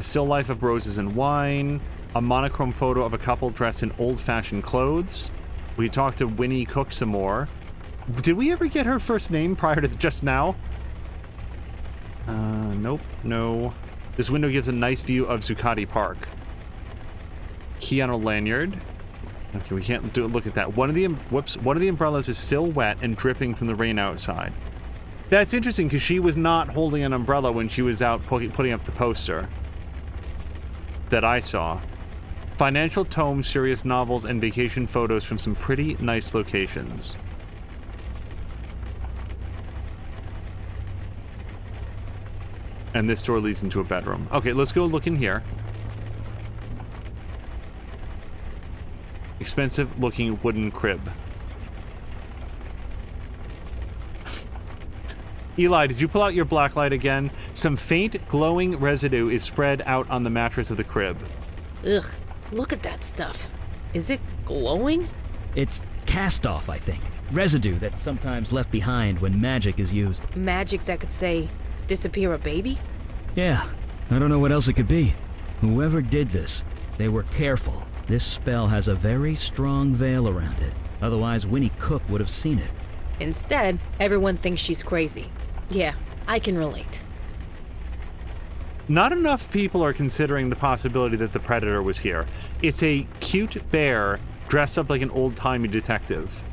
Still life of roses and wine. A monochrome photo of a couple dressed in old-fashioned clothes. We talked to Winnie Cook some more. Did we ever get her first name prior to just now? Nope. No. This window gives a nice view of Zuccotti Park. Key on a lanyard. Okay, we can't look at that. One of the umbrellas is still wet and dripping from the rain outside. That's interesting because she was not holding an umbrella when she was out putting up the poster that I saw. Financial tomes, serious novels, and vacation photos from some pretty nice locations. And this door leads into a bedroom. Okay, let's go look in here. Expensive looking wooden crib. Eli, did you pull out your black light again? Some faint glowing residue is spread out on the mattress of the crib. Ugh, look at that stuff. Is it glowing? It's cast off, I think. Residue that's sometimes left behind when magic is used. Magic that could, say, disappear a baby? Yeah, I don't know what else it could be. Whoever did this, they were careful. This spell has a very strong veil around it. Otherwise, Winnie Cook would have seen it. Instead, everyone thinks she's crazy. Yeah, I can relate. Not enough people are considering the possibility that the Predator was here. It's a cute bear dressed up like an old-timey detective.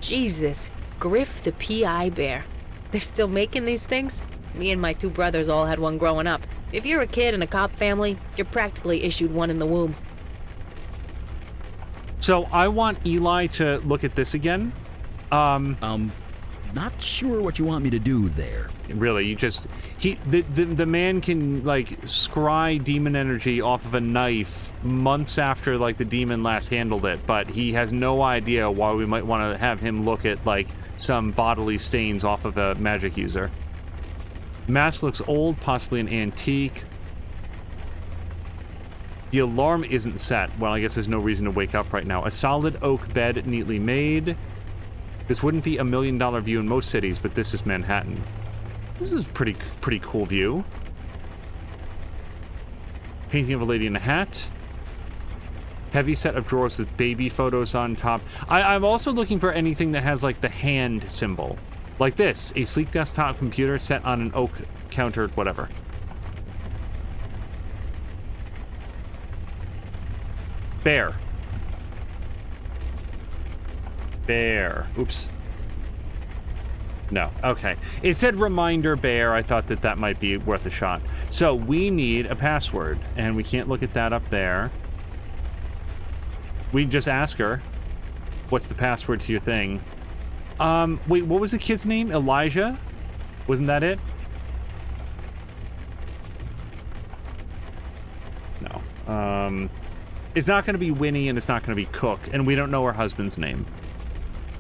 Jesus, Griff the PI bear. They're still making these things? Me and my two brothers all had one growing up. If you're a kid in a cop family, you're practically issued one in the womb. So I want Eli to look at this again. Not sure what you want me to do there. Really, the man can, like, scry demon energy off of a knife months after, like, the demon last handled it, but he has no idea why we might want to have him look at, like, some bodily stains off of a magic user. Mask looks old, possibly an antique. The alarm isn't set. Well, I guess there's no reason to wake up right now. A solid oak bed, neatly made. This wouldn't be $1 million view in most cities, but this is Manhattan. This is pretty cool view. Painting of a lady in a hat. Heavy set of drawers with baby photos on top. I'm also looking for anything that has, like, the hand symbol. Like this, a sleek desktop computer set on an oak counter, whatever. Bear. Bear. Oops. No. Okay. It said reminder bear. I thought that might be worth a shot. So we need a password, and we can't look at that up there. We just ask her, what's the password to your thing? Wait, what was the kid's name? Elijah? Wasn't that it? No. It's not going to be Winnie, and it's not going to be Cook, and we don't know her husband's name.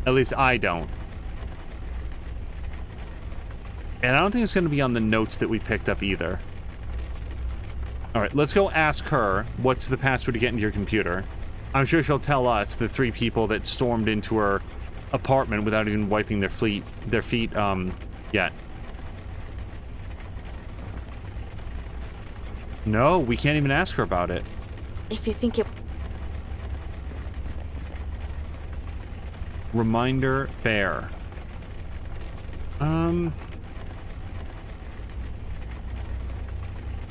At least I don't. And I don't think it's going to be on the notes that we picked up either. Alright, let's go ask her what's the password to get into your computer. I'm sure she'll tell us, the three people that stormed into her apartment without even wiping their feet yet. No, we can't even ask her about it. If you think it... Reminder bear.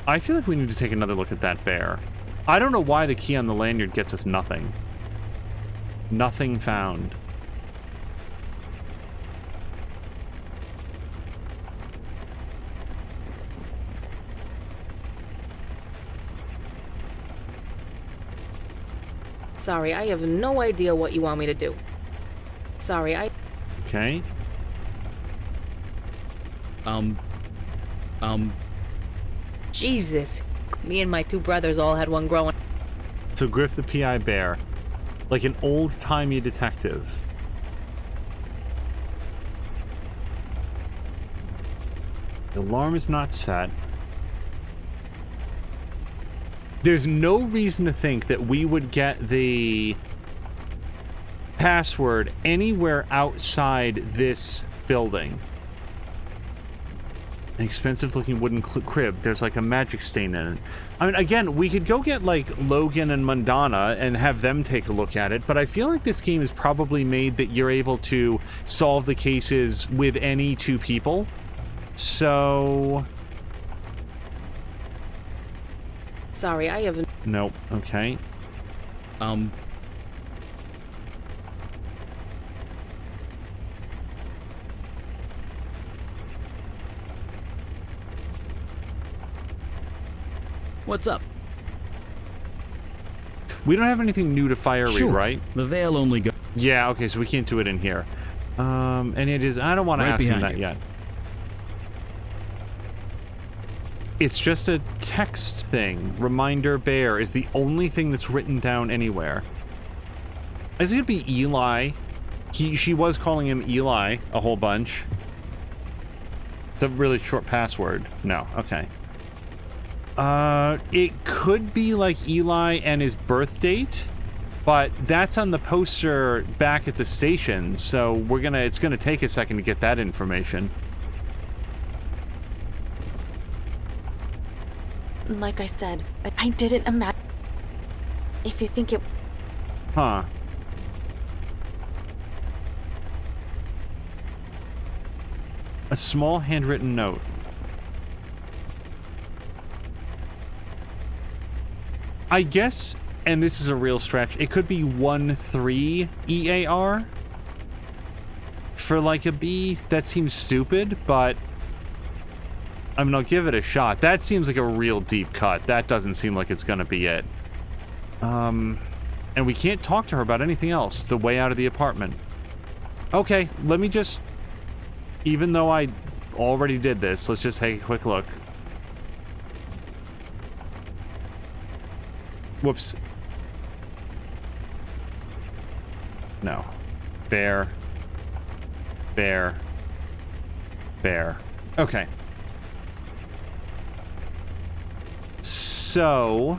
I feel like we need to take another look at that bear. I don't know why the key on the lanyard gets us nothing. Nothing found. Sorry, I have no idea what you want me to do. Sorry, Okay. Jesus. Me and my two brothers all had one growing. So Griff the PI bear. Like an old-timey detective. The alarm is not set. There's no reason to think that we would get the password anywhere outside this building. An expensive-looking wooden crib. There's like a magic stain in it. I mean, again, we could go get like Logan and Mundana and have them take a look at it, but I feel like this game is probably made that you're able to solve the cases with any two people. So... Sorry, I have... Nope. Okay. What's up? We don't have anything new to fire read, Sure. right? The veil only goes... Yeah, okay, so we can't do it in here. And it is... I don't want to Right ask him behind that you. yet. It's just a text thing. Reminder bear is the only thing that's written down anywhere. Is it going to be Eli? She was calling him Eli a whole bunch. It's a really short password. No, okay. It could be like Eli and his birth date, but that's on the poster back at the station, so it's gonna take a second to get that information. Like I said, I didn't imagine... If you think it... Huh. A small handwritten note. I guess, and this is a real stretch, it could be 1-3 EAR for like a B. That seems stupid, but I mean, I'll give it a shot. That seems like a real deep cut. That doesn't seem like it's gonna be it. And we can't talk to her about anything else. The way out of the apartment. Okay, let me just, even though I already did this, let's just take a quick look. Whoops. No. Bear. Bear. Bear. Okay. So...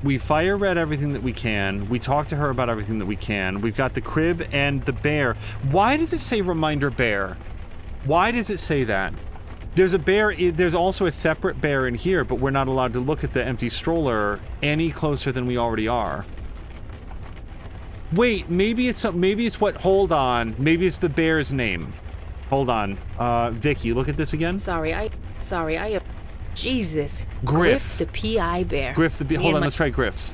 we fire read everything that we can. We talk to her about everything that we can. We've got the crib and the bear. Why does it say reminder bear? Why does it say that? There's a bear, there's also a separate bear in here, but we're not allowed to look at the empty stroller any closer than we already are. Wait, maybe it's what, hold on. Maybe it's the bear's name. Hold on. Vicky, look at this again. Sorry, I have... Jesus. Griff. The PI bear. Griff the hold on, let's try Griff.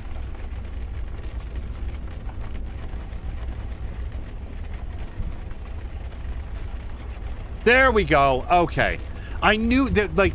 There we go. Okay. I knew that, like,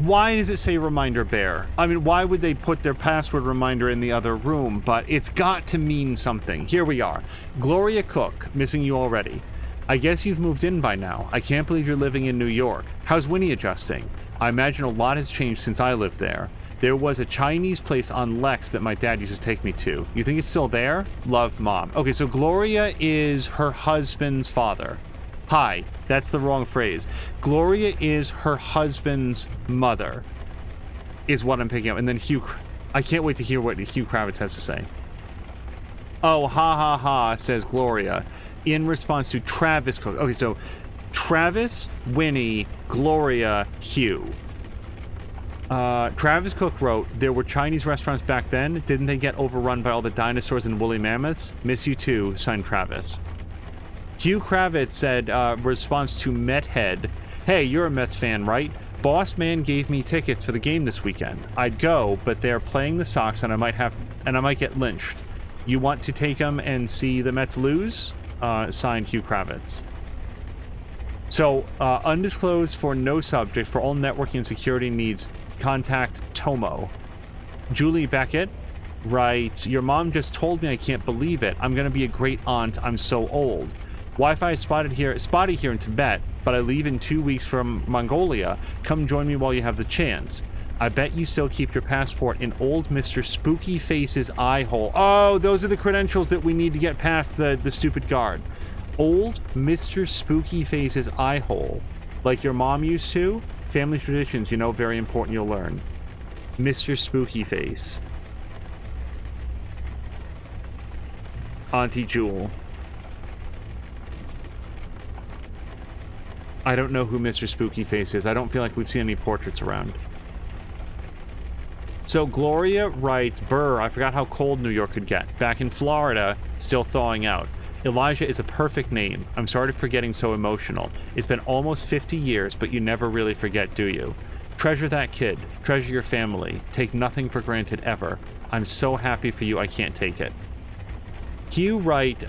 why does it say reminder bear? I mean, why would they put their password reminder in the other room? But it's got to mean something. Here we are. Gloria Cook, missing you already. I guess you've moved in by now. I can't believe you're living in New York. How's Winnie adjusting? I imagine a lot has changed since I lived there. There was a Chinese place on Lex that my dad used to take me to. You think it's still there? Love, Mom. Okay, so Gloria is her husband's father. Hi, that's the wrong phrase. Gloria is her husband's mother, is what I'm picking up. And then Hugh, I can't wait to hear what Hugh Kravitz has to say. Oh, ha ha ha, says Gloria, in response to Travis Cook. Okay, so Travis, Winnie, Gloria, Hugh. Travis Cook wrote, there were Chinese restaurants back then. Didn't they get overrun by all the dinosaurs and woolly mammoths? Miss you too, signed Travis. Hugh Kravitz said, response to Methead, hey, you're a Mets fan, right? Boss man gave me tickets for the game this weekend. I'd go, but they're playing the Sox and I might get lynched. You want to take them and see the Mets lose? Signed Hugh Kravitz. So, undisclosed for no subject. For all networking and security needs, contact Tomo. Julie Beckett writes, your mom just told me I can't believe it. I'm going to be a great aunt. I'm so old. Wi-Fi is spotty here in Tibet, but I leave in 2 weeks from Mongolia. Come join me while you have the chance. I bet you still keep your passport in old Mr. Spooky Face's eye hole. Oh, those are the credentials that we need to get past the stupid guard. Old Mr. Spooky Face's eye hole. Like your mom used to? Family traditions, you know, very important, you'll learn. Mr. Spooky Face. Auntie Jewel. I don't know who Mr. Spooky Face is. I don't feel like we've seen any portraits around. So Gloria writes, Burr, I forgot how cold New York could get. Back in Florida, still thawing out. Elijah is a perfect name. I'm sorry for getting so emotional. It's been almost 50 years, but you never really forget, do you? Treasure that kid. Treasure your family. Take nothing for granted ever. I'm so happy for you, I can't take it. Hugh wrote,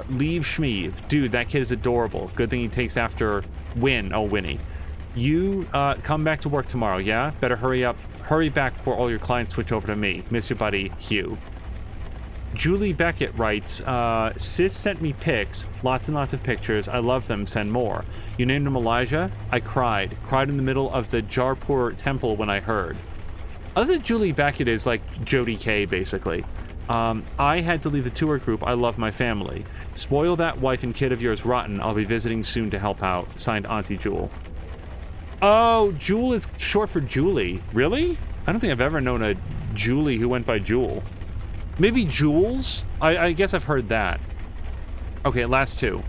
leave Shmeev. Dude, that kid is adorable. Good thing he takes after Winnie. You come back to work tomorrow, yeah? Better hurry up. Hurry back before all your clients switch over to me. Miss your buddy, Hugh. Julie Beckett writes, Sis sent me pics, lots and lots of pictures. I love them, send more. You named him Elijah? I cried in the middle of the Jaipur temple when I heard. Other than Julie Beckett is like Jodie Kay, basically. I had to leave the tour group. I love my family. Spoil that wife and kid of yours rotten. I'll be visiting soon to help out. Signed, Auntie Jewel. Oh, Jewel is short for Julie. Really? I don't think I've ever known a Julie who went by Jewel. Maybe Jules? I guess I've heard that. Okay, last two.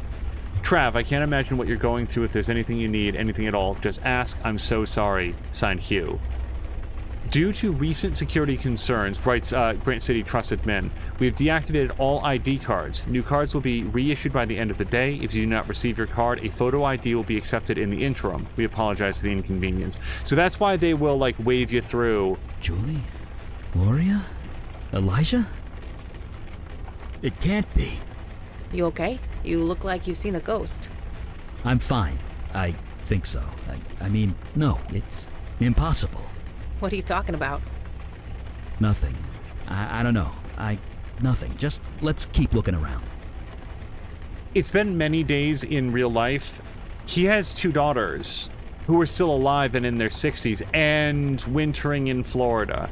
Trav, I can't imagine what you're going through. If there's anything you need, anything at all, just ask. I'm so sorry. Signed, Hugh. Due to recent security concerns, writes Grant City Trusted Men, we have deactivated all ID cards. New cards will be reissued by the end of the day. If you do not receive your card, a photo ID will be accepted in the interim. We apologize for the inconvenience. So that's why they will, like, wave you through. Julie? Gloria? Elijah? It can't be. You okay? You look like you've seen a ghost. I'm fine. I think so. I mean, no, it's impossible. What are you talking about? Nothing. I don't know. Nothing. Just let's keep looking around. It's been many days in real life. He has 2 daughters who are still alive and in their 60s and wintering in Florida.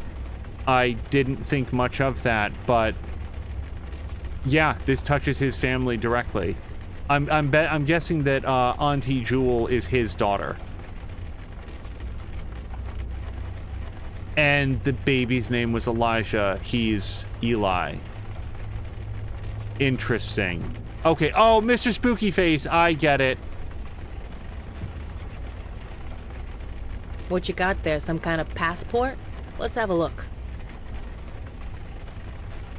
I didn't think much of that, but yeah, this touches his family directly. I'm guessing that Auntie Jewel is his daughter. And the baby's name was Elijah. He's Eli. Interesting. Okay. Oh, Mr. Spooky Face. I get it. What you got there? Some kind of passport? Let's have a look.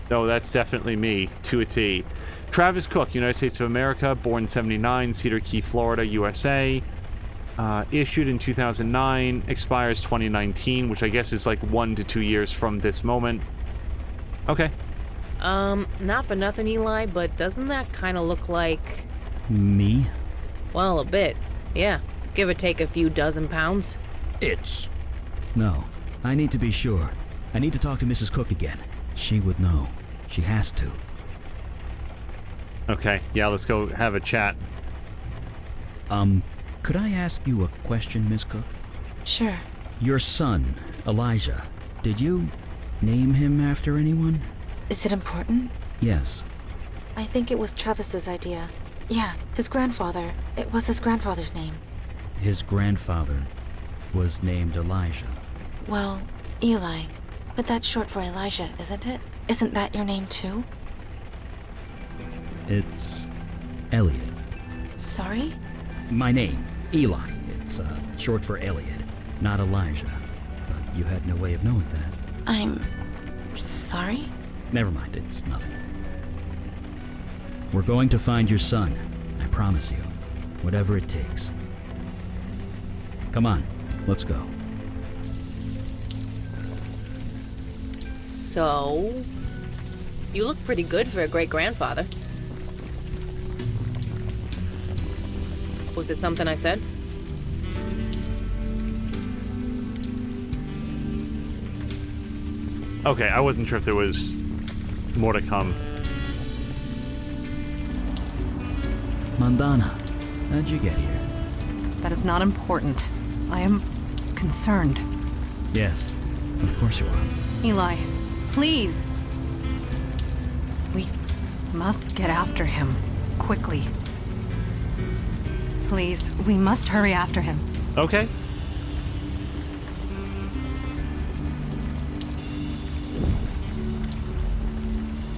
No, that's definitely me, to a T. Travis Cook, United States of America, born 79, Cedar Key, Florida, USA. Issued in 2009, expires 2019, which I guess is like 1 to 2 years from this moment. Okay. Not for nothing, Eli, but doesn't that kind of look like... Me? Well, a bit. Yeah. Give or take a few dozen pounds. No. I need to be sure. I need to talk to Mrs. Cook again. She would know. She has to. Okay, yeah, let's go have a chat. Could I ask you a question, Miss Cook? Sure. Your son, Elijah, did you name him after anyone? Is it important? Yes. I think it was Travis's idea. Yeah, his grandfather. It was his grandfather's name. His grandfather was named Elijah. Well, Eli. But that's short for Elijah, isn't it? Isn't that your name too? It's Elliot. Sorry? My name, Eli. It's short for Elliot, not Elijah. But you had no way of knowing that. I'm sorry? Never mind, it's nothing. We're going to find your son. I promise you. Whatever it takes. Come on, let's go. So, you look pretty good for a great-grandfather. Was it something I said? Okay, I wasn't sure if there was more to come. Mandana, how'd you get here? That is not important. I am concerned. Yes, of course you are. Eli, please. We must get after him. Quickly. Please, we must hurry after him. Okay.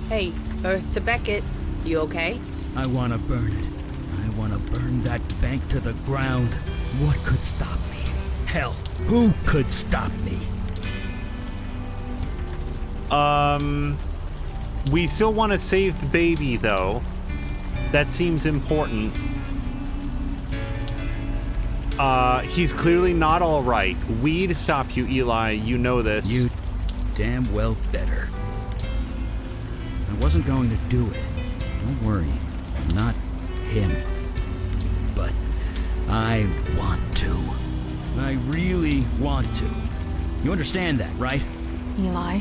Hey, Earth to Beckett. You okay? I want to burn it. I want to burn that bank to the ground. What could stop me? Hell, who could stop me? We still want to save the baby, though. That seems important. He's clearly not all right. We'd stop you, Eli. You know this. You damn well better. I wasn't going to do it. Don't worry. I'm not him. But I want to. I really want to. You understand that, right? Eli,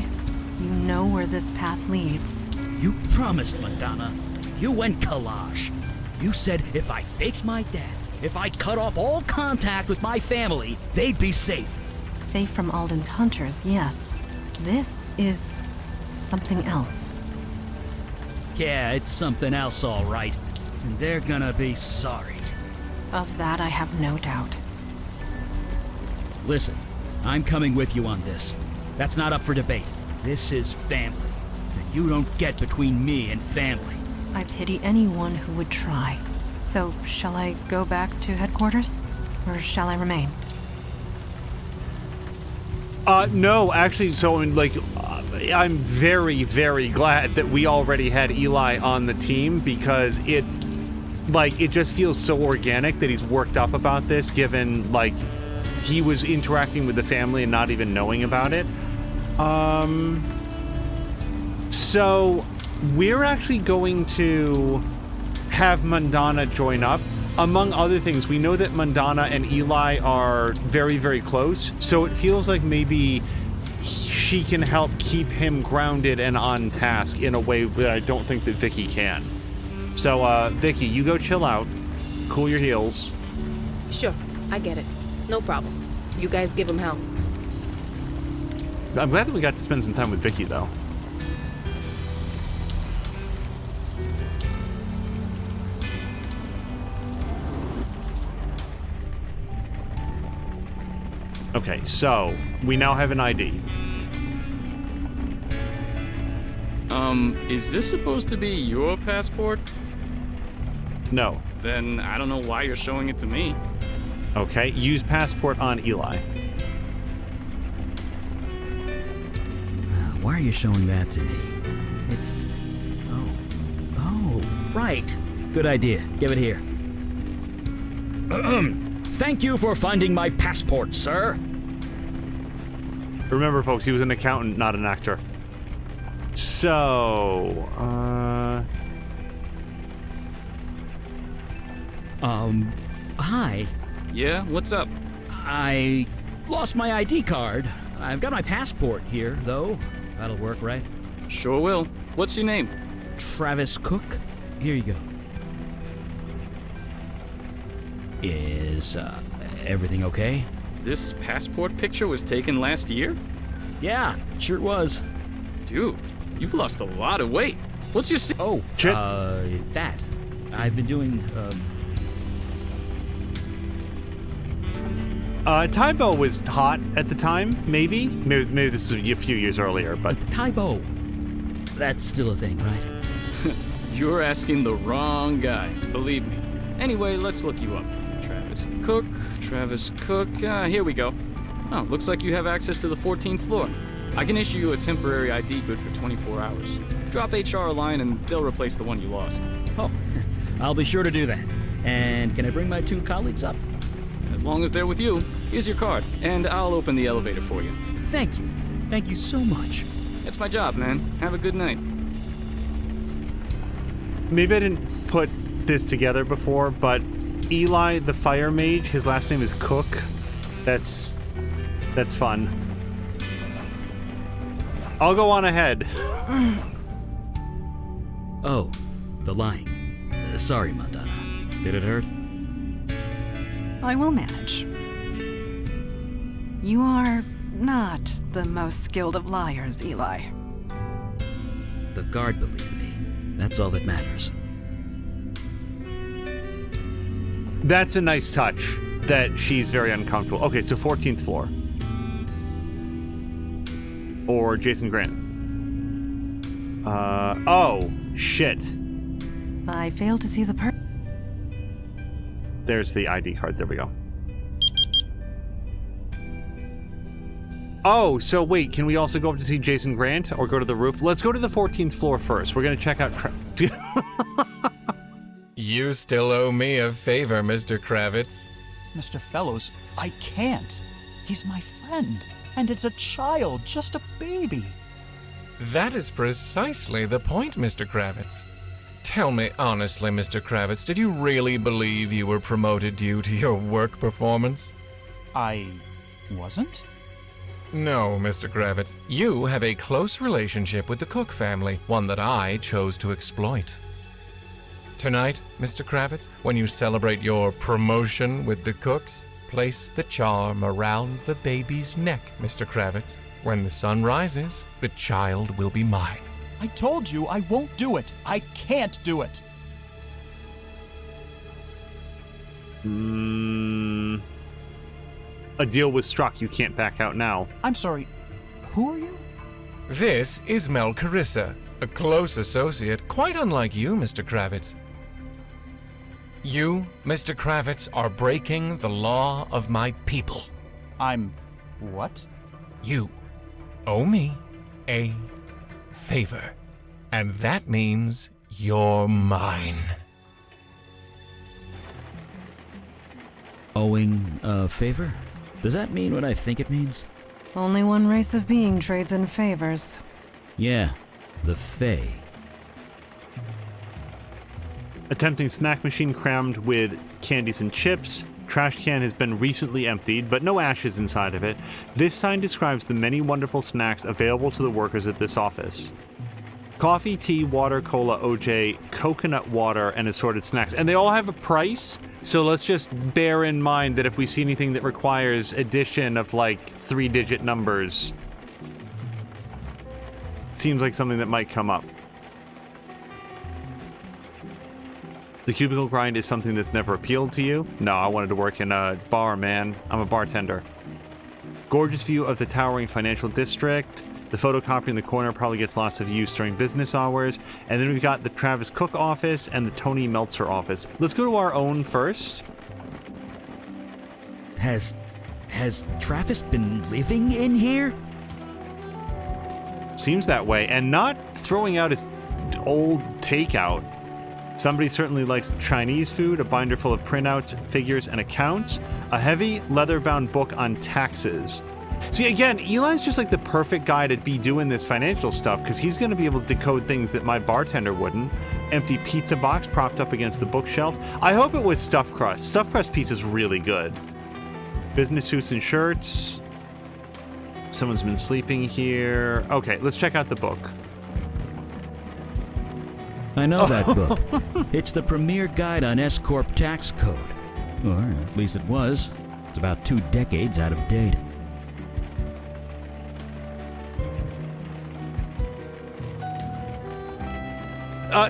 you know where this path leads. You promised, Madonna. You went collage. You said if I faked my death, if I cut off all contact with my family, they'd be safe. Safe from Alden's hunters, yes. This is something else. Yeah, it's something else, all right. And they're gonna be sorry. Of that I have no doubt. Listen, I'm coming with you on this. That's not up for debate. This is family. And you don't get between me and family. I pity anyone who would try. So, shall I go back to headquarters? Or shall I remain? No, actually, so, I'm very, very glad that we already had Eli on the team, because it just feels so organic that he's worked up about this, given, he was interacting with the family and not even knowing about it. So, we're actually going to have Mandana join up. Among other things, we know that Mandana and Eli are very, very close, so it feels like maybe she can help keep him grounded and on task in a way that I don't think that Vicky can. So, Vicky, you go chill out, cool your heels. Sure, I get it. No problem. You guys give him hell. I'm glad that we got to spend some time with Vicky, though. Okay, so we now have an ID. Is this supposed to be your passport? No. Then I don't know why you're showing it to me. Okay, use passport on Eli. Why are you showing that to me? It's... Oh, right. Good idea. Give it here. Thank you for finding my passport, sir. Remember, folks, he was an accountant, not an actor. So, Hi. Yeah, what's up? I lost my ID card. I've got my passport here, though. That'll work, right? Sure will. What's your name? Travis Cook. Here you go. Is, everything okay? This passport picture was taken last year? Yeah, sure it was. Dude, you've lost a lot of weight. What's your that. I've been doing, Tybo was hot at the time, maybe? Maybe this was a few years earlier, but... Tybo. That's still a thing, right? You're asking the wrong guy, believe me. Anyway, let's look you up. Travis Cook, here we go. Oh, looks like you have access to the 14th floor. I can issue you a temporary ID good for 24 hours. Drop HR a line and they'll replace the one you lost. Oh, I'll be sure to do that. And can I bring my 2 colleagues up? As long as they're with you, here's your card, and I'll open the elevator for you. Thank you. Thank you so much. It's my job, man. Have a good night. Maybe I didn't put this together before, but Eli the fire mage, his last name is Cook. That's fun. I'll go on ahead. Oh, the lying. Sorry, Madonna. Did it hurt? I will manage. You are not the most skilled of liars, Eli. The guard believed me. That's all that matters. That's a nice touch, that she's very uncomfortable. Okay, so 14th floor. Or Jason Grant. Oh, shit. I failed to see the There's the ID card. There we go. Oh, so wait, can we also go up to see Jason Grant or go to the roof? Let's go to the 14th floor first. We're going to check out... You still owe me a favor, Mr. Kravitz. Mr. Fellows, I can't. He's my friend, and it's a child, just a baby. That is precisely the point, Mr. Kravitz. Tell me honestly, Mr. Kravitz, did you really believe you were promoted due to your work performance? I wasn't? No, Mr. Kravitz. You have a close relationship with the Cook family, one that I chose to exploit. Tonight, Mr. Kravitz, when you celebrate your promotion with the Cooks, place the charm around the baby's neck, Mr. Kravitz. When the sun rises, the child will be mine. I told you I won't do it. I can't do it. A deal was struck. You can't back out now. I'm sorry. Who are you? This is Mel Carissa, a close associate, quite unlike you, Mr. Kravitz. You, Mr. Kravitz, are breaking the law of my people. I'm... what? You owe me a favor, and that means you're mine. Owing a favor? Does that mean what I think it means? Only one race of being trades in favors. Yeah, the Fae. A tempting snack machine crammed with candies and chips. Trash can has been recently emptied, but no ashes inside of it. This sign describes the many wonderful snacks available to the workers at this office. Coffee, tea, water, cola, OJ, coconut water, and assorted snacks. And they all have a price, so let's just bear in mind that if we see anything that requires addition of like 3-digit numbers, it seems like something that might come up. The cubicle grind is something that's never appealed to you? No, I wanted to work in a bar, man. I'm a bartender. Gorgeous view of the towering financial district. The photocopier in the corner probably gets lots of use during business hours. And then we've got the Travis Cook office and the Tony Meltzer office. Let's go to our own first. Has Travis been living in here? Seems that way. And not throwing out his old takeout. Somebody certainly likes Chinese food, a binder full of printouts, figures, and accounts, a heavy leather-bound book on taxes. See, again, Eli's just like the perfect guy to be doing this financial stuff because he's going to be able to decode things that my bartender wouldn't. Empty pizza box propped up against the bookshelf. I hope it was stuffed crust. Stuffed crust pizza's really good. Business suits and shirts. Someone's been sleeping here. Okay, let's check out the book. I know that book. It's the premier guide on S-Corp tax code. Or at least it was. It's about 2 decades out of date.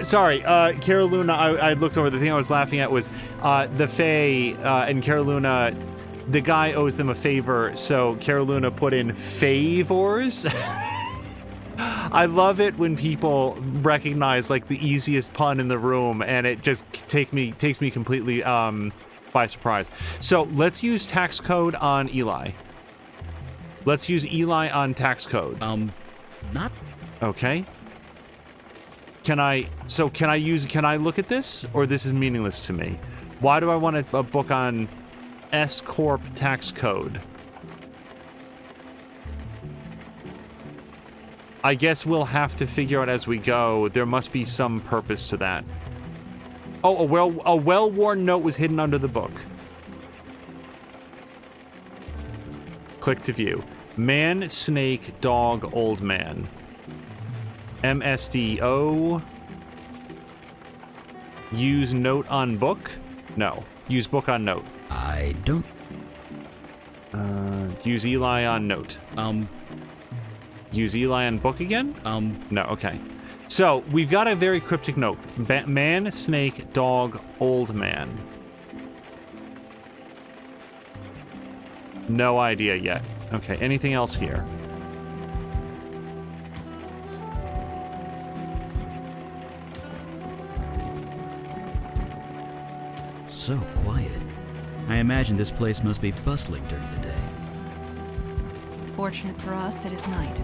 Sorry, Cara Luna, I looked over. The thing I was laughing at was the Fae and Cara Luna, the guy owes them a favor, so Cara Luna put in favors. I love it when people recognize like the easiest pun in the room, and it just takes me completely by surprise. So let's use tax code on Eli. Let's use Eli on tax code. Not. Okay. Can I look at this, or this is meaningless to me? Why do I want a book on S Corp tax code? I guess we'll have to figure out as we go. There must be some purpose to that. Oh, a well-worn note was hidden under the book. Click to view. Man, snake, dog, old man. MSDO. Use note on book? No. Use book on note. I don't. Use Eli on note. Use Eli on book again? No, okay. So, we've got a very cryptic note. Man, snake, dog, old man. No idea yet. Okay, anything else here? So quiet. I imagine this place must be bustling during the day. Fortunate for us, it is night.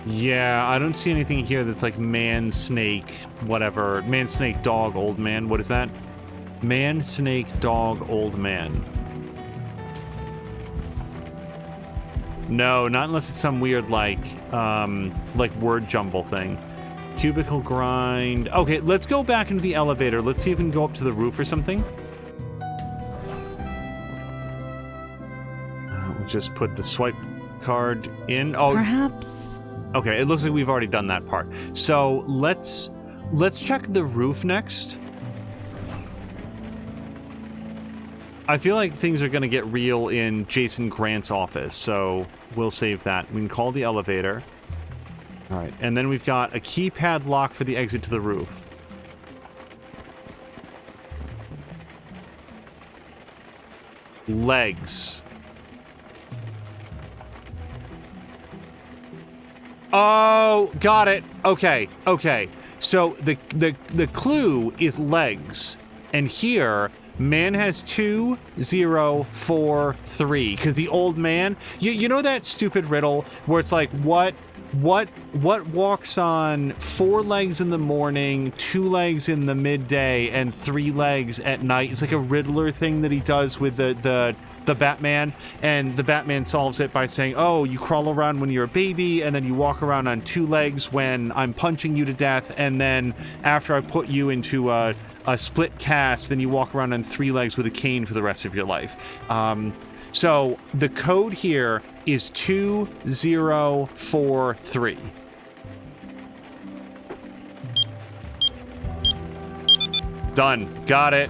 Yeah, I don't see anything here that's like man, snake, whatever. Man, snake, dog, old man. What is that? Man, snake, dog, old man. No, not unless it's some weird like word jumble thing. Cubicle grind. Okay, let's go back into the elevator. Let's see if we can go up to the roof or something. We'll just put the swipe card in. Oh, perhaps. Okay, it looks like we've already done that part. So let's check the roof next. I feel like things are going to get real in Jason Grant's office, so we'll save that. We can call the elevator. All right, and then we've got a keypad lock for the exit to the roof. Legs. Oh, got it. Okay. So the clue is legs, and here man has 2, 0, 4, 3. Because the old man, you know that stupid riddle where it's like what walks on 4 legs in the morning, 2 legs in the midday, and 3 legs at night? It's like a Riddler thing that he does with the Batman, and the Batman solves it by saying, oh, you crawl around when you're a baby, and then you walk around on 2 legs when I'm punching you to death, and then after I put you into a split cast, then you walk around on 3 legs with a cane for the rest of your life. So the code here is 2043. Done. Got it.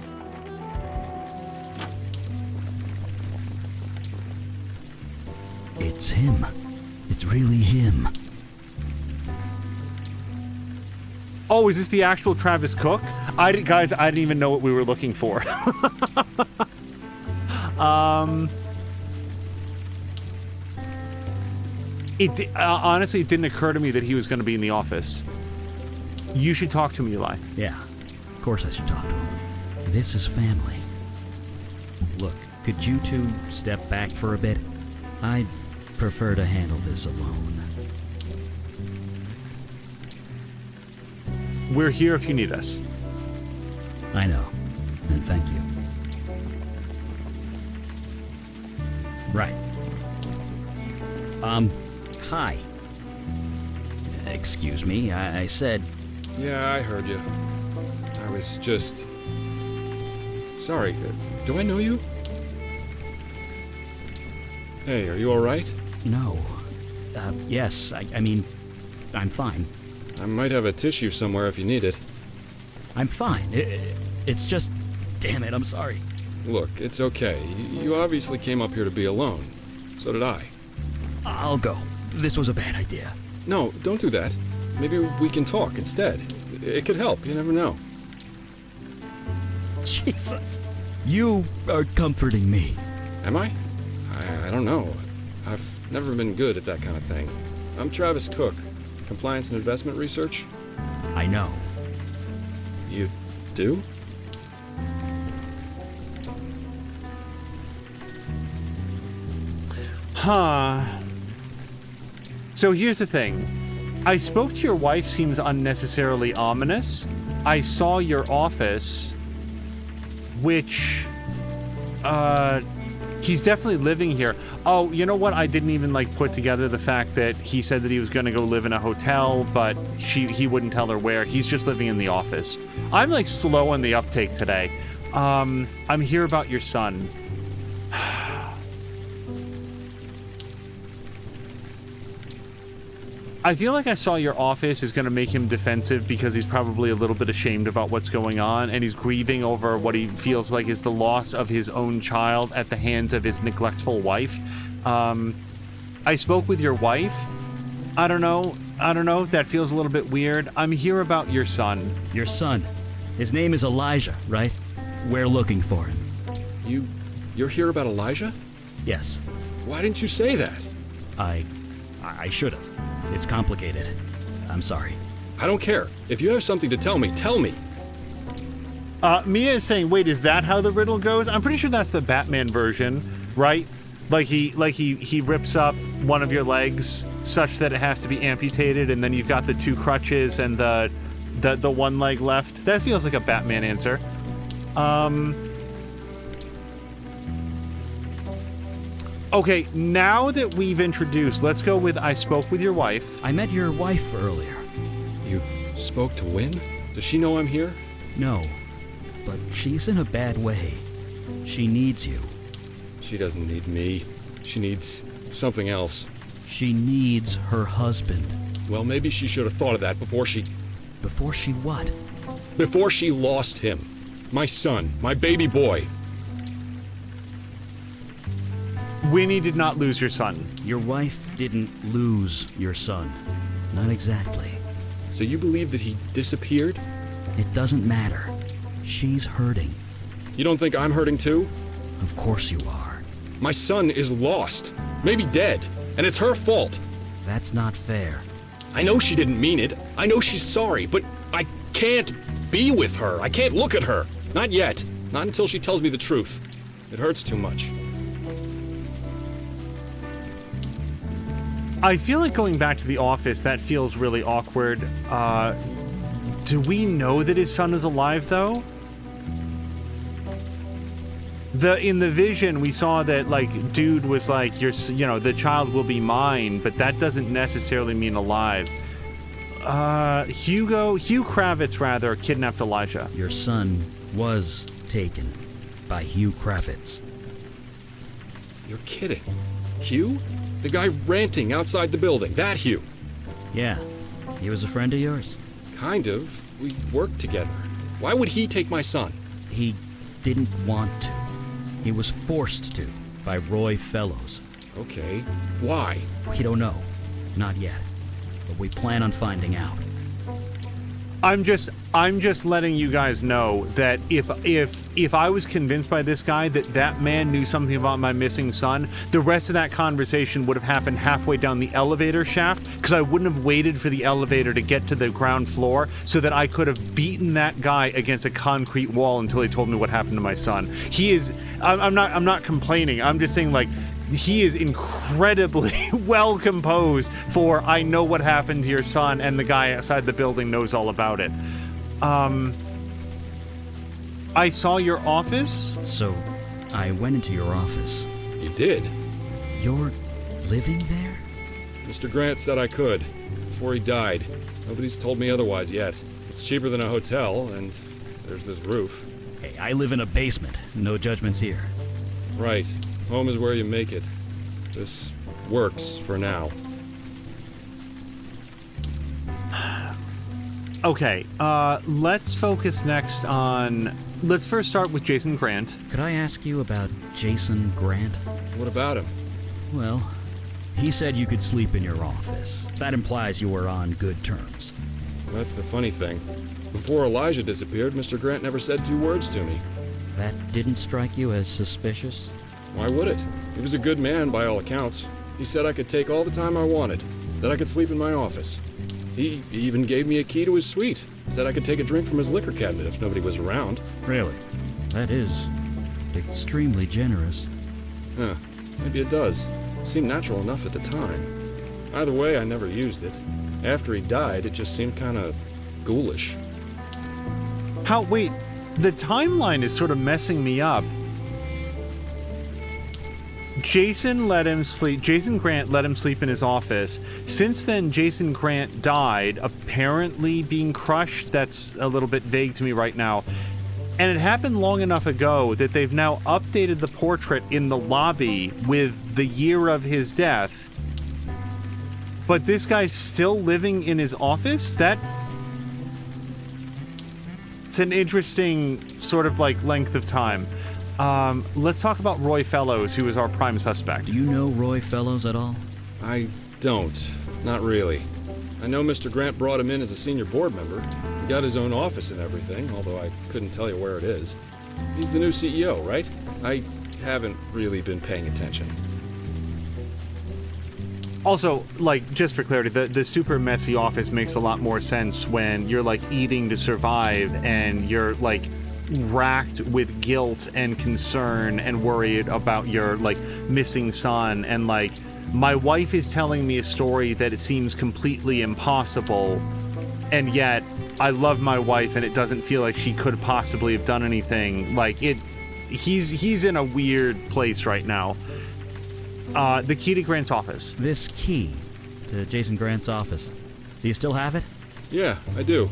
It's him. It's really him. Oh, is this the actual Travis Cook? Guys, I didn't even know what we were looking for. Honestly, it didn't occur to me that he was going to be in the office. You should talk to him, Eli. Yeah, of course I should talk to him. This is family. Look, could you two step back for a bit? I'd prefer to handle this alone. We're here if you need us. I know, and thank you. Right. Hi. Excuse me, I said... Yeah, I heard you. I was just... Sorry, do I know you? Hey, are you alright? No. Yes, I mean, I'm fine. I might have a tissue somewhere if you need it. I'm fine. It's just... Damn it, I'm sorry. Look, it's okay. You obviously came up here to be alone. So did I. I'll go. This was a bad idea. No, don't do that. Maybe we can talk instead. It could help, you never know. Jesus. You are comforting me. Am I? I don't know. I've never been good at that kind of thing. I'm Travis Cook, Compliance and Investment Research. I know. You do? Huh. So here's the thing. I spoke to your wife seems unnecessarily ominous. I saw your office, which, he's definitely living here. Oh, you know what? I didn't even, put together the fact that he said that he was going to go live in a hotel, but he wouldn't tell her where. He's just living in the office. I'm, slow on the uptake today. I'm here about your son. I feel like I saw your office is going to make him defensive because he's probably a little bit ashamed about what's going on, and he's grieving over what he feels like is the loss of his own child at the hands of his neglectful wife. I spoke with your wife. I don't know. That feels a little bit weird. I'm here about your son. Your son. His name is Elijah, right? We're looking for him. You're here about Elijah? Yes. Why didn't you say that? I should have. It's complicated. I'm sorry. I don't care. If you have something to tell me, tell me. Mia is saying, wait, is that how the riddle goes? I'm pretty sure that's the Batman version, right? He rips up one of your legs such that it has to be amputated, and then you've got the two crutches and the one leg left. That feels like a Batman answer. Okay, now that we've introduced, let's go with I spoke with your wife. I met your wife earlier. You spoke to Wynn? Does she know I'm here? No, but she's in a bad way. She needs you. She doesn't need me. She needs something else. She needs her husband. Well, maybe she should have thought of that before she... Before she what? Before she lost him. My son. My baby boy. Winnie did not lose your son. Your wife didn't lose your son. Not exactly. So you believe that he disappeared? It doesn't matter. She's hurting. You don't think I'm hurting too? Of course you are. My son is lost. Maybe dead. And it's her fault. That's not fair. I know she didn't mean it. I know she's sorry, but I can't be with her. I can't look at her. Not yet. Not until she tells me the truth. It hurts too much. I feel like going back to the office, that feels really awkward. Do we know that his son is alive, though? In the vision, we saw that, dude was like, the child will be mine, but that doesn't necessarily mean alive. Hugh Kravitz, rather, kidnapped Elijah. Your son was taken by Hugh Kravitz. You're kidding. Hugh? The guy ranting outside the building. That Hugh. Yeah. He was a friend of yours? Kind of. We worked together. Why would he take my son? He didn't want to. He was forced to by Roy Fellows. Okay. Why? We don't know. Not yet. But we plan on finding out. I'm just letting you guys know that if I was convinced by this guy that man knew something about my missing son, the rest of that conversation would have happened halfway down the elevator shaft, because I wouldn't have waited for the elevator to get to the ground floor so that I could have beaten that guy against a concrete wall until he told me what happened to my son. I'm not complaining. I'm just saying, he is incredibly well composed for I know what happened to your son, and the guy outside the building knows all about it. I saw your office. So, I went into your office. You did? You're living there? Mr. Grant said I could, before he died. Nobody's told me otherwise yet. It's cheaper than a hotel, and there's this roof. Hey, I live in a basement. No judgments here. Right. Home is where you make it. This works for now. Okay, let's focus next on... Let's first start with Jason Grant. Could I ask you about Jason Grant? What about him? Well, he said you could sleep in your office. That implies you were on good terms. That's the funny thing. Before Elijah disappeared, Mr. Grant never said 2 words to me. That didn't strike you as suspicious? Why would it? He was a good man by all accounts. He said I could take all the time I wanted, that I could sleep in my office. He even gave me a key to his suite. Said I could take a drink from his liquor cabinet if nobody was around. Really? That is extremely generous. Huh. Maybe it does. Seemed natural enough at the time. Either way, I never used it. After he died, it just seemed kind of ghoulish. Wait, the timeline is sort of messing me up. Jason Grant let him sleep in his office. Since then, Jason Grant died, apparently being crushed. That's a little bit vague to me right now. And it happened long enough ago that they've now updated the portrait in the lobby with the year of his death. But this guy's still living in his office? It's an interesting sort of like length of time. Let's talk about Roy Fellows, who is our prime suspect. Do you know Roy Fellows at all? I don't. Not really. I know Mr. Grant brought him in as a senior board member. He got his own office and everything, although I couldn't tell you where it is. He's the new CEO, right? I haven't really been paying attention. Also, like, just for clarity, the super messy office makes a lot more sense when you're, like, eating to survive and you're, like, racked with guilt and concern and worried about your, like, missing son. And, like, my wife is telling me a story that it seems completely impossible, and yet I love my wife and it doesn't feel like she could possibly have done anything. Like, he's in a weird place right now. The key to Grant's office. This key to Jason Grant's office. Do you still have it? Yeah, I do.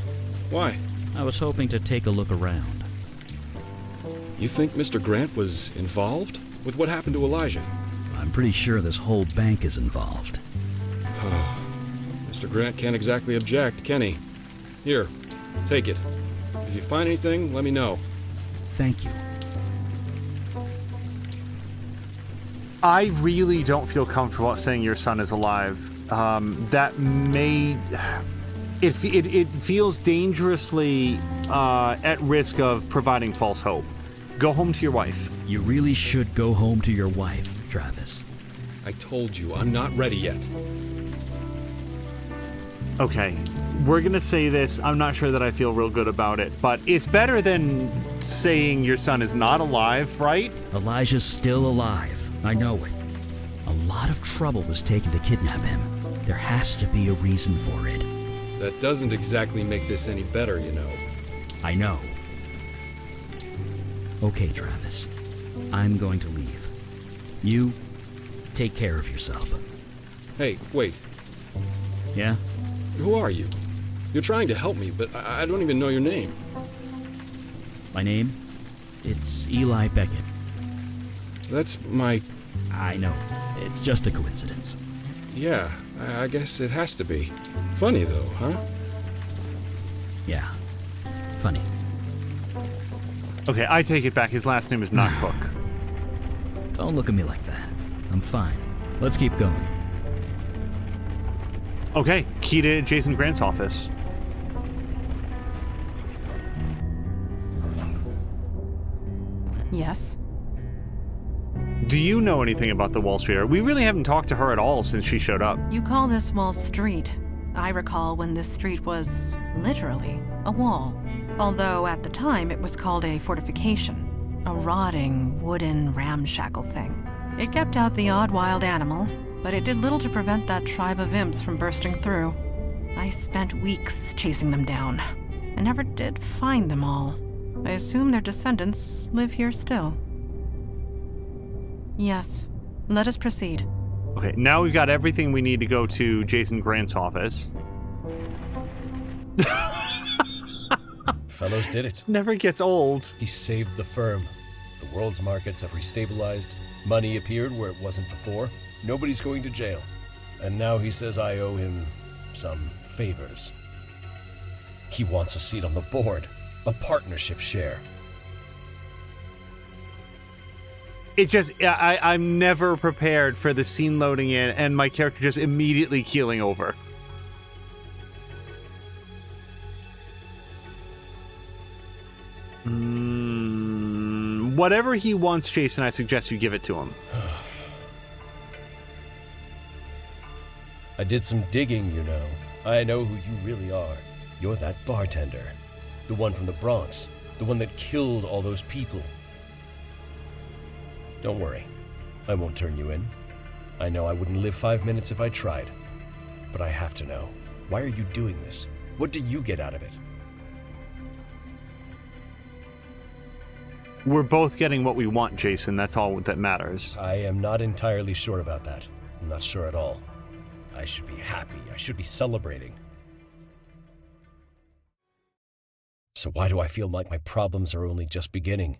Why? I was hoping to take a look around. You think Mr. Grant was involved with what happened to Elijah? I'm pretty sure this whole bank is involved. Mr. Grant can't exactly object, can he? Here, take it. If you find anything, let me know. Thank you. I really don't feel comfortable saying your son is alive. That may... It feels dangerously at risk of providing false hope. Go home to your wife. You really should go home to your wife, Travis. I told you, I'm not ready yet. Okay, we're gonna say this. I'm not sure that I feel real good about it, but it's better than saying your son is not alive, right? Elijah's still alive. I know it. A lot of trouble was taken to kidnap him. There has to be a reason for it. That doesn't exactly make this any better, you know. I know. Okay, Travis. I'm going to leave. You take care of yourself. Hey, wait. Yeah? Who are you? You're trying to help me, but I don't even know your name. My name? It's Eli Beckett. That's my... I know. It's just a coincidence. Yeah, I guess it has to be. Funny, though, huh? Yeah. Funny. Okay, I take it back. His last name is not Cook. Don't look at me like that. I'm fine. Let's keep going. Okay, key to Jason Grant's office. Yes? Do you know anything about the Wall Streeter? We really haven't talked to her at all since she showed up. You call this Wall Street. I recall when this street was literally a wall. Although at the time it was called a fortification. A rotting, wooden, ramshackle thing. It kept out the odd wild animal, but it did little to prevent that tribe of imps from bursting through. I spent weeks chasing them down, and never did find them all. I assume their descendants live here still. Yes. Let us proceed. Okay, now we've got everything we need to go to Jason Grant's office. Fellows did it. Never gets old. He saved the firm. The world's markets have restabilized. Money appeared where it wasn't before. Nobody's going to jail. And now he says I owe him some favors. He wants a seat on the board. A partnership share. It just, I'm never prepared for the scene loading in and my character just immediately keeling over. whatever he wants, Jason, I suggest you give it to him. I did some digging, you know. I know who you really are. You're that bartender. The one from the Bronx. The one that killed all those people. Don't worry. I won't turn you in. I know I wouldn't live 5 minutes if I tried. But I have to know. Why are you doing this? What do you get out of it? We're both getting what we want, Jason. That's all that matters. I am not entirely sure about that. I'm not sure at all. I should be happy. I should be celebrating. So why do I feel like my problems are only just beginning?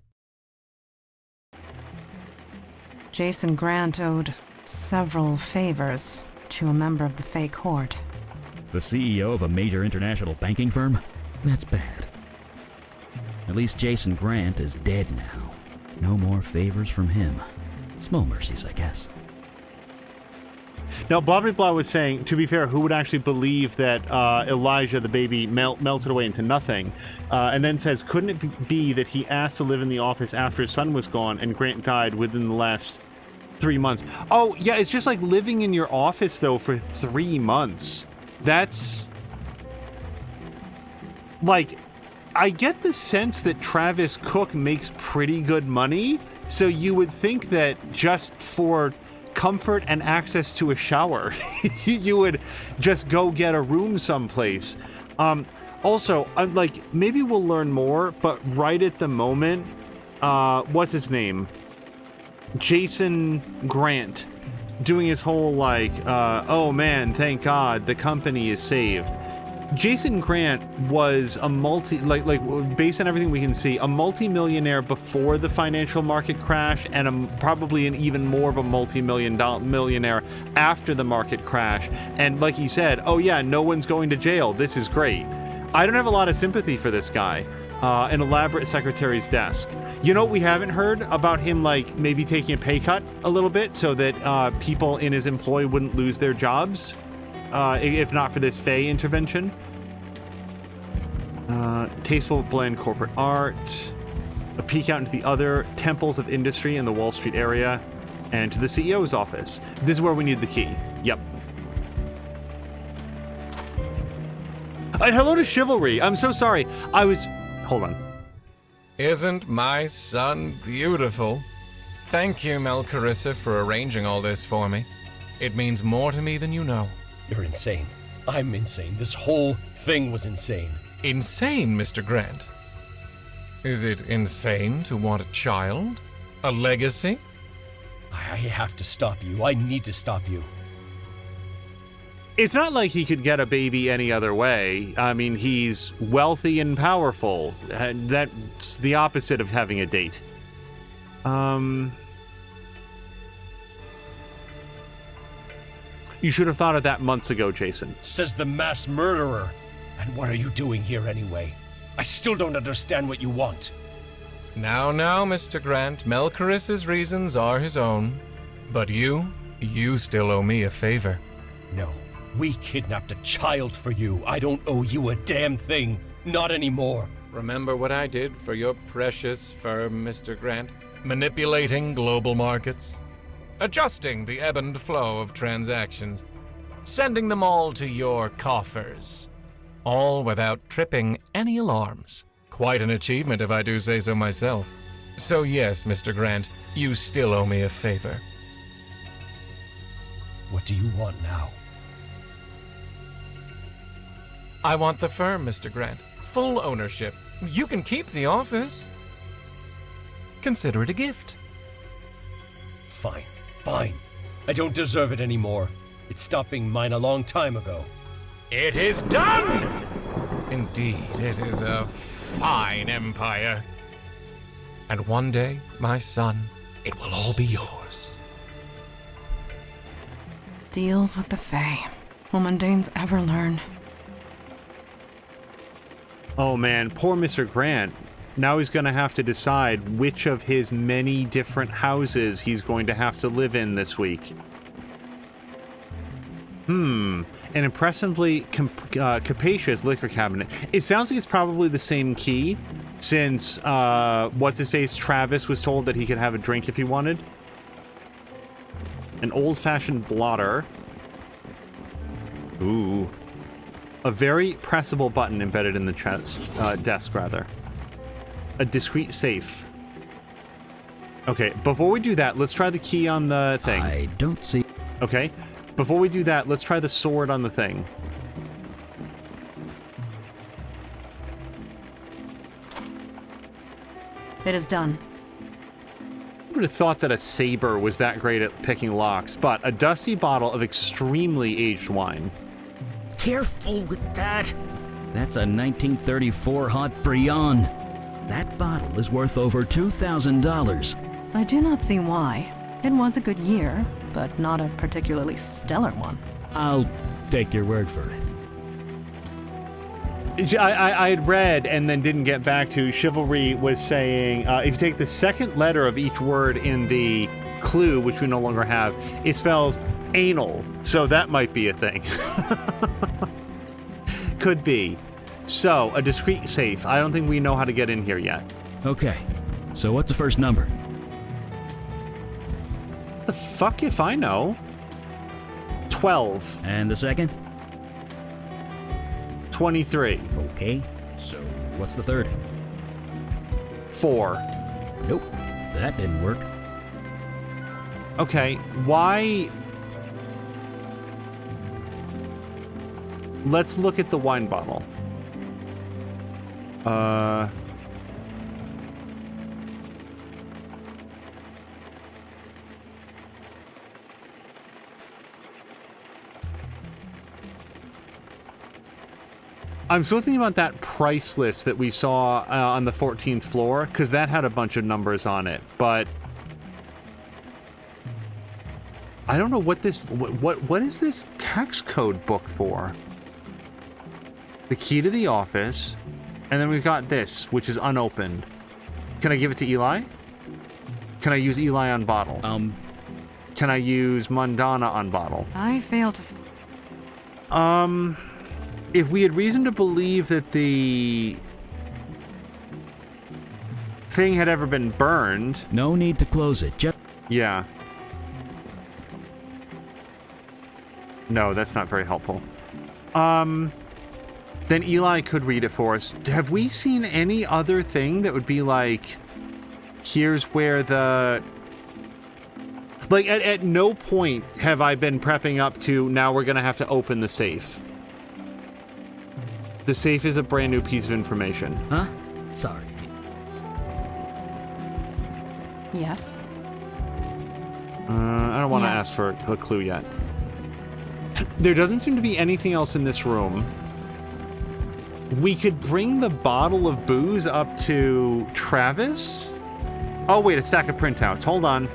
Jason Grant owed several favors to a member of the fake horde. The CEO of a major international banking firm? That's bad. At least Jason Grant is dead now. No more favors from him. Small mercies, I guess. Now, blah, blah, blah was saying, to be fair, who would actually believe that Elijah, the baby, melted away into nothing? And then says, couldn't it be that he asked to live in the office after his son was gone and Grant died within the last 3 months? Oh, yeah, it's just like living in your office, though, for 3 months. That's... like, I get the sense that Travis Cook makes pretty good money, so you would think that just for comfort and access to a shower, you would just go get a room someplace. Also, like, maybe we'll learn more, but right at the moment, what's his name? Jason Grant doing his whole, like, oh man, thank God, the company is saved. Jason Grant was a based on everything we can see, a multi-millionaire before the financial market crash, and probably an even more of a multi-millionaire after the market crash. And like he said, oh yeah, no one's going to jail. This is great. I don't have a lot of sympathy for this guy. An elaborate secretary's desk. You know what we haven't heard about him, like maybe taking a pay cut a little bit so that people in his employ wouldn't lose their jobs? If not for this Faye intervention. Tasteful bland corporate art. A peek out into the other temples of industry in the Wall Street area. And to the CEO's office. This is where we need the key. Yep. And hello to Chivalry. I'm so sorry. Hold on. Isn't my son beautiful? Thank you, Mel Carissa, for arranging all this for me. It means more to me than you know. You're insane. I'm insane. This whole thing was insane. Insane, Mr. Grant? Is it insane to want a child? A legacy? I have to stop you. I need to stop you. It's not like he could get a baby any other way. I mean, he's wealthy and powerful. That's the opposite of having a date. You should have thought of that months ago, Jason. Says the mass murderer. And what are you doing here anyway? I still don't understand what you want. Now, Mr. Grant, Mel Carissa's reasons are his own. But you still owe me a favor. No, we kidnapped a child for you. I don't owe you a damn thing. Not anymore. Remember what I did for your precious firm, Mr. Grant? Manipulating global markets? Adjusting the ebb and flow of transactions? Sending them all to your coffers? All without tripping any alarms. Quite an achievement if I do say so myself. So yes, Mr. Grant, you still owe me a favor. What do you want now? I want the firm, Mr. Grant. Full ownership. You can keep the office. Consider it a gift. Fine. I don't deserve it anymore. It stopped being mine a long time ago. It is done! Indeed, it is a fine empire. And one day, my son, it will all be yours. Deals with the Fae. Will mundanes ever learn? Oh man, poor Mr. Grant. Now he's going to have to decide which of his many different houses he's going to have to live in this week. An impressively capacious liquor cabinet. It sounds like it's probably the same key since what's-his-face Travis was told that he could have a drink if he wanted. An old-fashioned blotter. Ooh. A very pressable button embedded in the desk, rather. A discreet safe. Okay, before we do that, let's try the key on the thing. I don't see... Okay, before we do that, let's try the sword on the thing. It is done. I would have thought that a saber was that great at picking locks, but a dusty bottle of extremely aged wine. Careful with that. That's a 1934 Hot Brion. That bottle is worth over $2,000. I do not see why. It was a good year, but not a particularly stellar one. I'll take your word for it. I had read and then didn't get back to. Chivalry was saying if you take the second letter of each word in the clue, which we no longer have, it spells anal. So that might be a thing. Could be. So, a discreet safe. I don't think we know how to get in here yet. Okay, so what's the first number? The fuck if I know. 12. And the second? 23. Okay, so what's the third? 4. Nope, that didn't work. Okay, why... Let's look at the wine bottle. I'm still thinking about that price list that we saw on the 14th floor, because that had a bunch of numbers on it, but I don't know what this... What is this text code book for? The key to the office, and then we've got this, which is unopened. Can I give it to Eli? Can I use Eli on bottle? Can I use Mundana on bottle? I fail to... If we had reason to believe that the thing had ever been burned... No need to close it, just... Yeah. No, that's not very helpful. Then Eli could read it for us. Have we seen any other thing that would be like, here's where the... Like, at no point have I been prepping up to, now we're going to have to open the safe. The safe is a brand new piece of information. Huh? Sorry. Yes? I don't want to ask for a clue yet. There doesn't seem to be anything else in this room. We could bring the bottle of booze up to Travis? Oh, wait, a stack of printouts. Hold on.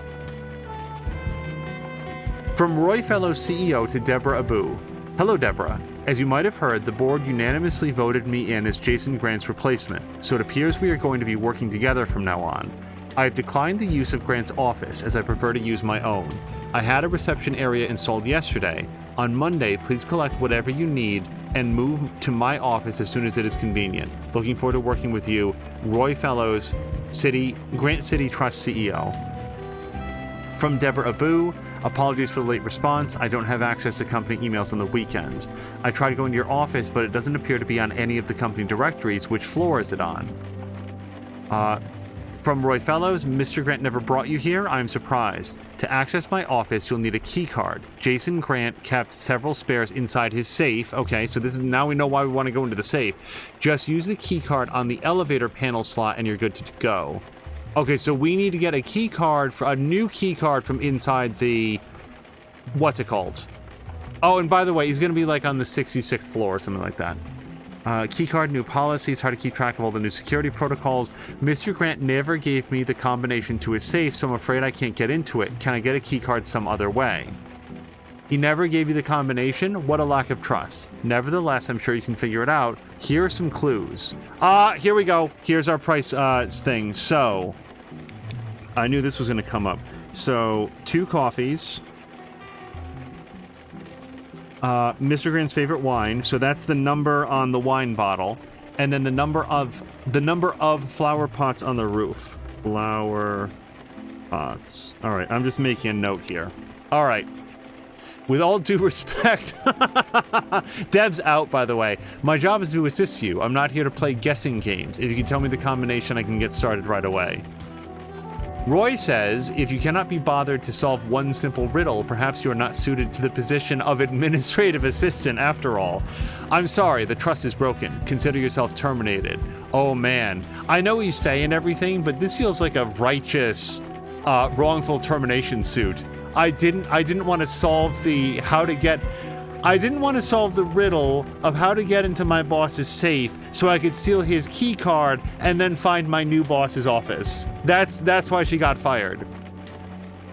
From Roy Fellows CEO to Deborah Abu. Hello, Deborah. As you might have heard, the board unanimously voted me in as Jason Grant's replacement, so it appears we are going to be working together from now on. I have declined the use of Grant's office, as I prefer to use my own. I had a reception area installed yesterday. On Monday, please collect whatever you need and move to my office as soon as it is convenient. Looking forward to working with you, Roy Fellows, Grant City Trust CEO. From Deborah Abu, apologies for the late response. I don't have access to company emails on the weekends. I tried going to your office, but it doesn't appear to be on any of the company directories. Which floor is it on? From Roy Fellows, Mr. Grant never brought you here. I'm surprised. To access my office, you'll need a key card. Jason Grant kept several spares inside his safe. Okay, so this is now we know why we want to go into the safe. Just use the key card on the elevator panel slot and you're good to go. Okay, so we need to get a key card, for a new key card from inside the... What's it called? Oh, and by the way, he's going to be like on the 66th floor or something like that. Key card, new policies, how to keep track of all the new security protocols. Mr. Grant never gave me the combination to his safe, so I'm afraid I can't get into it. Can I get a key card some other way? He never gave you the combination? What a lack of trust. Nevertheless, I'm sure you can figure it out. Here are some clues. Here we go. Here's our price thing. So, I knew this was going to come up. So, 2 coffees. Mr. Grant's favorite wine. So that's the number on the wine bottle. and then the number of flower pots on the roof. Flower pots. All right, I'm just making a note here. All right. With all due respect, Deb's out, by the way. My job is to assist you. I'm not here to play guessing games. If you can tell me the combination, I can get started right away. Roy says, if you cannot be bothered to solve one simple riddle, perhaps you are not suited to the position of administrative assistant after all. I'm sorry, the trust is broken. Consider yourself terminated. Oh man, I know he's Faye and everything, but this feels like a righteous, wrongful termination suit. I didn't want to solve the riddle of how to get into my boss's safe so I could steal his key card and then find my new boss's office. That's why she got fired.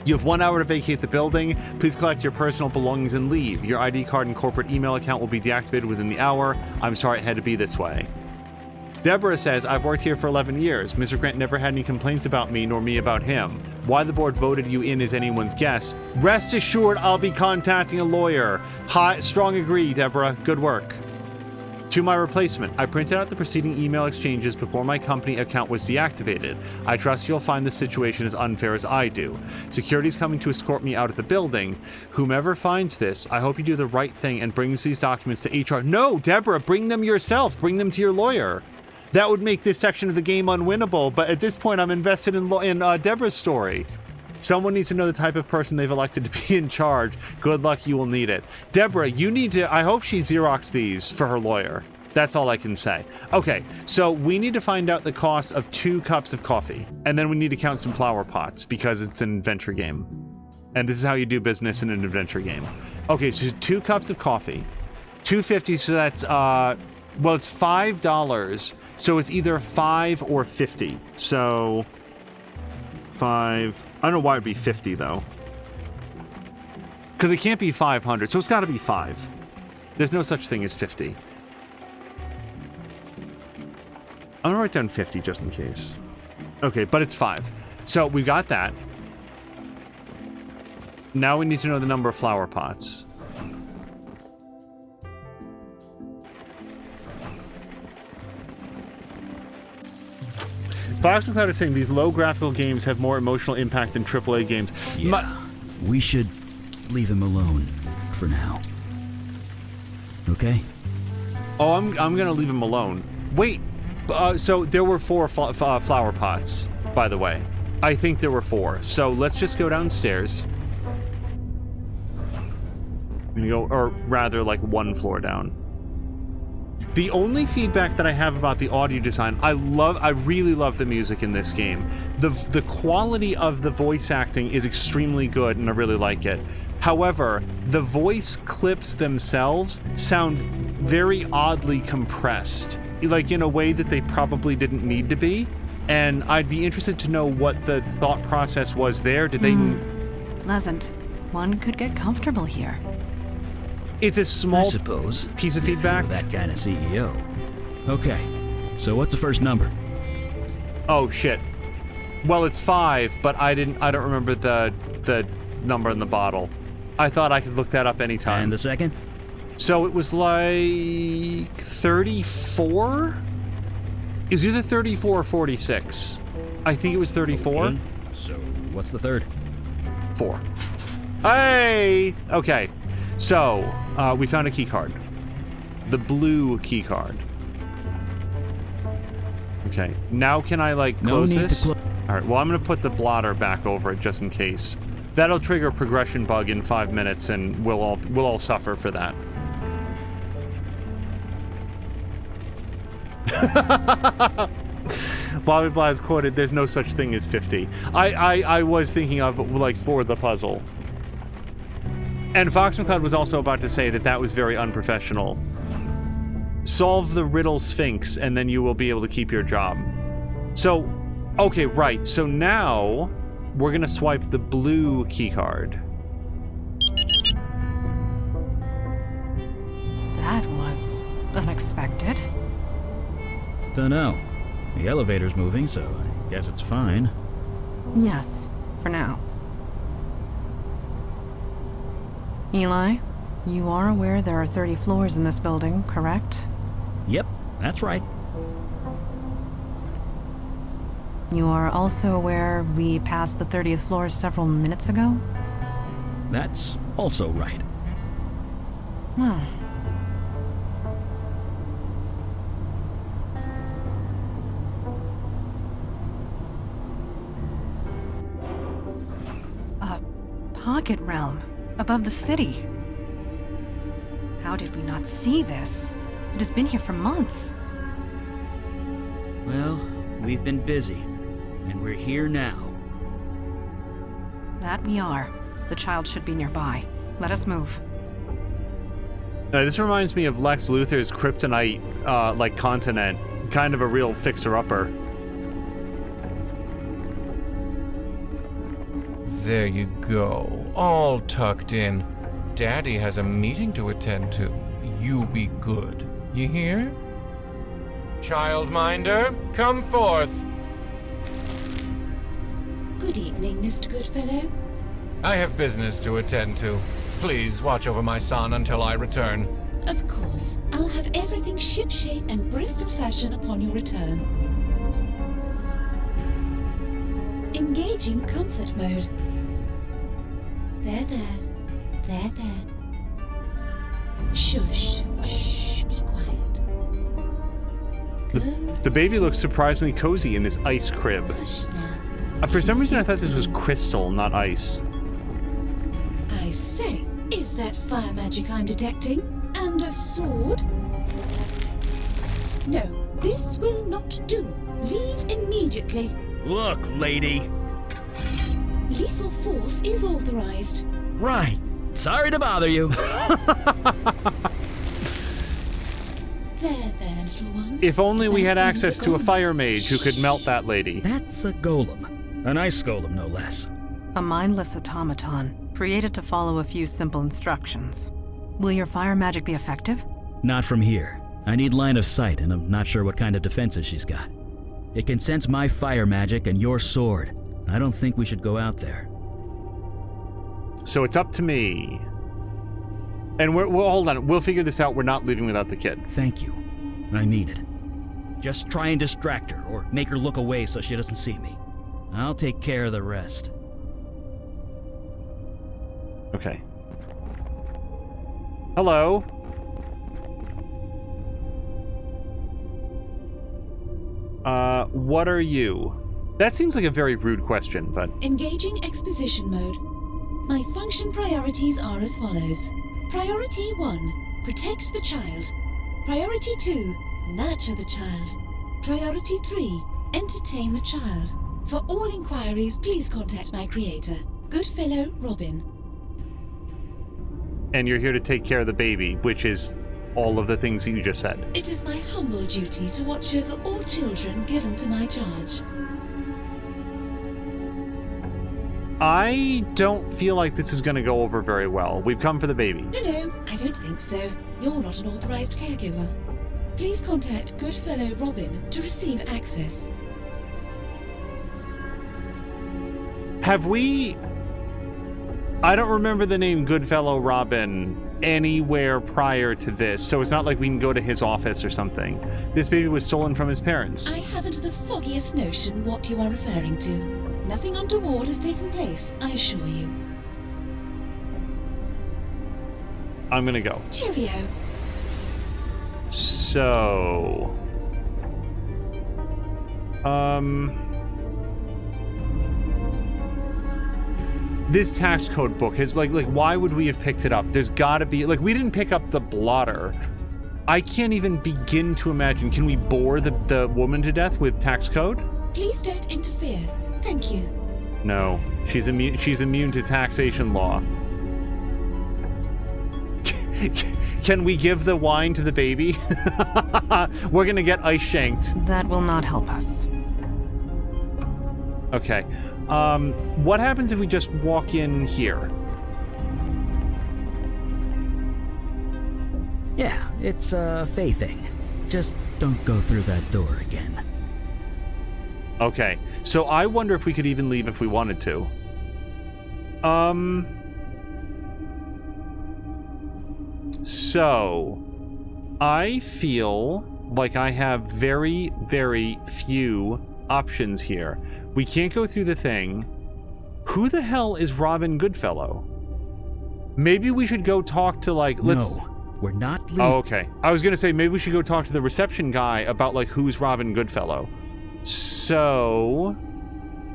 You have 1 hour to vacate the building. Please collect your personal belongings and leave. Your ID card and corporate email account will be deactivated within the hour. I'm sorry it had to be this way. Deborah says, I've worked here for 11 years. Mr. Grant never had any complaints about me nor me about him. Why the board voted you in is anyone's guess. Rest assured I'll be contacting a lawyer. Strong agree, Deborah. Good work. To my replacement, I printed out the preceding email exchanges before my company account was deactivated. I trust you'll find the situation as unfair as I do. Security's coming to escort me out of the building. Whomever finds this, I hope you do the right thing and brings these documents to HR. No, Deborah, bring them yourself. Bring them to your lawyer. That would make this section of the game unwinnable, but at this point I'm invested in Deborah's story. Someone needs to know the type of person they've elected to be in charge. Good luck, you will need it. Deborah, you need to... I hope she Xeroxed these for her lawyer. That's all I can say. Okay, so we need to find out the cost of 2 cups of coffee, and then we need to count some flower pots, because it's an adventure game. And this is how you do business in an adventure game. Okay, so 2 cups of coffee. $2.50, so that's... well, it's $5... So it's either 5 or 50. So 5. I don't know why it'd be 50 though. Because it can't be 500. So it's got to be 5. There's no such thing as 50. I'm going to write down 50 just in case. Okay, but it's 5. So we got that. Now we need to know the number of flower pots. Fox McCloud is saying these low graphical games have more emotional impact than AAA games. Yeah, we should leave him alone for now. Okay? Oh, I'm gonna leave him alone. Wait, so there were 4 flower pots, by the way. I think there were 4. So let's just go downstairs. I'm gonna go, or rather, like 1 floor down. The only feedback that I have about the audio design, I really love the music in this game. The quality of the voice acting is extremely good, and I really like it. However, the voice clips themselves sound very oddly compressed, like in a way that they probably didn't need to be. And I'd be interested to know what the thought process was there. Did they... Pleasant. One could get comfortable here. It's a small piece of feedback. That kind of CEO. Okay, so what's the first number? Oh shit. Well, it's 5, but I don't remember the number in the bottle. I thought I could look that up anytime. And the second? So it was like 34? It was either 34 or 46. I think it was 34. Okay. So what's the third? 4. Hey! Okay. So, we found a key card. The blue key card. Okay, now can I, like, close this? Alright, well, I'm gonna put the blotter back over it just in case. That'll trigger a progression bug in 5 minutes, and we'll all suffer for that. Blah blah blah is quoted, there's no such thing as 50. I was thinking of, like, for the puzzle. And Fox McCloud was also about to say that was very unprofessional. Solve the riddle Sphinx, and then you will be able to keep your job. So, okay, right. So now, we're gonna swipe the blue key card. That was unexpected. Dunno. The elevator's moving, so I guess it's fine. Yes, for now. Eli, you are aware there are 30 floors in this building, correct? Yep, that's right. You are also aware we passed the 30th floor several minutes ago? That's also right. Well. A pocket realm above the city. How did we not see this? It has been here for months. Well, we've been busy, and we're here now. That we are. The child should be nearby. Let us move. This reminds me of Lex Luthor's kryptonite, continent. Kind of a real fixer-upper. There you go, all tucked in. Daddy has a meeting to attend to. You be good. You hear? Childminder, come forth. Good evening, Mr. Goodfellow. I have business to attend to. Please watch over my son until I return. Of course. I'll have everything shipshape and Bristol fashion upon your return. Engaging comfort mode. There. Shush. Shh. Be quiet. The baby looks surprisingly cozy in his ice crib. Hush now. For some reason I thought this was crystal, not ice. I say, is that fire magic I'm detecting? And a sword? No, this will not do. Leave immediately. Look, lady. Lethal force is authorized. Right. Sorry to bother you. There, little one. If only we had That access one's to a gone. fire mage who could melt that lady. That's a golem. An ice golem, no less. A mindless automaton, created to follow a few simple instructions. Will your fire magic be effective? Not from here. I need line of sight, and I'm not sure what kind of defenses she's got. It can sense my fire magic and your sword. I don't think we should go out there. So it's up to me. And we'll hold on. We'll figure this out. We're not leaving without the kid. Thank you. I mean it. Just try and distract her, or make her look away so she doesn't see me. I'll take care of the rest. Okay. Hello? What are you? That seems like a very rude question, but... Engaging exposition mode. My function priorities are as follows. Priority 1, protect the child. Priority 2, nurture the child. Priority 3, entertain the child. For all inquiries, please contact my creator, Goodfellow Robin. And you're here to take care of the baby, which is all of the things you just said. It is my humble duty to watch over all children given to my charge. I don't feel like this is going to go over very well. We've come for the baby. No, I don't think so. You're not an authorized caregiver. Please contact Goodfellow Robin to receive access. Have we... I don't remember the name Goodfellow Robin anywhere prior to this, so it's not like we can go to his office or something. This baby was stolen from his parents. I haven't the foggiest notion what you are referring to. Nothing untoward has taken place, I assure you. I'm gonna go. Cheerio. So... This tax code book is like why would we have picked it up? There's gotta be, like, we didn't pick up the blotter. I can't even begin to imagine. Can we bore the woman to death with tax code? Please don't interfere. Thank you. No, she's immune to taxation law. Can we give the wine to the baby? We're gonna get ice shanked. That will not help us. Okay. What happens if we just walk in here? Yeah, it's a Faye thing. Just don't go through that door again. Okay, so I wonder if we could even leave if we wanted to. So, I feel like I have very, very few options here. We can't go through the thing. Who the hell is Robin Goodfellow? Maybe we should go talk to, like, let's... No, we're not leaving. Oh, okay. I was gonna say, maybe we should go talk to the reception guy about, like, who's Robin Goodfellow. So...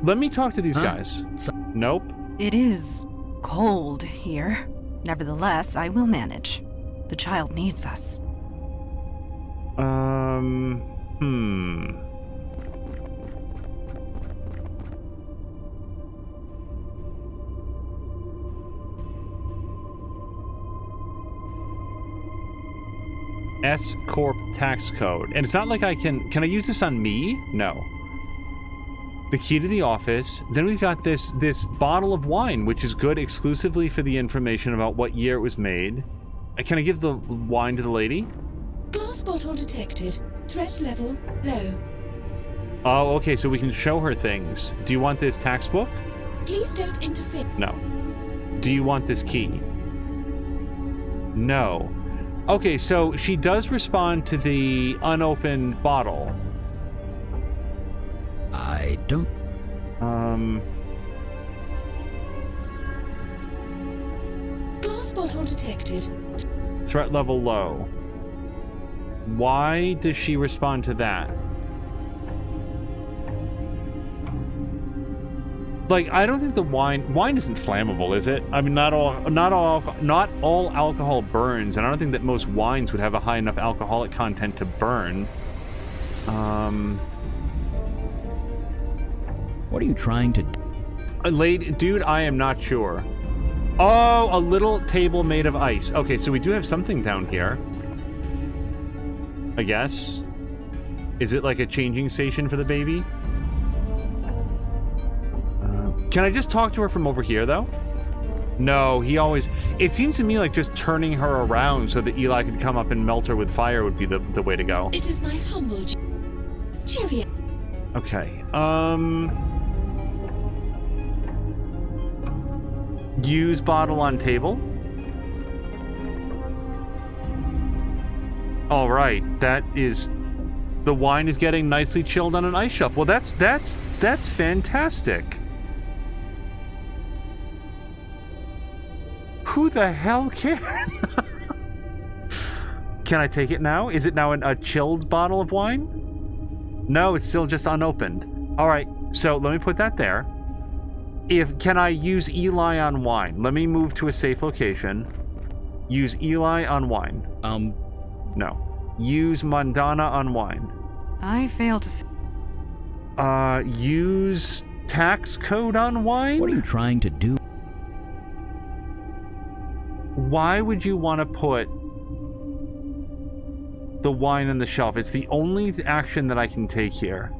let me talk to these guys. Nope. It is cold here. Nevertheless, I will manage. The child needs us. S Corp tax code. And it's not like I can I use this on me? No. The key to the office. Then we've got this bottle of wine, which is good exclusively for the information about what year it was made. Can I give the wine to the lady? Glass bottle detected. Threat level low. Oh, okay, so we can show her things. Do you want this tax book? Please don't interfere. No. Do you want this key? No. Okay, so she does respond to the unopened bottle. I don't... Glass bottle detected. Threat level low. Why does she respond to that? Like, I don't think the wine isn't flammable, is it? I mean, not all alcohol burns, and I don't think that most wines would have a high enough alcoholic content to burn. What are you trying to do? Dude, I am not sure. Oh, a little table made of ice. Okay, so we do have something down here. I guess. Is it like a changing station for the baby? Can I just talk to her from over here, though? No, he always... It seems to me like just turning her around so that Eli could come up and melt her with fire would be the way to go. It is my humble cheerio. Okay, use bottle on table. All right, that is... The wine is getting nicely chilled on an ice shelf. Well, that's fantastic. Who the hell cares? Can I take it now? Is it now a chilled bottle of wine? No, it's still just unopened. All right, so let me put that there. Can I use Eli on wine? Let me move to a safe location. Use Eli on wine. No. Use Mandana on wine. I fail to see. Use tax code on wine? What are you trying to do? Why would you want to put the wine on the shelf? It's the only action that I can take here.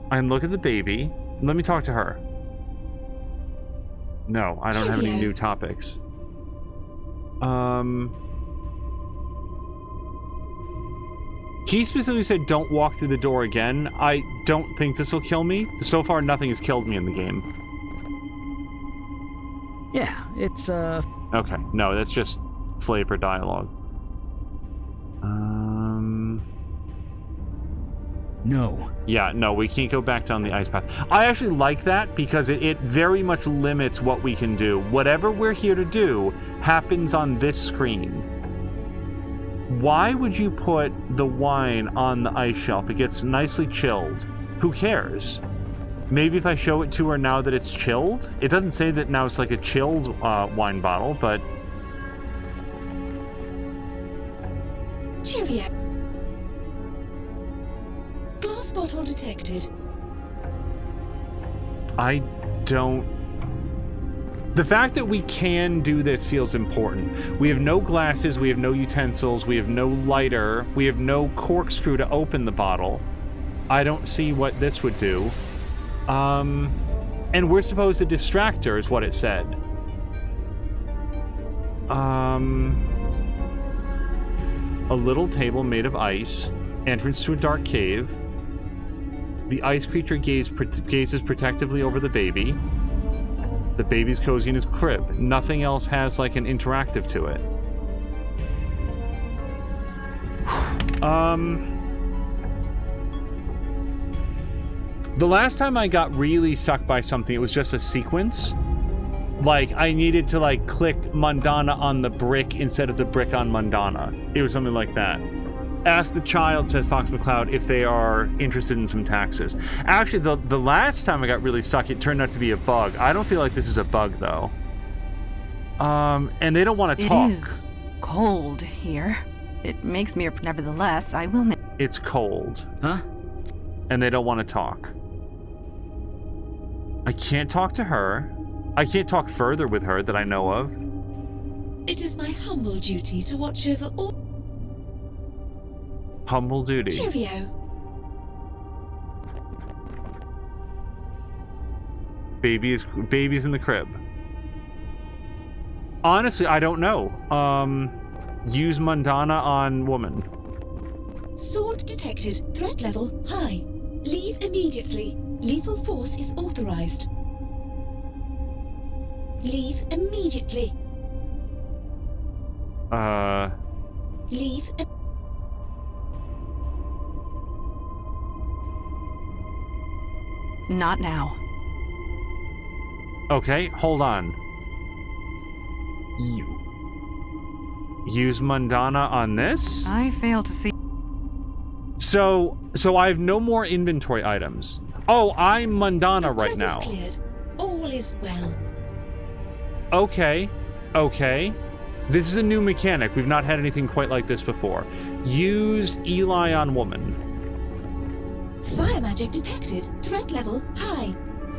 I can look at the baby. Let me talk to her. No, I don't have any new topics. He specifically said don't walk through the door again. I don't think this will kill me. So far, nothing has killed me in the game. Yeah, it's, Okay, no, that's just flavor dialogue. No. Yeah, no, we can't go back down the ice path. I actually like that because it very much limits what we can do. Whatever we're here to do happens on this screen. Why would you put the wine on the ice shelf? It gets nicely chilled. Who cares? Maybe if I show it to her now that it's chilled? It doesn't say that now it's like a chilled wine bottle, but... Cheerio. Glass bottle detected. I don't... The fact that we can do this feels important. We have no glasses, we have no utensils, we have no lighter, we have no corkscrew to open the bottle. I don't see what this would do. And we're supposed to distract her, is what it said. A little table made of ice. Entrance to a dark cave. The ice creature gazes protectively over the baby. The baby's cozy in his crib. Nothing else has, like, an interactive to it. The last time I got really sucked by something, it was just a sequence. Like, I needed to, like, click Mundana on the brick instead of the brick on Mundana. It was something like that. Ask the child, says Fox McCloud, if they are interested in some taxes. Actually, the last time I got really stuck, it turned out to be a bug. I don't feel like this is a bug, though. And they don't want to talk. It is cold here. It makes me... Nevertheless, I will... It's cold. Huh? And they don't want to talk. I can't talk to her. I can't talk further with her that I know of. It is my humble duty to watch over all... Humble duty. Cheerio. Baby's in the crib. Honestly, I don't know. Use Mundana on woman. Sword detected. Threat level high. Leave immediately. Lethal force is authorized. Leave immediately. Leave. Not now. Okay, hold on. Use Mundana on this? I fail to see... So I have no more inventory items. Oh, I'm Mundana right now. The threat is cleared. All is well. Okay. This is a new mechanic. We've not had anything quite like this before. Use Eli on woman. Fire magic detected. Threat level high.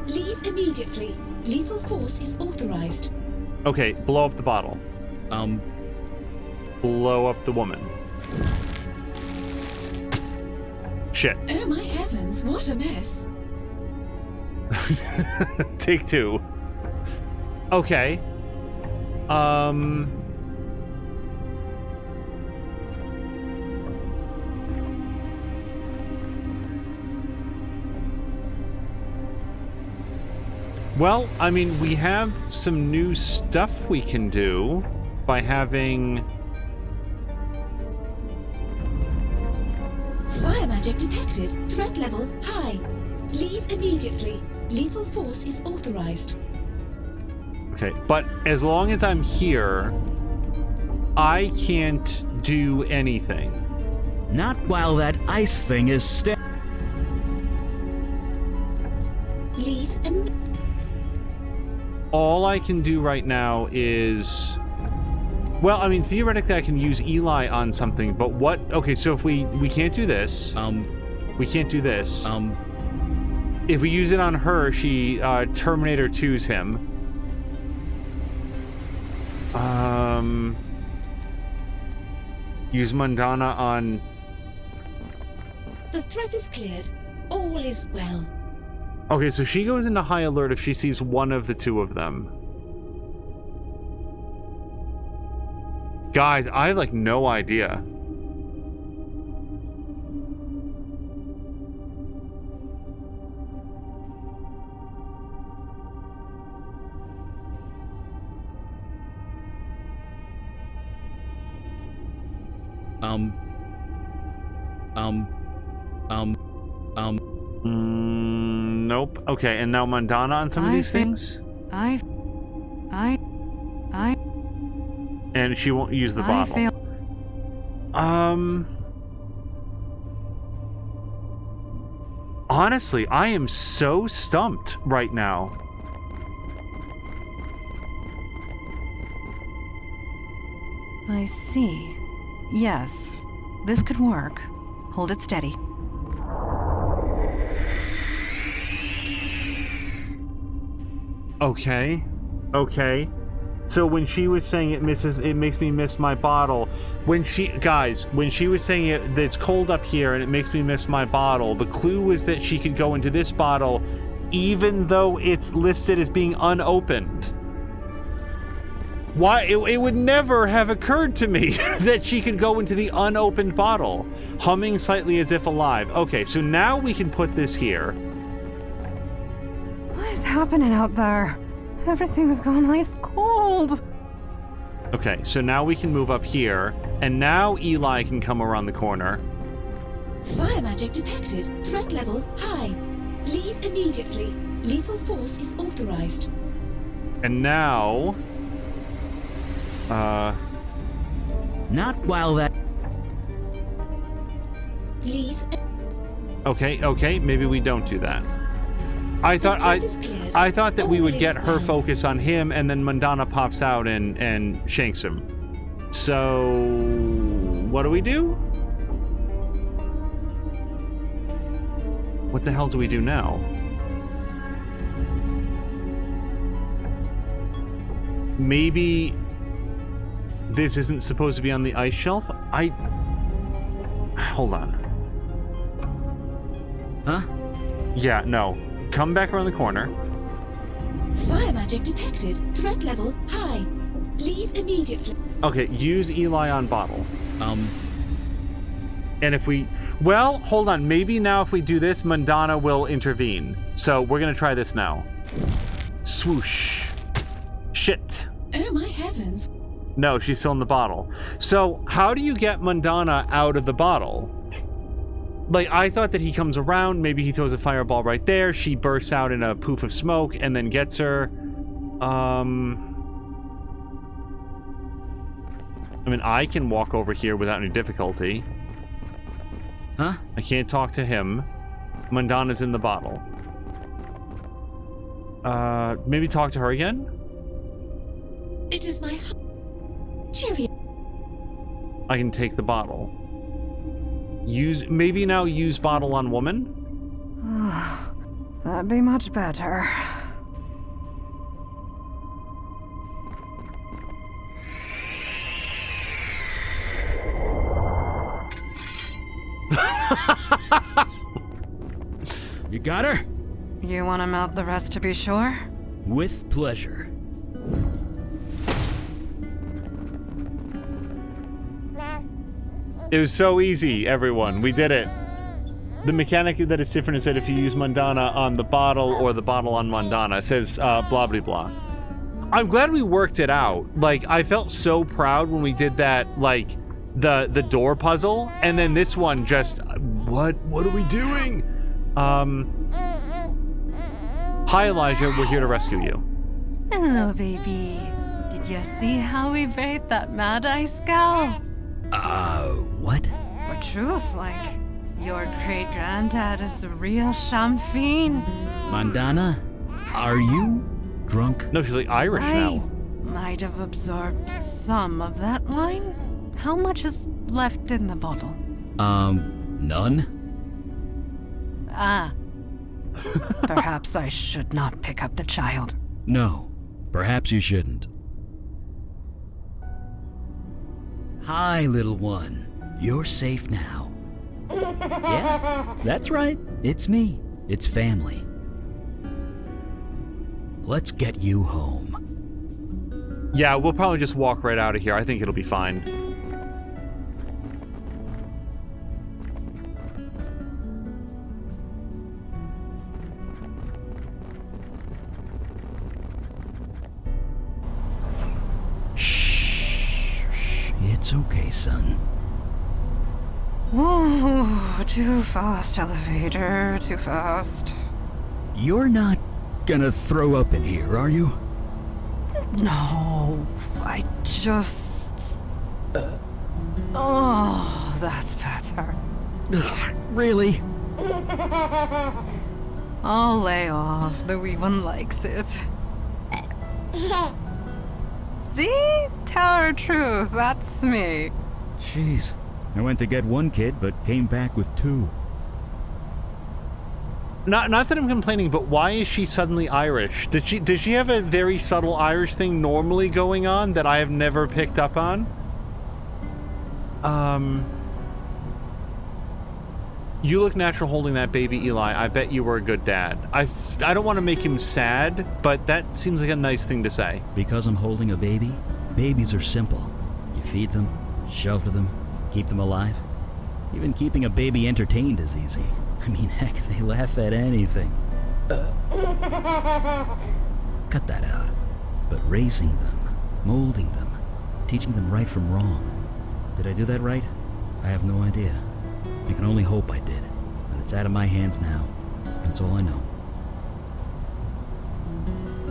Leave immediately. Lethal force is authorized. Okay, blow up the bottle. Blow up the woman. Shit. Oh my heavens, what a mess. Take two. Okay. Well, I mean, we have some new stuff we can do by having... Fire magic detected. Threat level high. Leave immediately. Lethal force is authorized. Okay, but as long as I'm here, I can't do anything. Not while that ice thing is still. Leave All I can do right now is... Well, I mean, theoretically I can use Eli on something, but what... Okay, so if we can't do this. We can't do this. If we use it on her, she Terminator 2's him. Use Mundana on... The threat is cleared. All is well. Okay, so she goes into high alert if she sees one of the two of them. Guys, I have, like, no idea. Nope. Okay, and now Mundana on some of these things? And she won't use the bottle. Honestly, I am so stumped right now. I see. Yes, this could work. Hold it steady. Okay. So when she was saying it makes me miss my bottle. When she was saying that it's cold up here and it makes me miss my bottle, the clue was that she could go into this bottle even though it's listed as being unopened. Why? It would never have occurred to me that she could go into the unopened bottle, humming slightly as if alive. Okay, so now we can put this here. What is happening out there? Everything's gone ice cold. Okay, so now we can move up here, and now Eli can come around the corner. Fire magic detected. Threat level high. Leave immediately. Lethal force is authorized. And now... Not while that... Leave. Okay, maybe we don't do that. I thought that we would get her focus on him, and then Mandana pops out and shanks him. So, what do we do? What the hell do we do now? Maybe this isn't supposed to be on the ice shelf? Hold on. Huh? Yeah, no. Come back around the corner. Fire magic detected. Threat level high. Leave immediately. Okay, use Eli on bottle. And if we... Well, hold on. Maybe now if we do this, Mandana will intervene. So we're going to try this now. Swoosh. Shit. Oh my heavens. No, she's still in the bottle. So how do you get Mandana out of the bottle? Like, I thought that he comes around, maybe he throws a fireball right there, she bursts out in a poof of smoke and then gets her. I mean, I can walk over here without any difficulty. Huh? I can't talk to him. Mandana's in the bottle. Maybe talk to her again? It is my... Cheerio. I can take the bottle. Maybe now use bottle on woman? That'd be much better. You got her? You want to mount the rest to be sure? With pleasure. It was so easy, everyone. We did it. The mechanic that is different is that if you use Mandana on the bottle or the bottle on Mandana, it says blah, blah, blah. I'm glad we worked it out. Like, I felt so proud when we did that, like, the door puzzle, and then this one just, what are we doing? Hi, Elijah. We're here to rescue you. Hello, baby. Did you see how we bait that Mad Eye Scowl? What? But truth, like, your great-granddad is the real Shamfeen. Mandana, are you drunk? No, she's like Irish now. Might have absorbed some of that wine. How much is left in the bottle? None? Perhaps I should not pick up the child. No, perhaps you shouldn't. Hi, little one. You're safe now. Yeah, that's right. It's me. It's family. Let's get you home. Yeah, we'll probably just walk right out of here. I think it'll be fine. It's okay, son. Ooh, too fast, elevator. Too fast. You're not gonna throw up in here, are you? No, I just... Oh, that's better. Really? I'll lay off. The wee one likes it. See? Tell her truth. That's me. Jeez. I went to get one kid, but came back with two. Not that I'm complaining, but why is she suddenly Irish? Does she have a very subtle Irish thing normally going on that I have never picked up on? You look natural holding that baby, Eli. I bet you were a good dad. I don't want to make him sad, but that seems like a nice thing to say. Because I'm holding a baby? Babies are simple. You feed them, shelter them, keep them alive. Even keeping a baby entertained is easy. I mean, heck, they laugh at anything. Cut that out. But raising them, molding them, teaching them right from wrong. Did I do that right? I have no idea. I can only hope I did. But it's out of my hands now. That's all I know.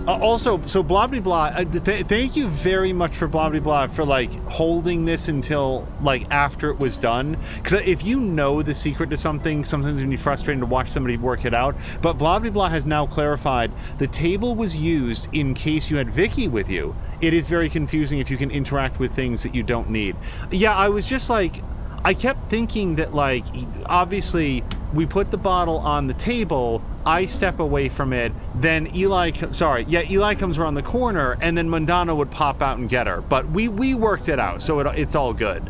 Also, so blah blah blah. Thank you very much for blah blah blah for like holding this until like after it was done. Because if you know the secret to something, sometimes it can be frustrating to watch somebody work it out. But blah blah blah has now clarified the table was used in case you had Vicky with you. It is very confusing if you can interact with things that you don't need. Yeah, I was just like, I kept thinking that like obviously we put the bottle on the table. I step away from it, then Eli comes around the corner, and then Mundana would pop out and get her. But we worked it out, so it's all good.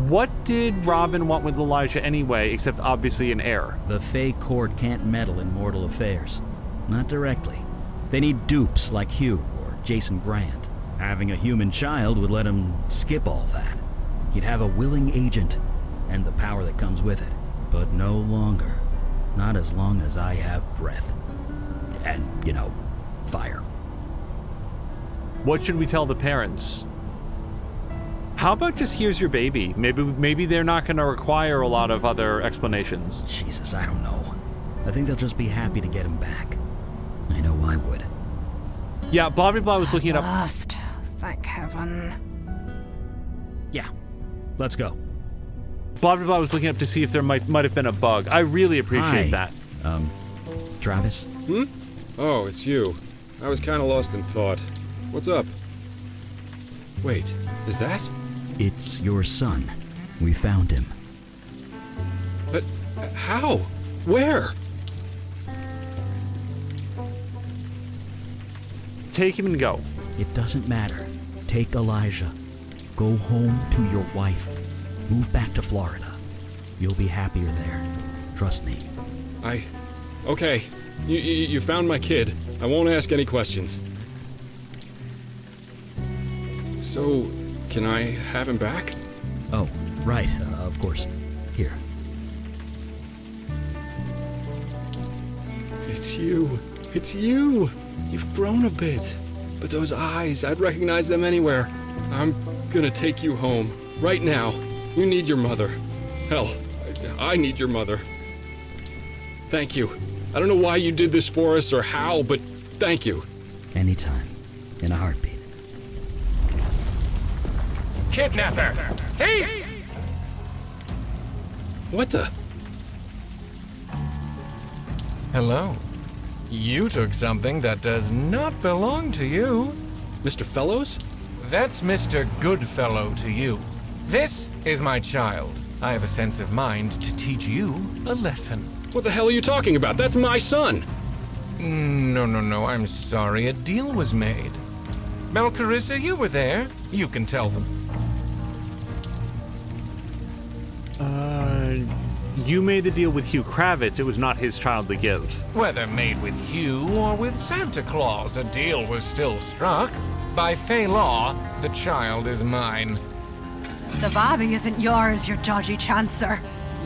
What did Robin want with Elijah anyway, except obviously an heir? The Fey court can't meddle in mortal affairs. Not directly. They need dupes like Hugh or Jason Grant. Having a human child would let him skip all that. He'd have a willing agent, and the power that comes with it. But no longer. Not as long as I have breath. And, fire. What should we tell the parents? How about just here's your baby? Maybe they're not going to require a lot of other explanations. Jesus, I don't know. I think they'll just be happy to get him back. I know I would. Yeah, blah blah blah was looking it up. Lost. Thank heaven. Yeah, let's go. Blah blah blah was looking up to see if there might have been a bug. I really appreciate that. Travis? Oh, it's you. I was kind of lost in thought. What's up? Wait, is that? It's your son. We found him. But how? Where? Take him and go. It doesn't matter. Take Elijah. Go home to your wife. Move back to Florida. You'll be happier there. Trust me. Okay. You found my kid. I won't ask any questions. So, can I have him back? Oh, right. Of course. Here. It's you. It's you. You've grown a bit. But those eyes, I'd recognize them anywhere. I'm gonna take you home. Right now. You need your mother. Hell, I need your mother. Thank you. I don't know why you did this for us or how, but thank you. Anytime. In a heartbeat. Kidnapper! Thief! What the? Hello. You took something that does not belong to you. Mr. Fellows? That's Mr. Goodfellow to you. This is my child. I have a sense of mind to teach you a lesson. What the hell are you talking about? That's my son! No, I'm sorry. A deal was made. Melcarissa, you were there. You can tell them. You made the deal with Hugh Kravitz. It was not his child to give. Whether made with Hugh or with Santa Claus, a deal was still struck. By Fey law, the child is mine. The baby isn't yours, you dodgy chancer.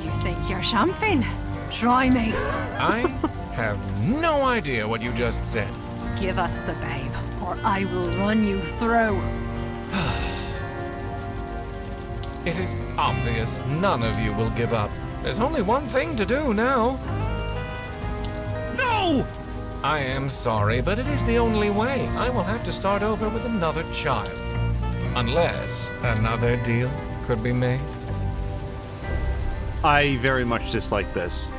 You think you're something? Try me. I have no idea what you just said. Give us the babe, or I will run you through. It is obvious none of you will give up. There's only one thing to do now. No! I am sorry, but it is the only way. I will have to start over with another child. Unless another deal could be made. I very much dislike this.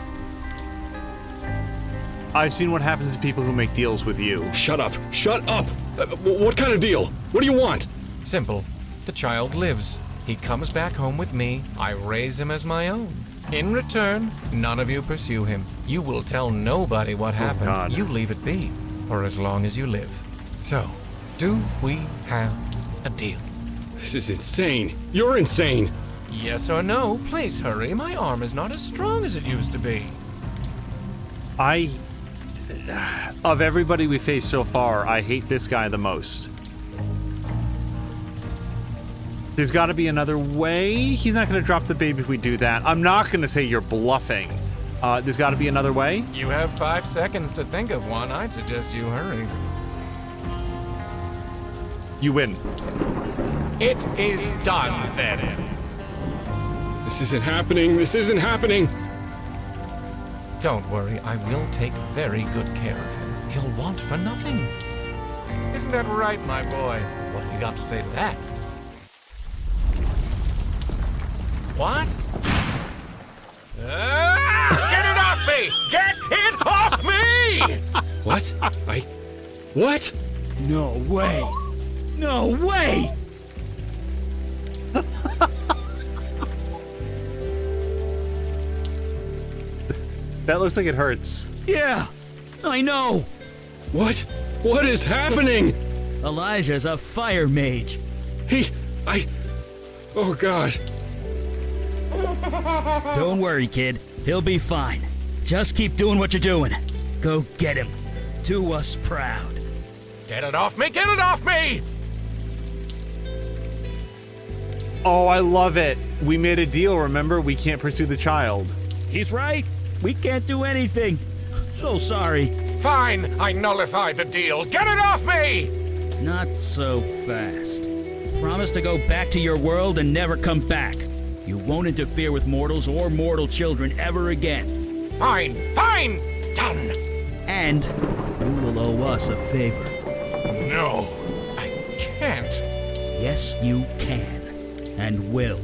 I've seen what happens to people who make deals with you. Shut up! Shut up! What kind of deal? What do you want? Simple. The child lives. He comes back home with me. I raise him as my own. In return, none of you pursue him. You will tell nobody what happened. God. You leave it be for as long as you live. So, do we have a deal? This is insane. You're insane. Yes or no? Please hurry. My arm is not as strong as it used to be. Of everybody we faced so far, I hate this guy the most. There's got to be another way. He's not going to drop the baby if we do that. I'm not going to say you're bluffing. There's got to be another way. You have 5 seconds to think of one. I'd suggest you hurry. You win. It is done, then. This isn't happening. This isn't happening. Don't worry, I will take very good care of him. He'll want for nothing. Isn't that right, my boy? What have you got to say to that? What? Get it off me! Get it off me! What? What? No way! No way! That looks like it hurts. Yeah, I know! What? What is happening? Elijah's a fire mage. Oh God. Don't worry, kid. He'll be fine. Just keep doing what you're doing. Go get him. Do us proud. Get it off me! Get it off me! Oh, I love it. We made a deal, remember? We can't pursue the child. He's right. We can't do anything. So sorry. Fine, I nullify the deal. Get it off me! Not so fast. Promise to go back to your world and never come back. You won't interfere with mortals or mortal children ever again. Fine, fine! Done! And you will owe us a favor. No, I can't. Yes, you can. And will.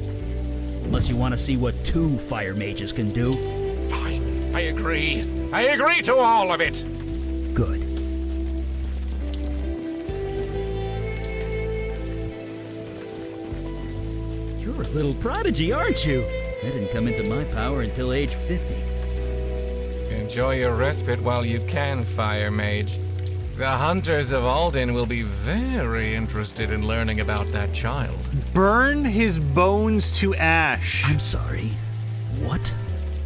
Unless you want to see what 2 fire mages can do. Fine, I agree. I agree to all of it. Good. You're a little prodigy, aren't you? I didn't come into my power until age 50. Enjoy your respite while you can, Fire Mage. The hunters of Alden will be very interested in learning about that child. Burn his bones to ash. I'm sorry. What?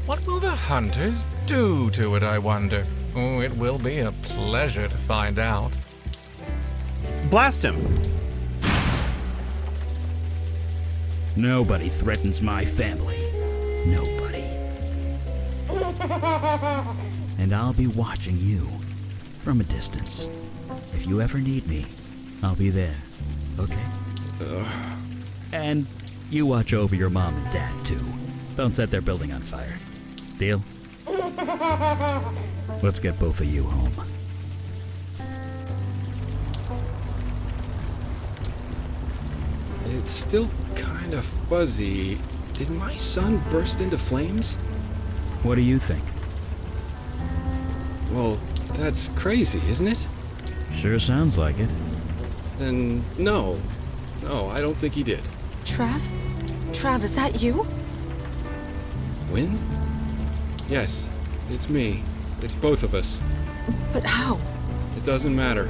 What will the hunters do to it, I wonder? Oh, it will be a pleasure to find out. Blast him. Nobody threatens my family. Nobody. And I'll be watching you from a distance. If you ever need me, I'll be there. Okay? And you watch over your mom and dad, too. Don't set their building on fire. Deal? Let's get both of you home. It's still kind of fuzzy. Did my son burst into flames? What do you think? Well, that's crazy, isn't it? Sure sounds like it. Then no. No, I don't think he did. Trav? Trav, is that you? Win? Yes, it's me. It's both of us. But how? It doesn't matter.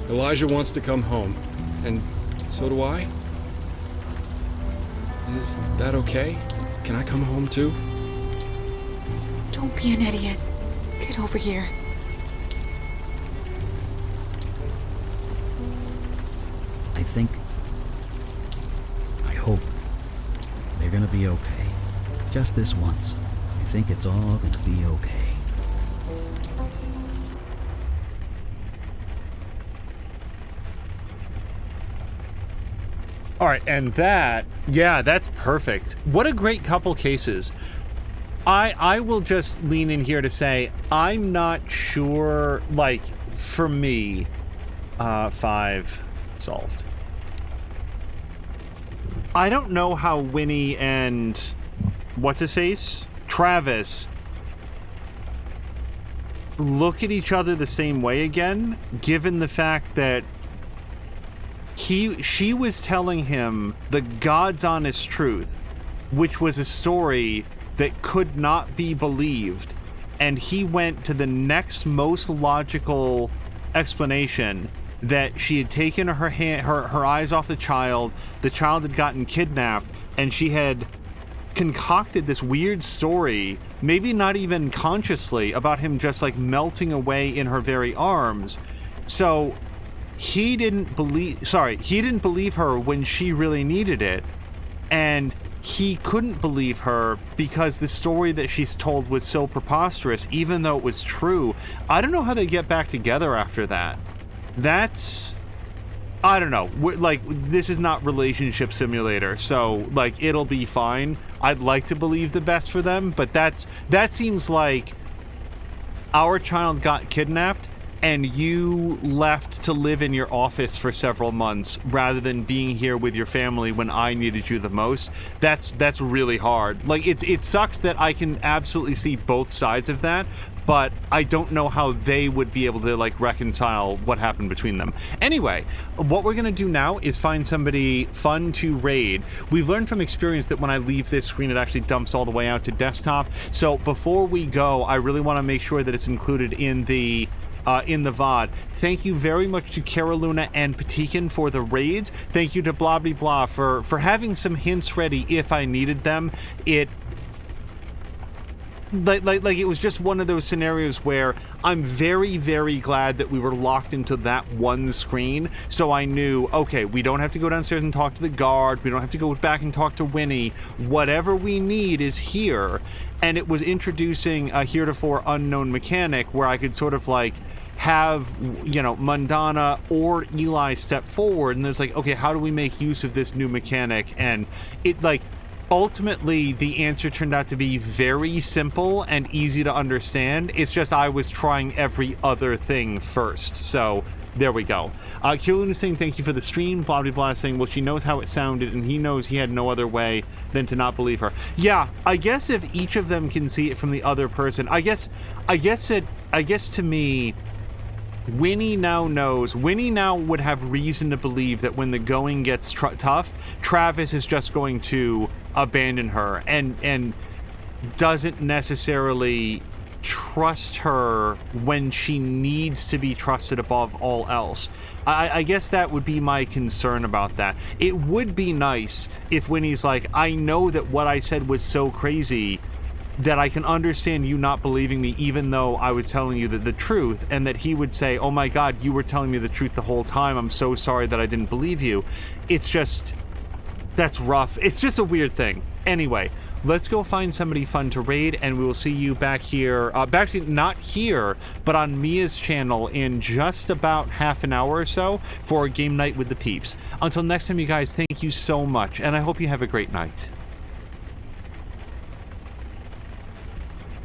Elijah wants to come home. And so do I. Is that okay? Can I come home too? Don't be an idiot. Get over here. I hope they're gonna be okay. Just this once. I think it's all gonna be okay. All right, and that's perfect. What a great couple cases. I will just lean in here to say I'm not sure, like, for me, 5 solved. I don't know how Winnie and what's-his-face? Travis look at each other the same way again, given the fact that she was telling him the God's honest truth, which was a story that could not be believed, and he went to the next most logical explanation that she had taken her eyes off the child had gotten kidnapped, and she had concocted this weird story, maybe not even consciously, about him just like melting away in her very arms. So he didn't believe her when she really needed it, and he couldn't believe her because the story that she's told was so preposterous, even though it was true. I don't know how they get back together after that. I don't know. Like, this is not Relationship Simulator, so, like, it'll be fine. I'd like to believe the best for them, but that seems like our child got kidnapped and you left to live in your office for several months rather than being here with your family when I needed you the most, that's really hard. Like, it sucks that I can absolutely see both sides of that, but I don't know how they would be able to, like, reconcile what happened between them. Anyway, what we're going to do now is find somebody fun to raid. We've learned from experience that when I leave this screen, it actually dumps all the way out to desktop. So before we go, I really want to make sure that it's included in the VOD. Thank you very much to Caroluna and Patikin for the raids. Thank you to Blah Blah Blah for having some hints ready if I needed them. It it was just one of those scenarios where I'm very, very glad that we were locked into that one screen, so I knew, okay, we don't have to go downstairs and talk to the guard, we don't have to go back and talk to Winnie, whatever we need is here. And it was introducing a heretofore unknown mechanic where I could sort of like have, you know, Mundana or Eli step forward, and it's like, okay, how do we make use of this new mechanic? And it, like, ultimately the answer turned out to be very simple and easy to understand. It's just I was trying every other thing first. So there we go. Kirlun is saying thank you for the stream. Blah blah blah saying, well, she knows how it sounded and he knows he had no other way than to not believe her. Yeah, I guess if each of them can see it from the other person, I guess to me, Winnie now knows. Winnie now would have reason to believe that when the going gets tough, Travis is just going to abandon her and doesn't necessarily trust her when she needs to be trusted above all else. I guess that would be my concern about that. It would be nice if Winnie's like, I know that what I said was so crazy that I can understand you not believing me even though I was telling you the truth, and that he would say, oh my god, you were telling me the truth the whole time, I'm so sorry that I didn't believe you. It's just, that's rough. It's just a weird thing. Anyway, let's go find somebody fun to raid, and we will see you back here, actually not here, but on Mia's channel in just about half an hour or so for a game night with the peeps. Until next time, you guys, thank you so much, and I hope you have a great night.